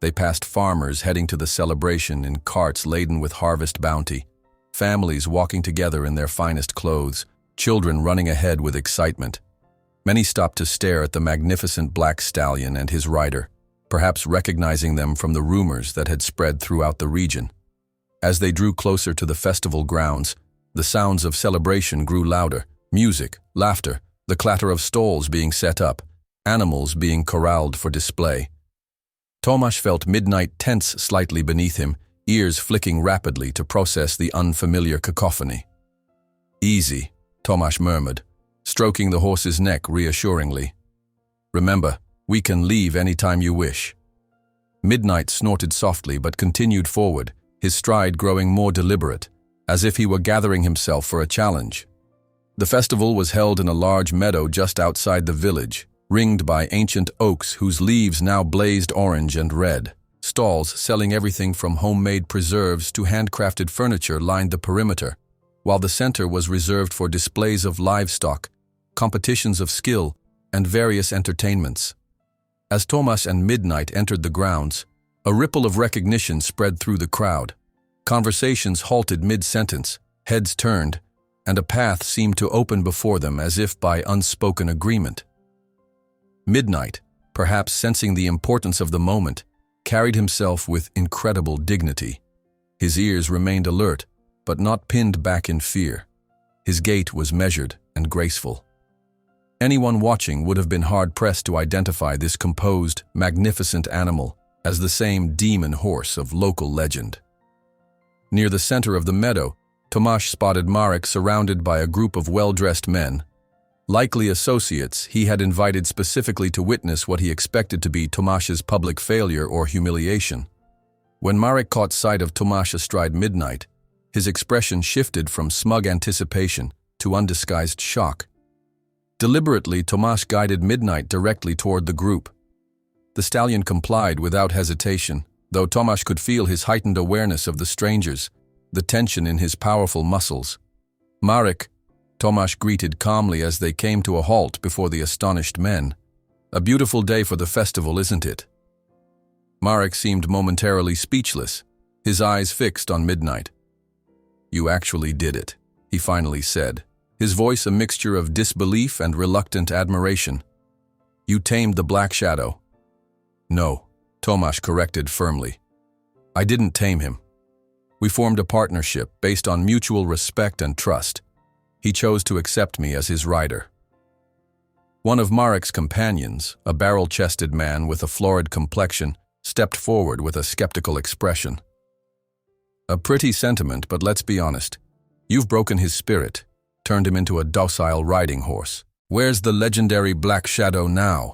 They passed farmers heading to the celebration in carts laden with harvest bounty, families walking together in their finest clothes, children running ahead with excitement. Many stopped to stare at the magnificent black stallion and his rider, perhaps recognizing them from the rumors that had spread throughout the region. As they drew closer to the festival grounds, the sounds of celebration grew louder, music, laughter, the clatter of stalls being set up, animals being corralled for display. Tomasz felt Midnight tense slightly beneath him, ears flicking rapidly to process the unfamiliar cacophony. Easy, Tomasz murmured, stroking the horse's neck reassuringly. "Remember, we can leave any time you wish." Midnight snorted softly but continued forward, his stride growing more deliberate, as if he were gathering himself for a challenge. The festival was held in a large meadow just outside the village, ringed by ancient oaks whose leaves now blazed orange and red. Stalls selling everything from homemade preserves to handcrafted furniture lined the perimeter, while the center was reserved for displays of livestock, competitions of skill, and various entertainments. As Tomasz and Midnight entered the grounds, a ripple of recognition spread through the crowd. Conversations halted mid-sentence, heads turned, and a path seemed to open before them as if by unspoken agreement. Midnight, perhaps sensing the importance of the moment, carried himself with incredible dignity. His ears remained alert, but not pinned back in fear. His gait was measured and graceful. Anyone watching would have been hard-pressed to identify this composed, magnificent animal as the same demon horse of local legend. Near the center of the meadow, Tomasz spotted Marek surrounded by a group of well-dressed men, likely associates he had invited specifically to witness what he expected to be Tomasz's public failure or humiliation. When Marek caught sight of Tomasz astride Midnight, his expression shifted from smug anticipation to undisguised shock. Deliberately, Tomasz guided Midnight directly toward the group. The stallion complied without hesitation, though Tomasz could feel his heightened awareness of the strangers, the tension in his powerful muscles. "Marek," Tomasz greeted calmly as they came to a halt before the astonished men. "A beautiful day for the festival, isn't it?" Marek seemed momentarily speechless, his eyes fixed on Midnight. "You actually did it," he finally said, his voice a mixture of disbelief and reluctant admiration. "You tamed the Black Shadow." "No," Tomasz corrected firmly. "I didn't tame him. We formed a partnership based on mutual respect and trust. He chose to accept me as his rider." One of Marek's companions, a barrel-chested man with a florid complexion, stepped forward with a skeptical expression. "A pretty sentiment, but let's be honest. You've broken his spirit, turned him into a docile riding horse. Where's the legendary Black Shadow now?"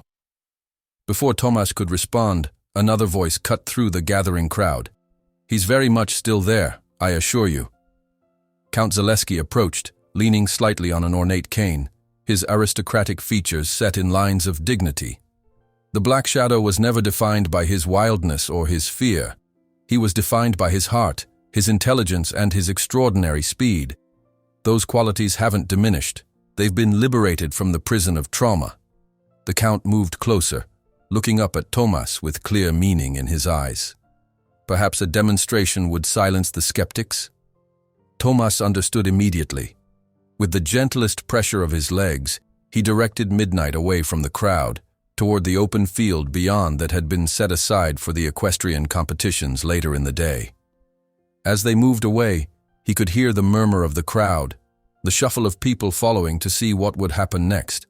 Before Tomasz could respond, another voice cut through the gathering crowd. "He's very much still there, I assure you." Count Zaleski approached, leaning slightly on an ornate cane, his aristocratic features set in lines of dignity. The Black Shadow was never defined by his wildness or his fear. He was defined by his heart, his intelligence, and his extraordinary speed. Those qualities haven't diminished. They've been liberated from the prison of trauma. The Count moved closer, looking up at Tomasz with clear meaning in his eyes. Perhaps a demonstration would silence the skeptics? Tomasz understood immediately. With the gentlest pressure of his legs, he directed Midnight away from the crowd, toward the open field beyond that had been set aside for the equestrian competitions later in the day. As they moved away, he could hear the murmur of the crowd, the shuffle of people following to see what would happen next.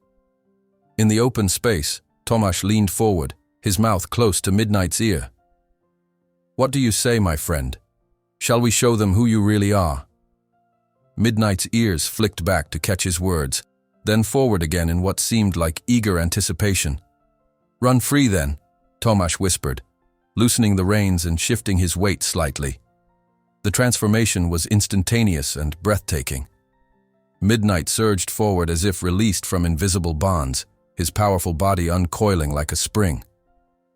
In the open space, Tomasz leaned forward, his mouth close to Midnight's ear. "What do you say, my friend? Shall we show them who you really are?" Midnight's ears flicked back to catch his words, then forward again in what seemed like eager anticipation. "Run free then," Tomasz whispered, loosening the reins and shifting his weight slightly. The transformation was instantaneous and breathtaking. Midnight surged forward as if released from invisible bonds, his powerful body uncoiling like a spring.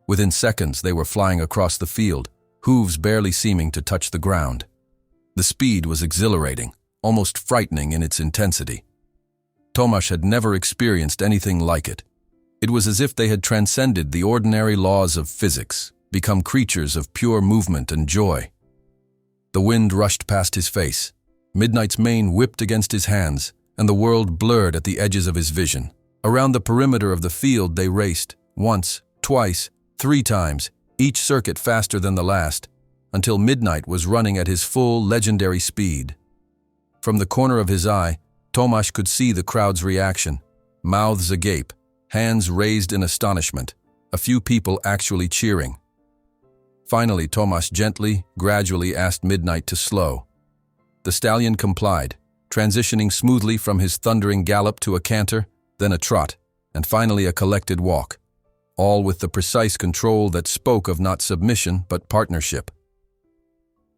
Within seconds, they were flying across the field, hooves barely seeming to touch the ground. The speed was exhilarating, almost frightening in its intensity. Tomasz had never experienced anything like it. It was as if they had transcended the ordinary laws of physics, become creatures of pure movement and joy. The wind rushed past his face. Midnight's mane whipped against his hands, and the world blurred at the edges of his vision. Around the perimeter of the field they raced, once, twice, 3 times, each circuit faster than the last, until Midnight was running at his full, legendary speed. From the corner of his eye, Tomasz could see the crowd's reaction, mouths agape, hands raised in astonishment, a few people actually cheering. Finally, Tomasz gently, gradually asked Midnight to slow. The stallion complied, transitioning smoothly from his thundering gallop to a canter, then a trot, and finally a collected walk, all with the precise control that spoke of not submission but partnership.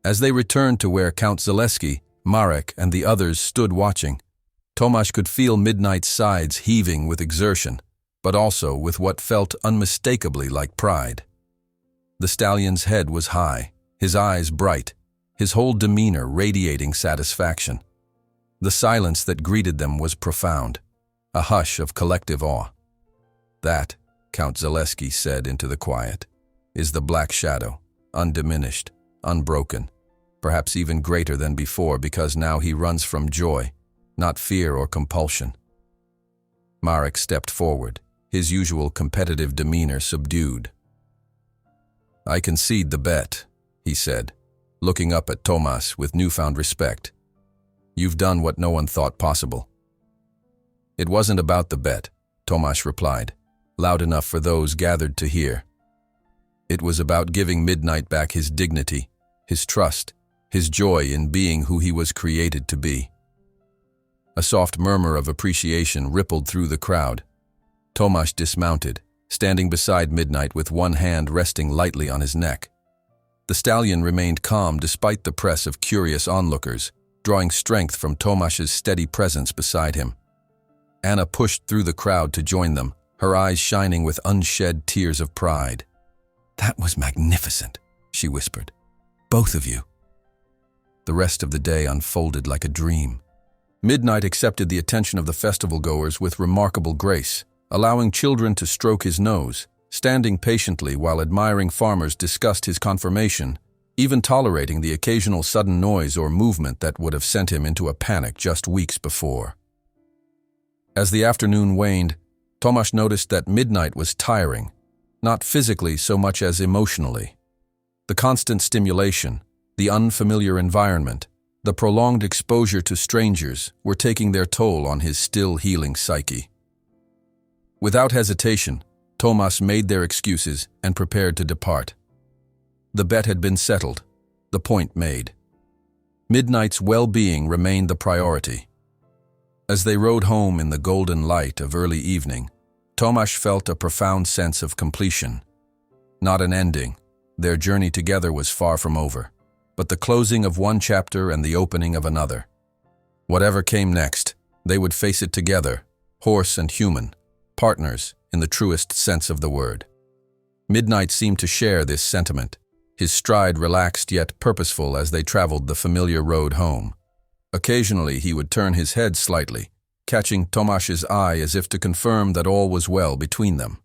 As they returned to where Count Zaleski, Marek, and the others stood watching, Tomasz could feel Midnight's sides heaving with exertion, but also with what felt unmistakably like pride. The stallion's head was high, his eyes bright, his whole demeanor radiating satisfaction. The silence that greeted them was profound, a hush of collective awe. "That," Count Zaleski said into the quiet, "is the Black Shadow, undiminished, unbroken, perhaps even greater than before because now he runs from joy, not fear or compulsion." Marek stepped forward, his usual competitive demeanor subdued. "I concede the bet," he said, looking up at Tomasz with newfound respect. "You've done what no one thought possible." "It wasn't about the bet," Tomasz replied, loud enough for those gathered to hear. "It was about giving Midnight back his dignity, his trust, his joy in being who he was created to be." A soft murmur of appreciation rippled through the crowd. Tomasz dismounted, standing beside Midnight with one hand resting lightly on his neck. The stallion remained calm despite the press of curious onlookers, drawing strength from Tomasz's steady presence beside him. Anna pushed through the crowd to join them, her eyes shining with unshed tears of pride. "That was magnificent," she whispered. "Both of you." The rest of the day unfolded like a dream. Midnight accepted the attention of the festival-goers with remarkable grace, allowing children to stroke his nose, standing patiently while admiring farmers discussed his conformation, even tolerating the occasional sudden noise or movement that would have sent him into a panic just weeks before. As the afternoon waned, Tomasz noticed that Midnight was tiring, not physically so much as emotionally. The constant stimulation, the unfamiliar environment, the prolonged exposure to strangers were taking their toll on his still healing psyche. Without hesitation, Tomasz made their excuses and prepared to depart. The bet had been settled, the point made. Midnight's well-being remained the priority. As they rode home in the golden light of early evening, Tomasz felt a profound sense of completion. Not an ending, their journey together was far from over, but the closing of one chapter and the opening of another. Whatever came next, they would face it together, horse and human, partners in the truest sense of the word. Midnight seemed to share this sentiment, his stride relaxed yet purposeful as they traveled the familiar road home. Occasionally he would turn his head slightly, catching Tomasz's eye as if to confirm that all was well between them.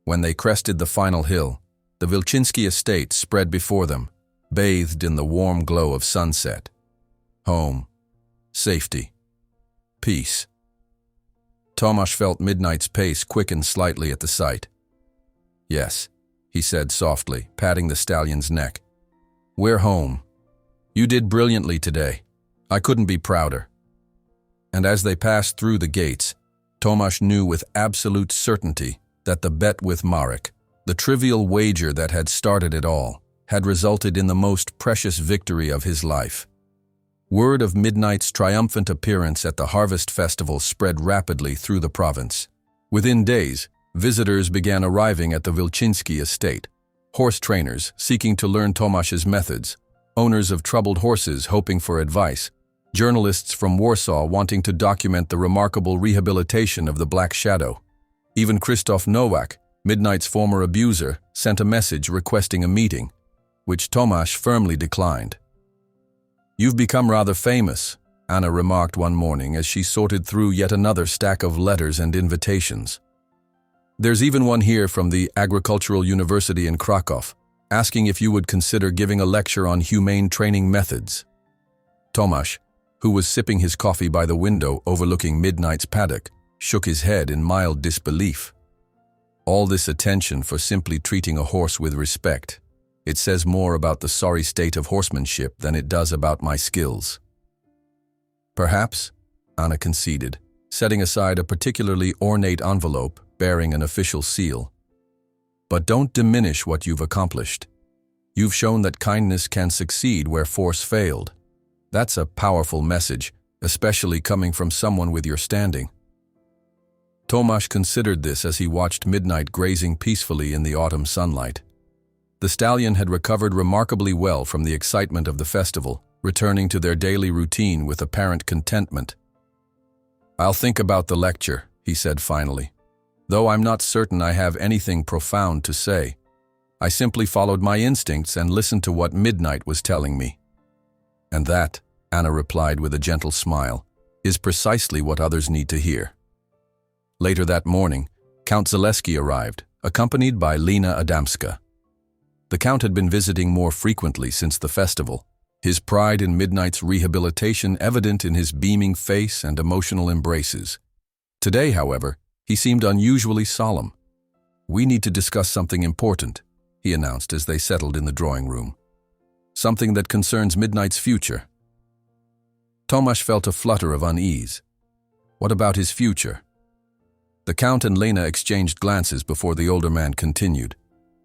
When they crested the final hill, the Wilczynski estate spread before them, bathed in the warm glow of sunset. Home, safety, peace. Tomasz felt Midnight's pace quicken slightly at the sight. "Yes," he said softly, patting the stallion's neck. "We're home. You did brilliantly today. I couldn't be prouder." And as they passed through the gates, Tomasz knew with absolute certainty that the bet with Marek, the trivial wager that had started it all, had resulted in the most precious victory of his life. Word of Midnight's triumphant appearance at the Harvest Festival spread rapidly through the province. Within days, visitors began arriving at the Wilczynski estate, horse trainers seeking to learn Tomasz's methods, owners of troubled horses hoping for advice, journalists from Warsaw wanting to document the remarkable rehabilitation of the Black Shadow. Even Krzysztof Nowak, Midnight's former abuser, sent a message requesting a meeting, which Tomasz firmly declined. "You've become rather famous," Anna remarked one morning as she sorted through yet another stack of letters and invitations. "There's even one here from the Agricultural University in Krakow, asking if you would consider giving a lecture on humane training methods." Tomasz, who was sipping his coffee by the window overlooking Midnight's paddock, shook his head in mild disbelief. All this attention for simply treating a horse with respect. It says more about the sorry state of horsemanship than it does about my skills. "Perhaps," Anna conceded, setting aside a particularly ornate envelope bearing an official seal. "But don't diminish what you've accomplished. You've shown that kindness can succeed where force failed. That's a powerful message, especially coming from someone with your standing. Tomasz considered this as he watched Midnight grazing peacefully in the autumn sunlight. The stallion had recovered remarkably well from the excitement of the festival, returning to their daily routine with apparent contentment. "I'll think about the lecture," he said finally. "Though I'm not certain I have anything profound to say. I simply followed my instincts and listened to what Midnight was telling me." "And that," Anna replied with a gentle smile, "is precisely what others need to hear." Later that morning, Count Zaleski arrived, accompanied by Lena Adamska. The Count had been visiting more frequently since the festival, his pride in Midnight's rehabilitation evident in his beaming face and emotional embraces. Today, however, he seemed unusually solemn. "We need to discuss something important," he announced as they settled in the drawing room. "Something that concerns Midnight's future." Tomasz felt a flutter of unease. What about his future? The Count and Lena exchanged glances before the older man continued.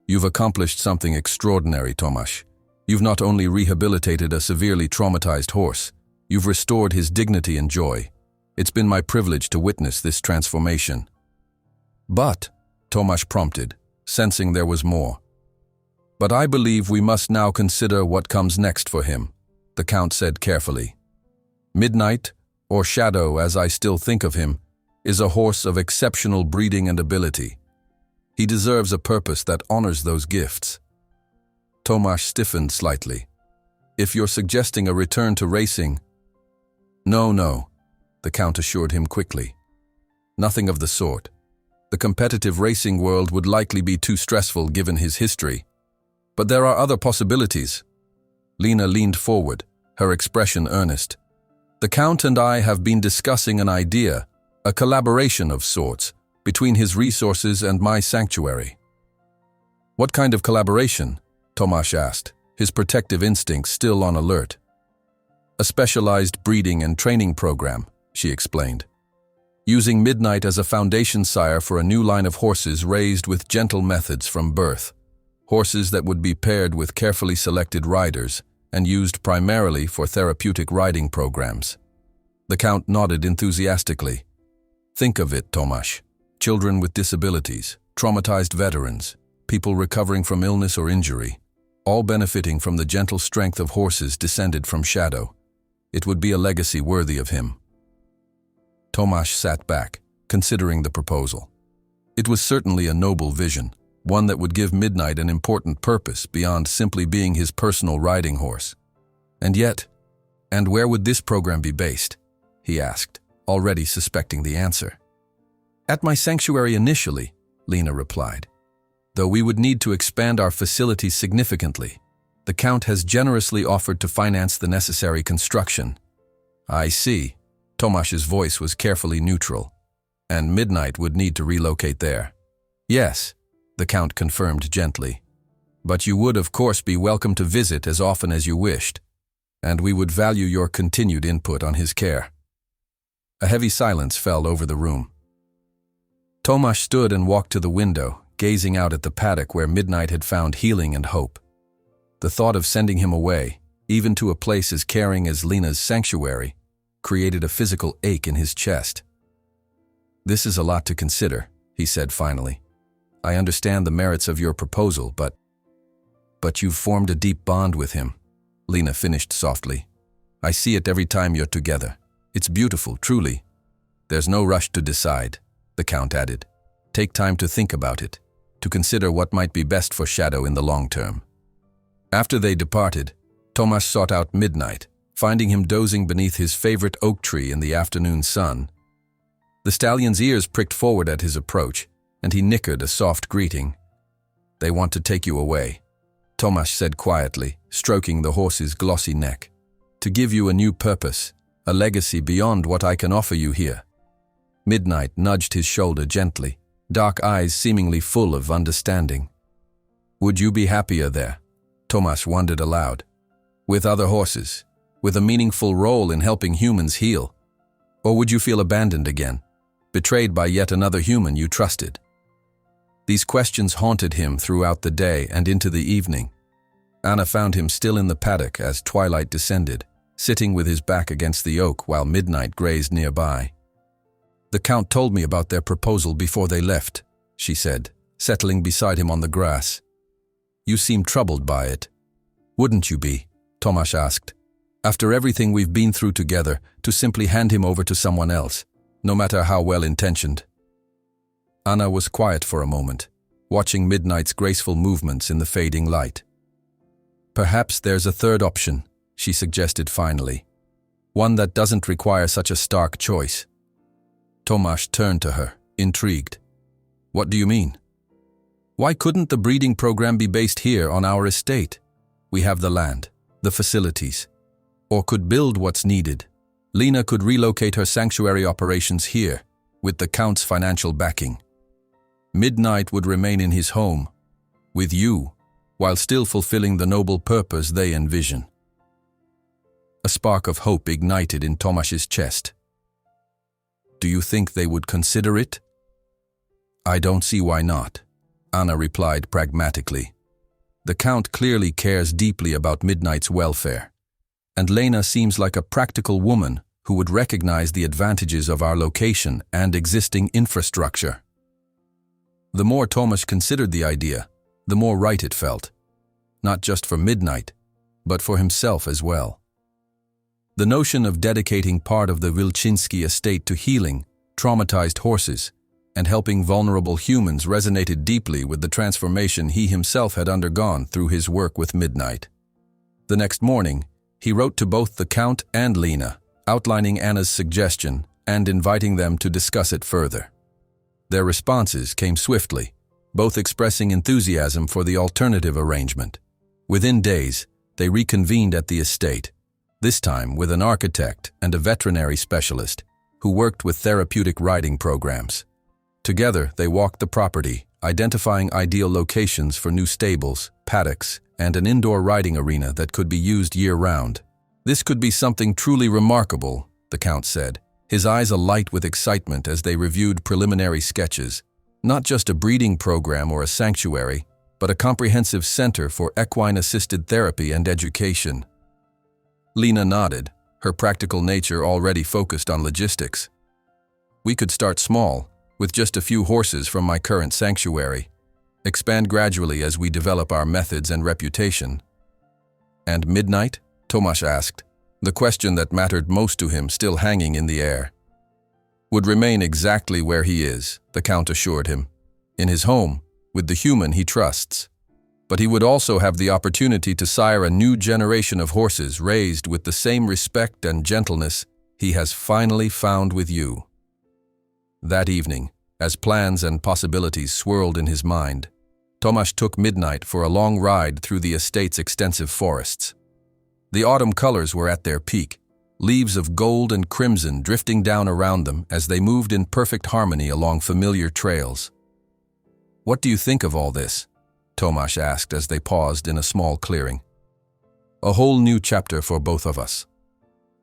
"You've accomplished something extraordinary, Tomasz. You've not only rehabilitated a severely traumatized horse, you've restored his dignity and joy. It's been my privilege to witness this transformation." "But," Tomasz prompted, sensing there was more. "But I believe we must now consider what comes next for him," the Count said carefully. "Midnight, or Shadow as I still think of him, is a horse of exceptional breeding and ability. He deserves a purpose that honors those gifts." Tomasz stiffened slightly. "If you're suggesting a return to racing—" No, the Count assured him quickly. "Nothing of the sort. The competitive racing world would likely be too stressful given his history. But there are other possibilities." Lena leaned forward, her expression earnest. "The Count and I have been discussing an idea, a collaboration of sorts, between his resources and my sanctuary." "What kind of collaboration?" Tomasz asked, his protective instincts still on alert. "A specialized breeding and training program," she explained. "Using Midnight as a foundation sire for a new line of horses raised with gentle methods from birth. Horses that would be paired with carefully selected riders and used primarily for therapeutic riding programs." The Count nodded enthusiastically. "Think of it, Tomasz. Children with disabilities, traumatized veterans, people recovering from illness or injury, all benefiting from the gentle strength of horses descended from Shadow. It would be a legacy worthy of him." Tomasz sat back, considering the proposal. It was certainly a noble vision, one that would give Midnight an important purpose beyond simply being his personal riding horse. And where would this program be based? He asked, already suspecting the answer. "At my sanctuary initially," Lena replied. "Though we would need to expand our facilities significantly. The Count has generously offered to finance the necessary construction." "I see." Tomasz's voice was carefully neutral. "And Midnight would need to relocate there." "Yes," the Count confirmed gently. "But you would of course be welcome to visit as often as you wished, and we would value your continued input on his care." A heavy silence fell over the room. Tomasz stood and walked to the window, gazing out at the paddock where Midnight had found healing and hope. The thought of sending him away, even to a place as caring as Lena's sanctuary, created a physical ache in his chest. "This is a lot to consider," he said finally. "I understand the merits of your proposal, but you've formed a deep bond with him," Lena finished softly. "I see it every time you're together. It's beautiful, truly. There's no rush to decide," the Count added. "Take time to think about it, to consider what might be best for Shadow in the long term." After they departed, Tomasz sought out Midnight, finding him dozing beneath his favorite oak tree in the afternoon sun. The stallion's ears pricked forward at his approach, and he nickered a soft greeting. "They want to take you away," Tomasz said quietly, stroking the horse's glossy neck. "To give you a new purpose, a legacy beyond what I can offer you here." Midnight nudged his shoulder gently, dark eyes seemingly full of understanding. "Would you be happier there?" Tomasz wondered aloud. "With other horses, with a meaningful role in helping humans heal? Or would you feel abandoned again, betrayed by yet another human you trusted?" These questions haunted him throughout the day and into the evening. Anna found him still in the paddock as twilight descended, sitting with his back against the oak while Midnight grazed nearby. "The Count told me about their proposal before they left," she said, settling beside him on the grass. "You seem troubled by it." "Wouldn't you be?" Tomasz asked. "After everything we've been through together, to simply hand him over to someone else, no matter how well-intentioned." Anna was quiet for a moment, watching Midnight's graceful movements in the fading light. "Perhaps there's a third option," she suggested finally. "One that doesn't require such a stark choice." Tomasz turned to her, intrigued. "What do you mean?" "Why couldn't the breeding program be based here on our estate? We have the land, the facilities. Or could build what's needed. Lena could relocate her sanctuary operations here, with the Count's financial backing. Midnight would remain in his home, with you, while still fulfilling the noble purpose they envision." A spark of hope ignited in Tomasz's chest. "Do you think they would consider it?" "I don't see why not," Anna replied pragmatically. "The Count clearly cares deeply about Midnight's welfare, and Lena seems like a practical woman who would recognize the advantages of our location and existing infrastructure." The more Tomasz considered the idea, the more right it felt, not just for Midnight, but for himself as well. The notion of dedicating part of the Wilczynski estate to healing traumatized horses and helping vulnerable humans resonated deeply with the transformation he himself had undergone through his work with Midnight. The next morning, he wrote to both the Count and Lena, outlining Anna's suggestion and inviting them to discuss it further. Their responses came swiftly, both expressing enthusiasm for the alternative arrangement. Within days, they reconvened at the estate, this time with an architect and a veterinary specialist who worked with therapeutic riding programs. Together, they walked the property, identifying ideal locations for new stables, paddocks, and an indoor riding arena that could be used year-round. "This could be something truly remarkable," the Count said, his eyes alight with excitement as they reviewed preliminary sketches. "Not just a breeding program or a sanctuary, but a comprehensive center for equine-assisted therapy and education." Lena nodded, her practical nature already focused on logistics. "We could start small, with just a few horses from my current sanctuary. Expand gradually as we develop our methods and reputation." "And Midnight?" Tomasz asked, the question that mattered most to him still hanging in the air. "Would remain exactly where he is," the Count assured him, "in his home, with the human he trusts. But he would also have the opportunity to sire a new generation of horses raised with the same respect and gentleness he has finally found with you." That evening, as plans and possibilities swirled in his mind, Tomasz took Midnight for a long ride through the estate's extensive forests. The autumn colors were at their peak, leaves of gold and crimson drifting down around them as they moved in perfect harmony along familiar trails. "What do you think of all this?" Tomasz asked as they paused in a small clearing. "A whole new chapter for both of us.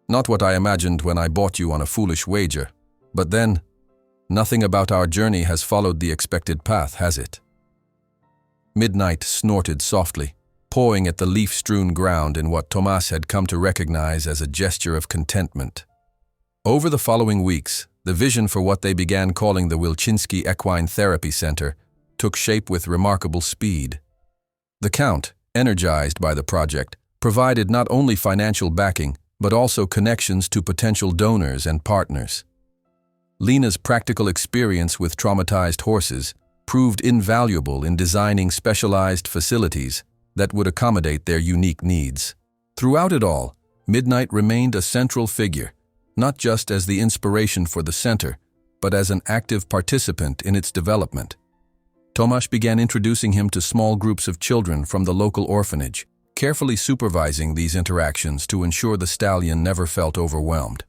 Not what I imagined when I bought you on a foolish wager, but then, nothing about our journey has followed the expected path, has it?" Midnight snorted softly, pawing at the leaf-strewn ground in what Tomasz had come to recognize as a gesture of contentment. Over the following weeks, the vision for what they began calling the Wilczynski Equine Therapy Center took shape with remarkable speed. The Count, energized by the project, provided not only financial backing, but also connections to potential donors and partners. Lena's practical experience with traumatized horses proved invaluable in designing specialized facilities that would accommodate their unique needs. Throughout it all, Midnight remained a central figure, not just as the inspiration for the center, but as an active participant in its development. Tomasz began introducing him to small groups of children from the local orphanage, carefully supervising these interactions to ensure the stallion never felt overwhelmed.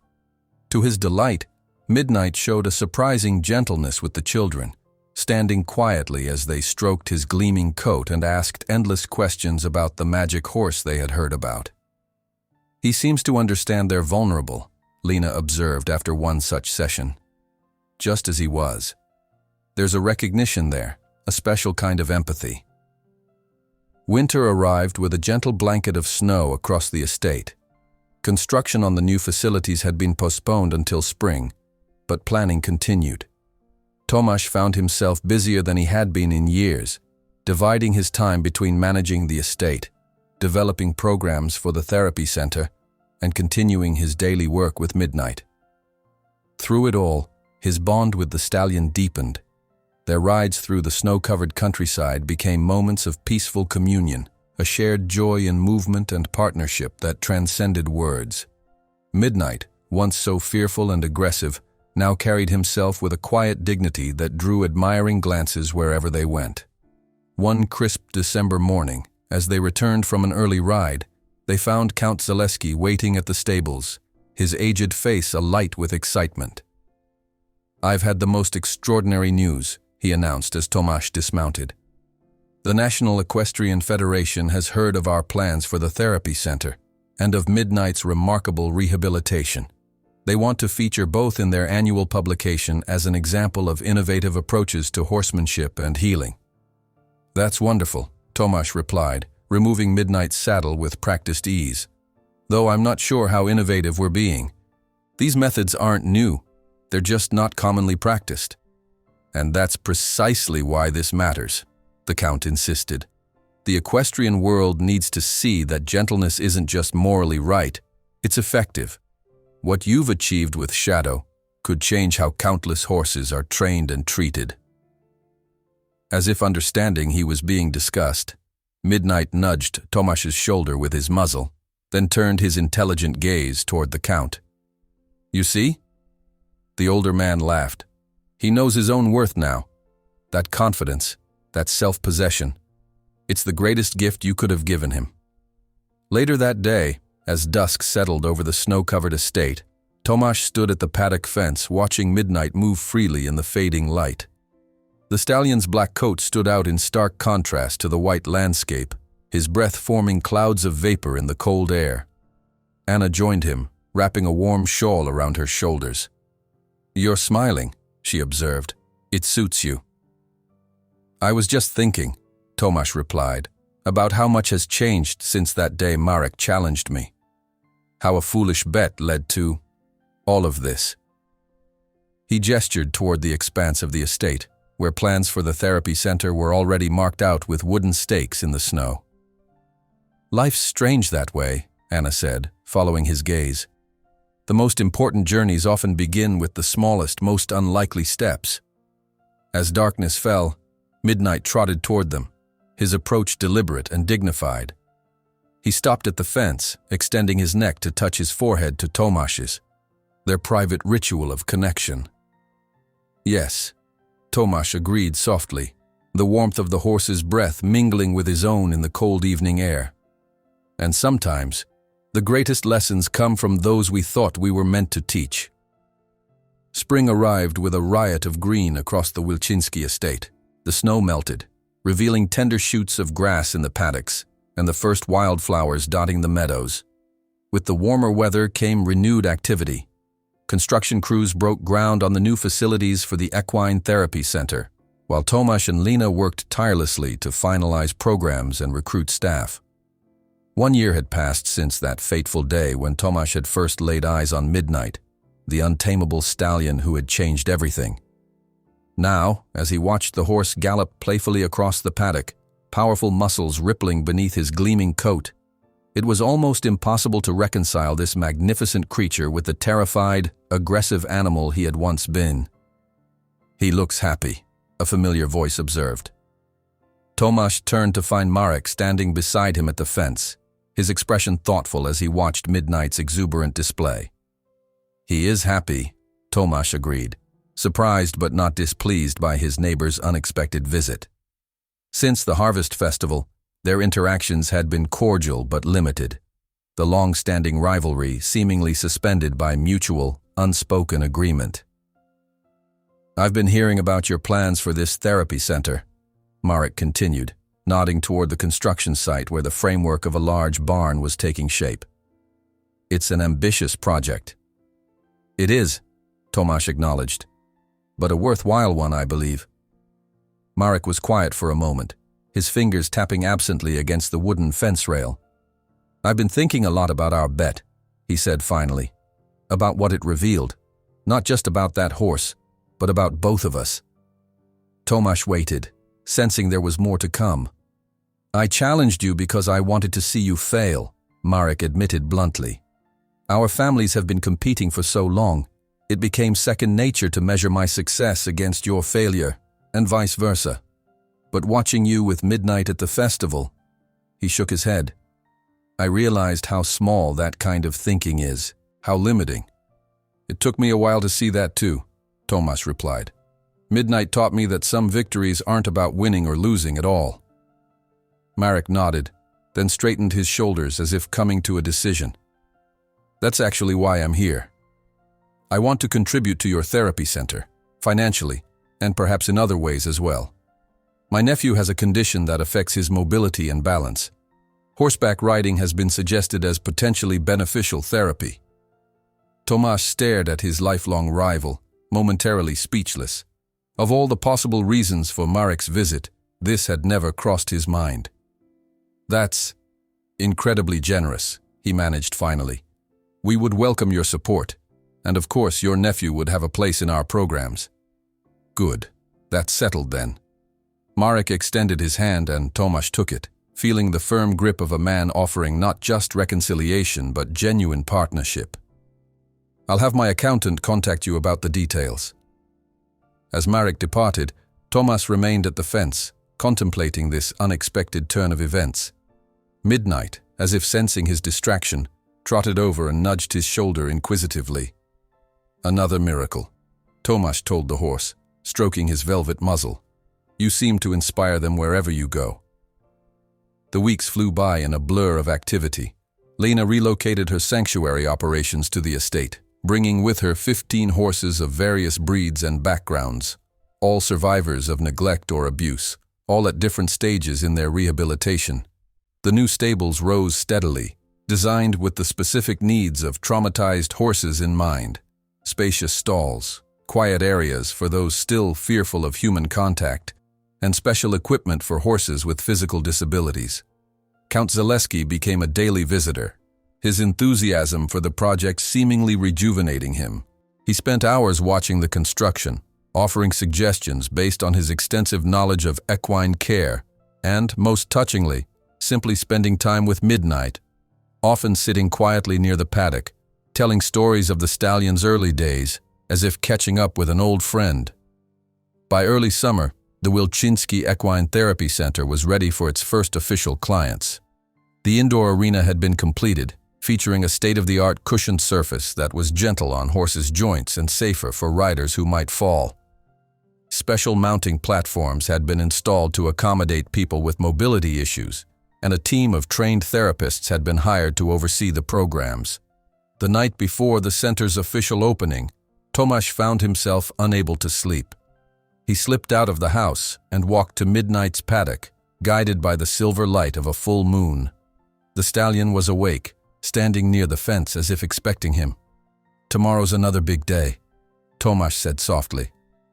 To his delight, Midnight showed a surprising gentleness with the children, standing quietly as they stroked his gleaming coat and asked endless questions about the magic horse they had heard about. "He seems to understand they're vulnerable," Lena observed after one such session. "Just as he was. There's a recognition there, a special kind of empathy." Winter arrived with a gentle blanket of snow across the estate. Construction on the new facilities had been postponed until spring, but planning continued. Tomasz found himself busier than he had been in years, dividing his time between managing the estate, developing programs for the therapy center, and continuing his daily work with Midnight. Through it all, his bond with the stallion deepened. Their rides through the snow-covered countryside became moments of peaceful communion, a shared joy in movement and partnership that transcended words. Midnight, once so fearful and aggressive, now carried himself with a quiet dignity that drew admiring glances wherever they went. One crisp December morning, as they returned from an early ride, they found Count Zaleski waiting at the stables, his aged face alight with excitement. "I've had the most extraordinary news," he announced as Tomasz dismounted. "The National Equestrian Federation has heard of our plans for the therapy center and of Midnight's remarkable rehabilitation. They want to feature both in their annual publication as an example of innovative approaches to horsemanship and healing." "That's wonderful," Tomasz replied, removing Midnight's saddle with practiced ease. "Though I'm not sure how innovative we're being. These methods aren't new, they're just not commonly practiced." "And that's precisely why this matters," the Count insisted. "The equestrian world needs to see that gentleness isn't just morally right, it's effective. What you've achieved with Shadow could change how countless horses are trained and treated." As if understanding he was being discussed, Midnight nudged Tomasz's shoulder with his muzzle, then turned his intelligent gaze toward the Count. "You see?" The older man laughed. "He knows his own worth now. That confidence, that self-possession, it's the greatest gift you could have given him." Later that day, as dusk settled over the snow-covered estate, Tomasz stood at the paddock fence watching Midnight move freely in the fading light. The stallion's black coat stood out in stark contrast to the white landscape, his breath forming clouds of vapor in the cold air. Anna joined him, wrapping a warm shawl around her shoulders. "You're smiling," she observed. "It suits you." "I was just thinking," Tomasz replied, "about how much has changed since that day Marek challenged me. How a foolish bet led to all of this." He gestured toward the expanse of the estate, where plans for the therapy center were already marked out with wooden stakes in the snow. "Life's strange that way," Anna said, following his gaze. "The most important journeys often begin with the smallest, most unlikely steps." As darkness fell, Midnight trotted toward them, his approach deliberate and dignified. He stopped at the fence, extending his neck to touch his forehead to Tomasz's, their private ritual of connection. "Yes," Tomasz agreed softly, the warmth of the horse's breath mingling with his own in the cold evening air. "And sometimes, the greatest lessons come from those we thought we were meant to teach." Spring arrived with a riot of green across the Wilczynski estate. The snow melted, revealing tender shoots of grass in the paddocks and the first wildflowers dotting the meadows. With the warmer weather came renewed activity. Construction crews broke ground on the new facilities for the Equine Therapy Center, while Tomasz and Lena worked tirelessly to finalize programs and recruit staff. 1 year had passed since that fateful day when Tomasz had first laid eyes on Midnight, the untamable stallion who had changed everything. Now, as he watched the horse gallop playfully across the paddock, powerful muscles rippling beneath his gleaming coat, it was almost impossible to reconcile this magnificent creature with the terrified, aggressive animal he had once been. "He looks happy," a familiar voice observed. Tomasz turned to find Marek standing beside him at the fence, his expression thoughtful as he watched Midnight's exuberant display. "He is happy," Tomasz agreed, surprised but not displeased by his neighbor's unexpected visit. Since the harvest festival, their interactions had been cordial but limited, the long-standing rivalry seemingly suspended by mutual, unspoken agreement. "I've been hearing about your plans for this therapy center," Marek continued, nodding toward the construction site where the framework of a large barn was taking shape. "It's an ambitious project." "It is," Tomasz acknowledged, "but a worthwhile one, I believe." Marek was quiet for a moment, his fingers tapping absently against the wooden fence rail. "I've been thinking a lot about our bet," he he said finally. About what it revealed. Not just about that horse, but about both of us. Tomasz waited, sensing there was more to come. I challenged you because I wanted to see you fail, Marek admitted bluntly. Our families have been competing for so long, it became second nature to measure my success against your failure, and vice versa. But watching you with Midnight at the festival, he shook his head. I realized how small that kind of thinking is, how limiting. It took me a while to see that too, Tomasz replied. Midnight taught me that some victories aren't about winning or losing at all. Marek nodded, then straightened his shoulders as if coming to a decision. That's actually why I'm here. I want to contribute to your therapy center, financially, and perhaps in other ways as well. My nephew has a condition that affects his mobility and balance. Horseback riding has been suggested as potentially beneficial therapy. Tomasz stared at his lifelong rival, momentarily speechless. Of all the possible reasons for Marek's visit, this had never crossed his mind. That's incredibly generous, he managed finally. We would welcome your support, and of course your nephew would have a place in our programs. Good. That's settled then. Marek extended his hand and Tomasz took it, feeling the firm grip of a man offering not just reconciliation but genuine partnership. I'll have my accountant contact you about the details. As Marek departed, Tomasz remained at the fence, contemplating this unexpected turn of events. Midnight, as if sensing his distraction, trotted over and nudged his shoulder inquisitively. Another miracle, Tomasz told the horse, stroking his velvet muzzle. You seem to inspire them wherever you go. The weeks flew by in a blur of activity. Lena relocated her sanctuary operations to the estate, bringing with her 15 horses of various breeds and backgrounds, all survivors of neglect or abuse, all at different stages in their rehabilitation. The new stables rose steadily, designed with the specific needs of traumatized horses in mind. Spacious stalls, quiet areas for those still fearful of human contact, and special equipment for horses with physical disabilities. Count Zaleski became a daily visitor, his enthusiasm for the project seemingly rejuvenating him. He spent hours watching the construction, offering suggestions based on his extensive knowledge of equine care, and, most touchingly, simply spending time with Midnight, often sitting quietly near the paddock, telling stories of the stallion's early days, as if catching up with an old friend. By early summer, the Wilczynski Equine Therapy Center was ready for its first official clients. The indoor arena had been completed, featuring a state-of-the-art cushioned surface that was gentle on horses' joints and safer for riders who might fall. Special mounting platforms had been installed to accommodate people with mobility issues, and a team of trained therapists had been hired to oversee the programs. The night before the center's official opening, Tomasz found himself unable to sleep. He slipped out of the house and walked to Midnight's paddock, guided by the silver light of a full moon. The stallion was awake, standing near the fence as if expecting him. Tomorrow's another big day, Tomasz said softly,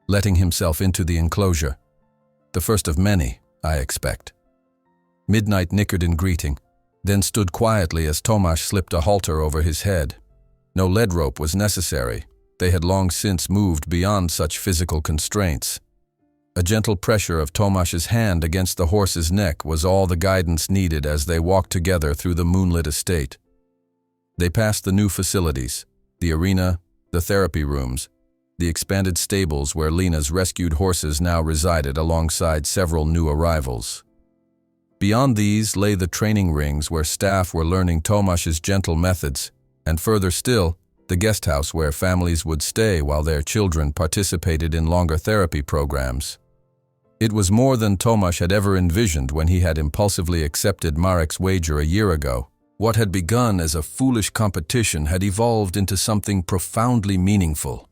letting himself into the enclosure. The first of many, I expect. Midnight nickered in greeting, then stood quietly as Tomasz slipped a halter over his head. No lead rope was necessary. They had long since moved beyond such physical constraints. A gentle pressure of Tomasz's hand against the horse's neck was all the guidance needed as they walked together through the moonlit estate. They passed the new facilities, the arena, the therapy rooms, the expanded stables where Lena's rescued horses now resided alongside several new arrivals. Beyond these lay the training rings where staff were learning Tomasz's gentle methods, and further still, the guest house where families would stay while their children participated in longer therapy programs. It was more than Tomasz had ever envisioned when he had impulsively accepted Marek's wager a year ago. What had begun as a foolish competition had evolved into something profoundly meaningful.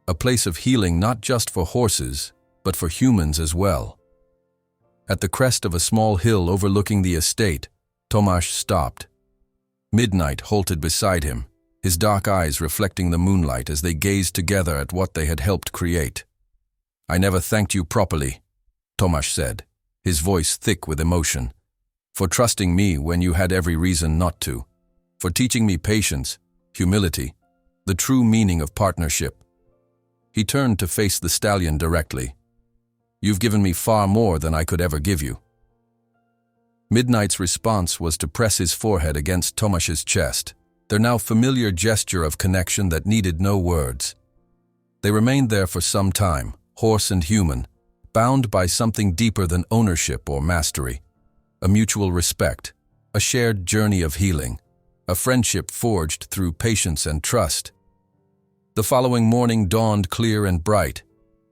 A place of healing not just for horses, but for humans as well. At the crest of a small hill overlooking the estate, Tomasz stopped. Midnight halted beside him, his dark eyes reflecting the moonlight as they gazed together at what they had helped create. I never thanked you properly, Tomasz said, his voice thick with emotion. For trusting me when you had every reason not to. For teaching me patience, humility, the true meaning of partnership. He turned to face the stallion directly. "You've given me far more than I could ever give you." Midnight's response was to press his forehead against Tomasz's chest, their now familiar gesture of connection that needed no words. They remained there for some time, horse and human, bound by something deeper than ownership or mastery, a mutual respect, a shared journey of healing, a friendship forged through patience and trust. The following morning dawned clear and bright.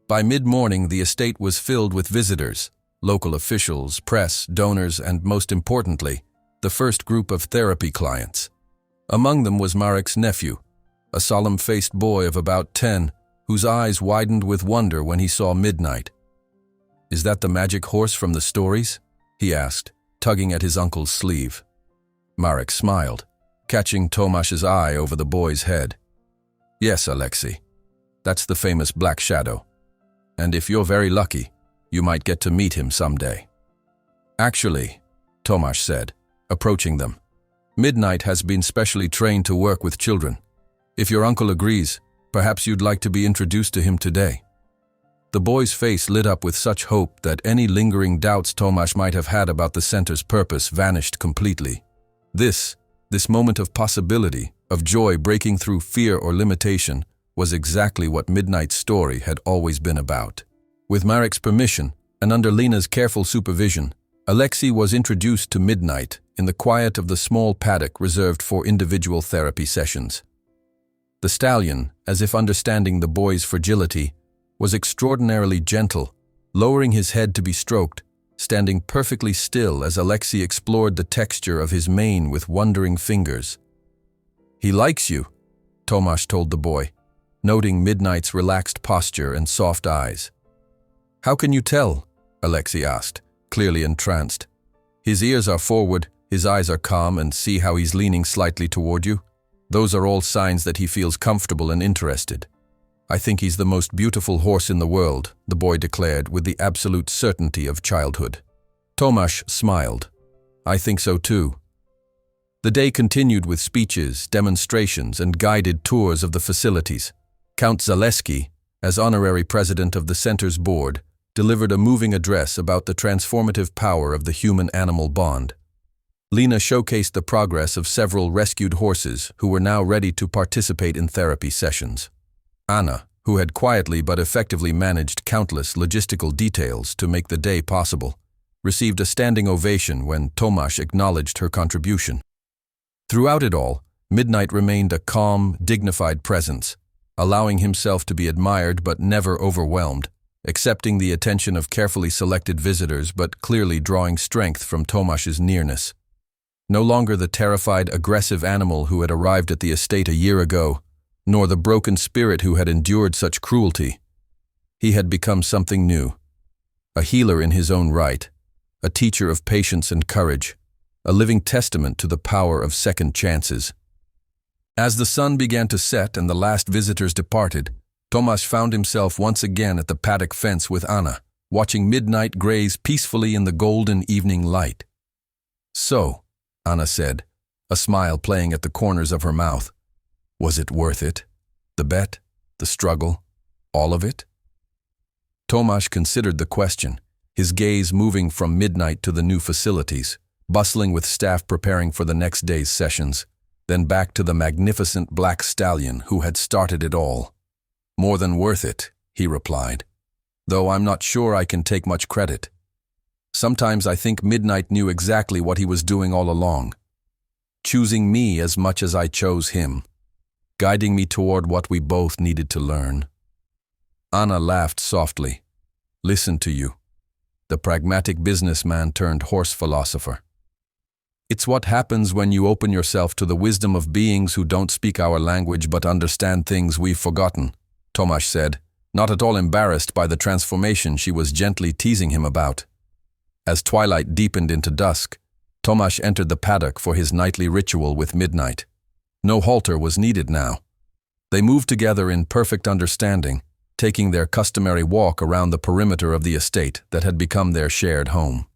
By mid-morning, the estate was filled with visitors, local officials, press, donors, and most importantly, the first group of therapy clients. Among them was Marek's nephew, a solemn-faced boy of about 10, whose eyes widened with wonder when he saw Midnight. "Is that the magic horse from the stories?" he asked, tugging at his uncle's sleeve. Marek smiled, catching Tomasz's eye over the boy's head. "Yes, Alexei, that's the famous Black Shadow. And if you're very lucky, you might get to meet him someday." "Actually," Tomasz said, approaching them, "Midnight has been specially trained to work with children. If your uncle agrees, perhaps you'd like to be introduced to him today." The boy's face lit up with such hope that any lingering doubts Tomasz might have had about the center's purpose vanished completely. This moment of possibility, of joy breaking through fear or limitation, was exactly what Midnight's story had always been about. With Marek's permission, and under Lena's careful supervision, Alexei was introduced to Midnight in the quiet of the small paddock reserved for individual therapy sessions. The stallion, as if understanding the boy's fragility, was extraordinarily gentle, lowering his head to be stroked, standing perfectly still as Alexei explored the texture of his mane with wondering fingers. "He likes you," Tomasz told the boy, noting Midnight's relaxed posture and soft eyes. "How can you tell?" Alexei asked, clearly entranced. "His ears are forward, his eyes are calm, and see how he's leaning slightly toward you? Those are all signs that he feels comfortable and interested. I think he's the most beautiful horse in the world," the boy declared with the absolute certainty of childhood. Tomasz smiled. "I think so too." The day continued with speeches, demonstrations, and guided tours of the facilities. Count Zaleski, as honorary president of the center's board, delivered a moving address about the transformative power of the human-animal bond. Lena showcased the progress of several rescued horses who were now ready to participate in therapy sessions. Anna, who had quietly but effectively managed countless logistical details to make the day possible, received a standing ovation when Tomasz acknowledged her contribution. Throughout it all, Midnight remained a calm, dignified presence, allowing himself to be admired but never overwhelmed, accepting the attention of carefully selected visitors but clearly drawing strength from Tomasz's nearness. No longer the terrified, aggressive animal who had arrived at the estate a year ago, nor the broken spirit who had endured such cruelty. He had become something new, a healer in his own right, a teacher of patience and courage, a living testament to the power of second chances. As the sun began to set and the last visitors departed, Tomasz found himself once again at the paddock fence with Anna, watching Midnight graze peacefully in the golden evening light. "So," Anna said, a smile playing at the corners of her mouth, "was it worth it? The bet? The struggle? All of it?" Tomasz considered the question, his gaze moving from Midnight to the new facilities, bustling with staff preparing for the next day's sessions, then back to the magnificent black stallion who had started it all. "More than worth it," he replied, "though I'm not sure I can take much credit. Sometimes I think Midnight knew exactly what he was doing all along, choosing me as much as I chose him, guiding me toward what we both needed to learn." Anna laughed softly. "Listen to you, the pragmatic businessman turned horse philosopher. It's what happens when you open yourself to the wisdom of beings who don't speak our language but understand things we've forgotten," Tomasz said, not at all embarrassed by the transformation she was gently teasing him about. As twilight deepened into dusk, Tomasz entered the paddock for his nightly ritual with Midnight. No halter was needed now. They moved together in perfect understanding, taking their customary walk around the perimeter of the estate that had become their shared home.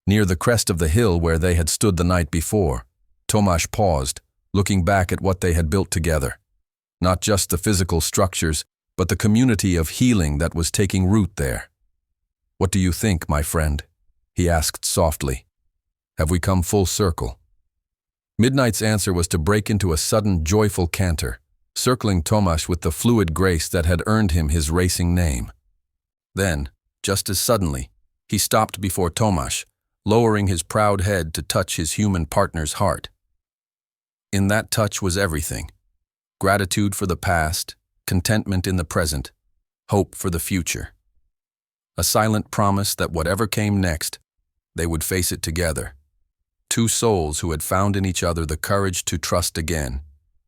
Near the crest of the hill where they had stood the night before, Tomasz paused, looking back at what they had built together. Not just the physical structures, but the community of healing that was taking root there. "What do you think, my friend?" he asked softly. "Have we come full circle?" Midnight's answer was to break into a sudden, joyful canter, circling Tomasz with the fluid grace that had earned him his racing name. Then, just as suddenly, he stopped before Tomasz, lowering his proud head to touch his human partner's heart. In that touch was everything: gratitude for the past, contentment in the present, hope for the future. A silent promise that whatever came next, they would face it together. Two souls who had found in each other the courage to trust again,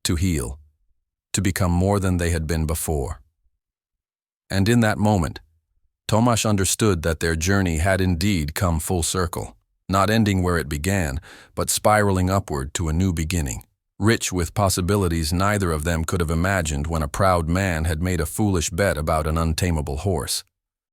to heal, to become more than they had been before. And in that moment, Tomasz understood that their journey had indeed come full circle, not ending where it began, but spiraling upward to a new beginning, rich with possibilities neither of them could have imagined when a proud man had made a foolish bet about an untamable horse.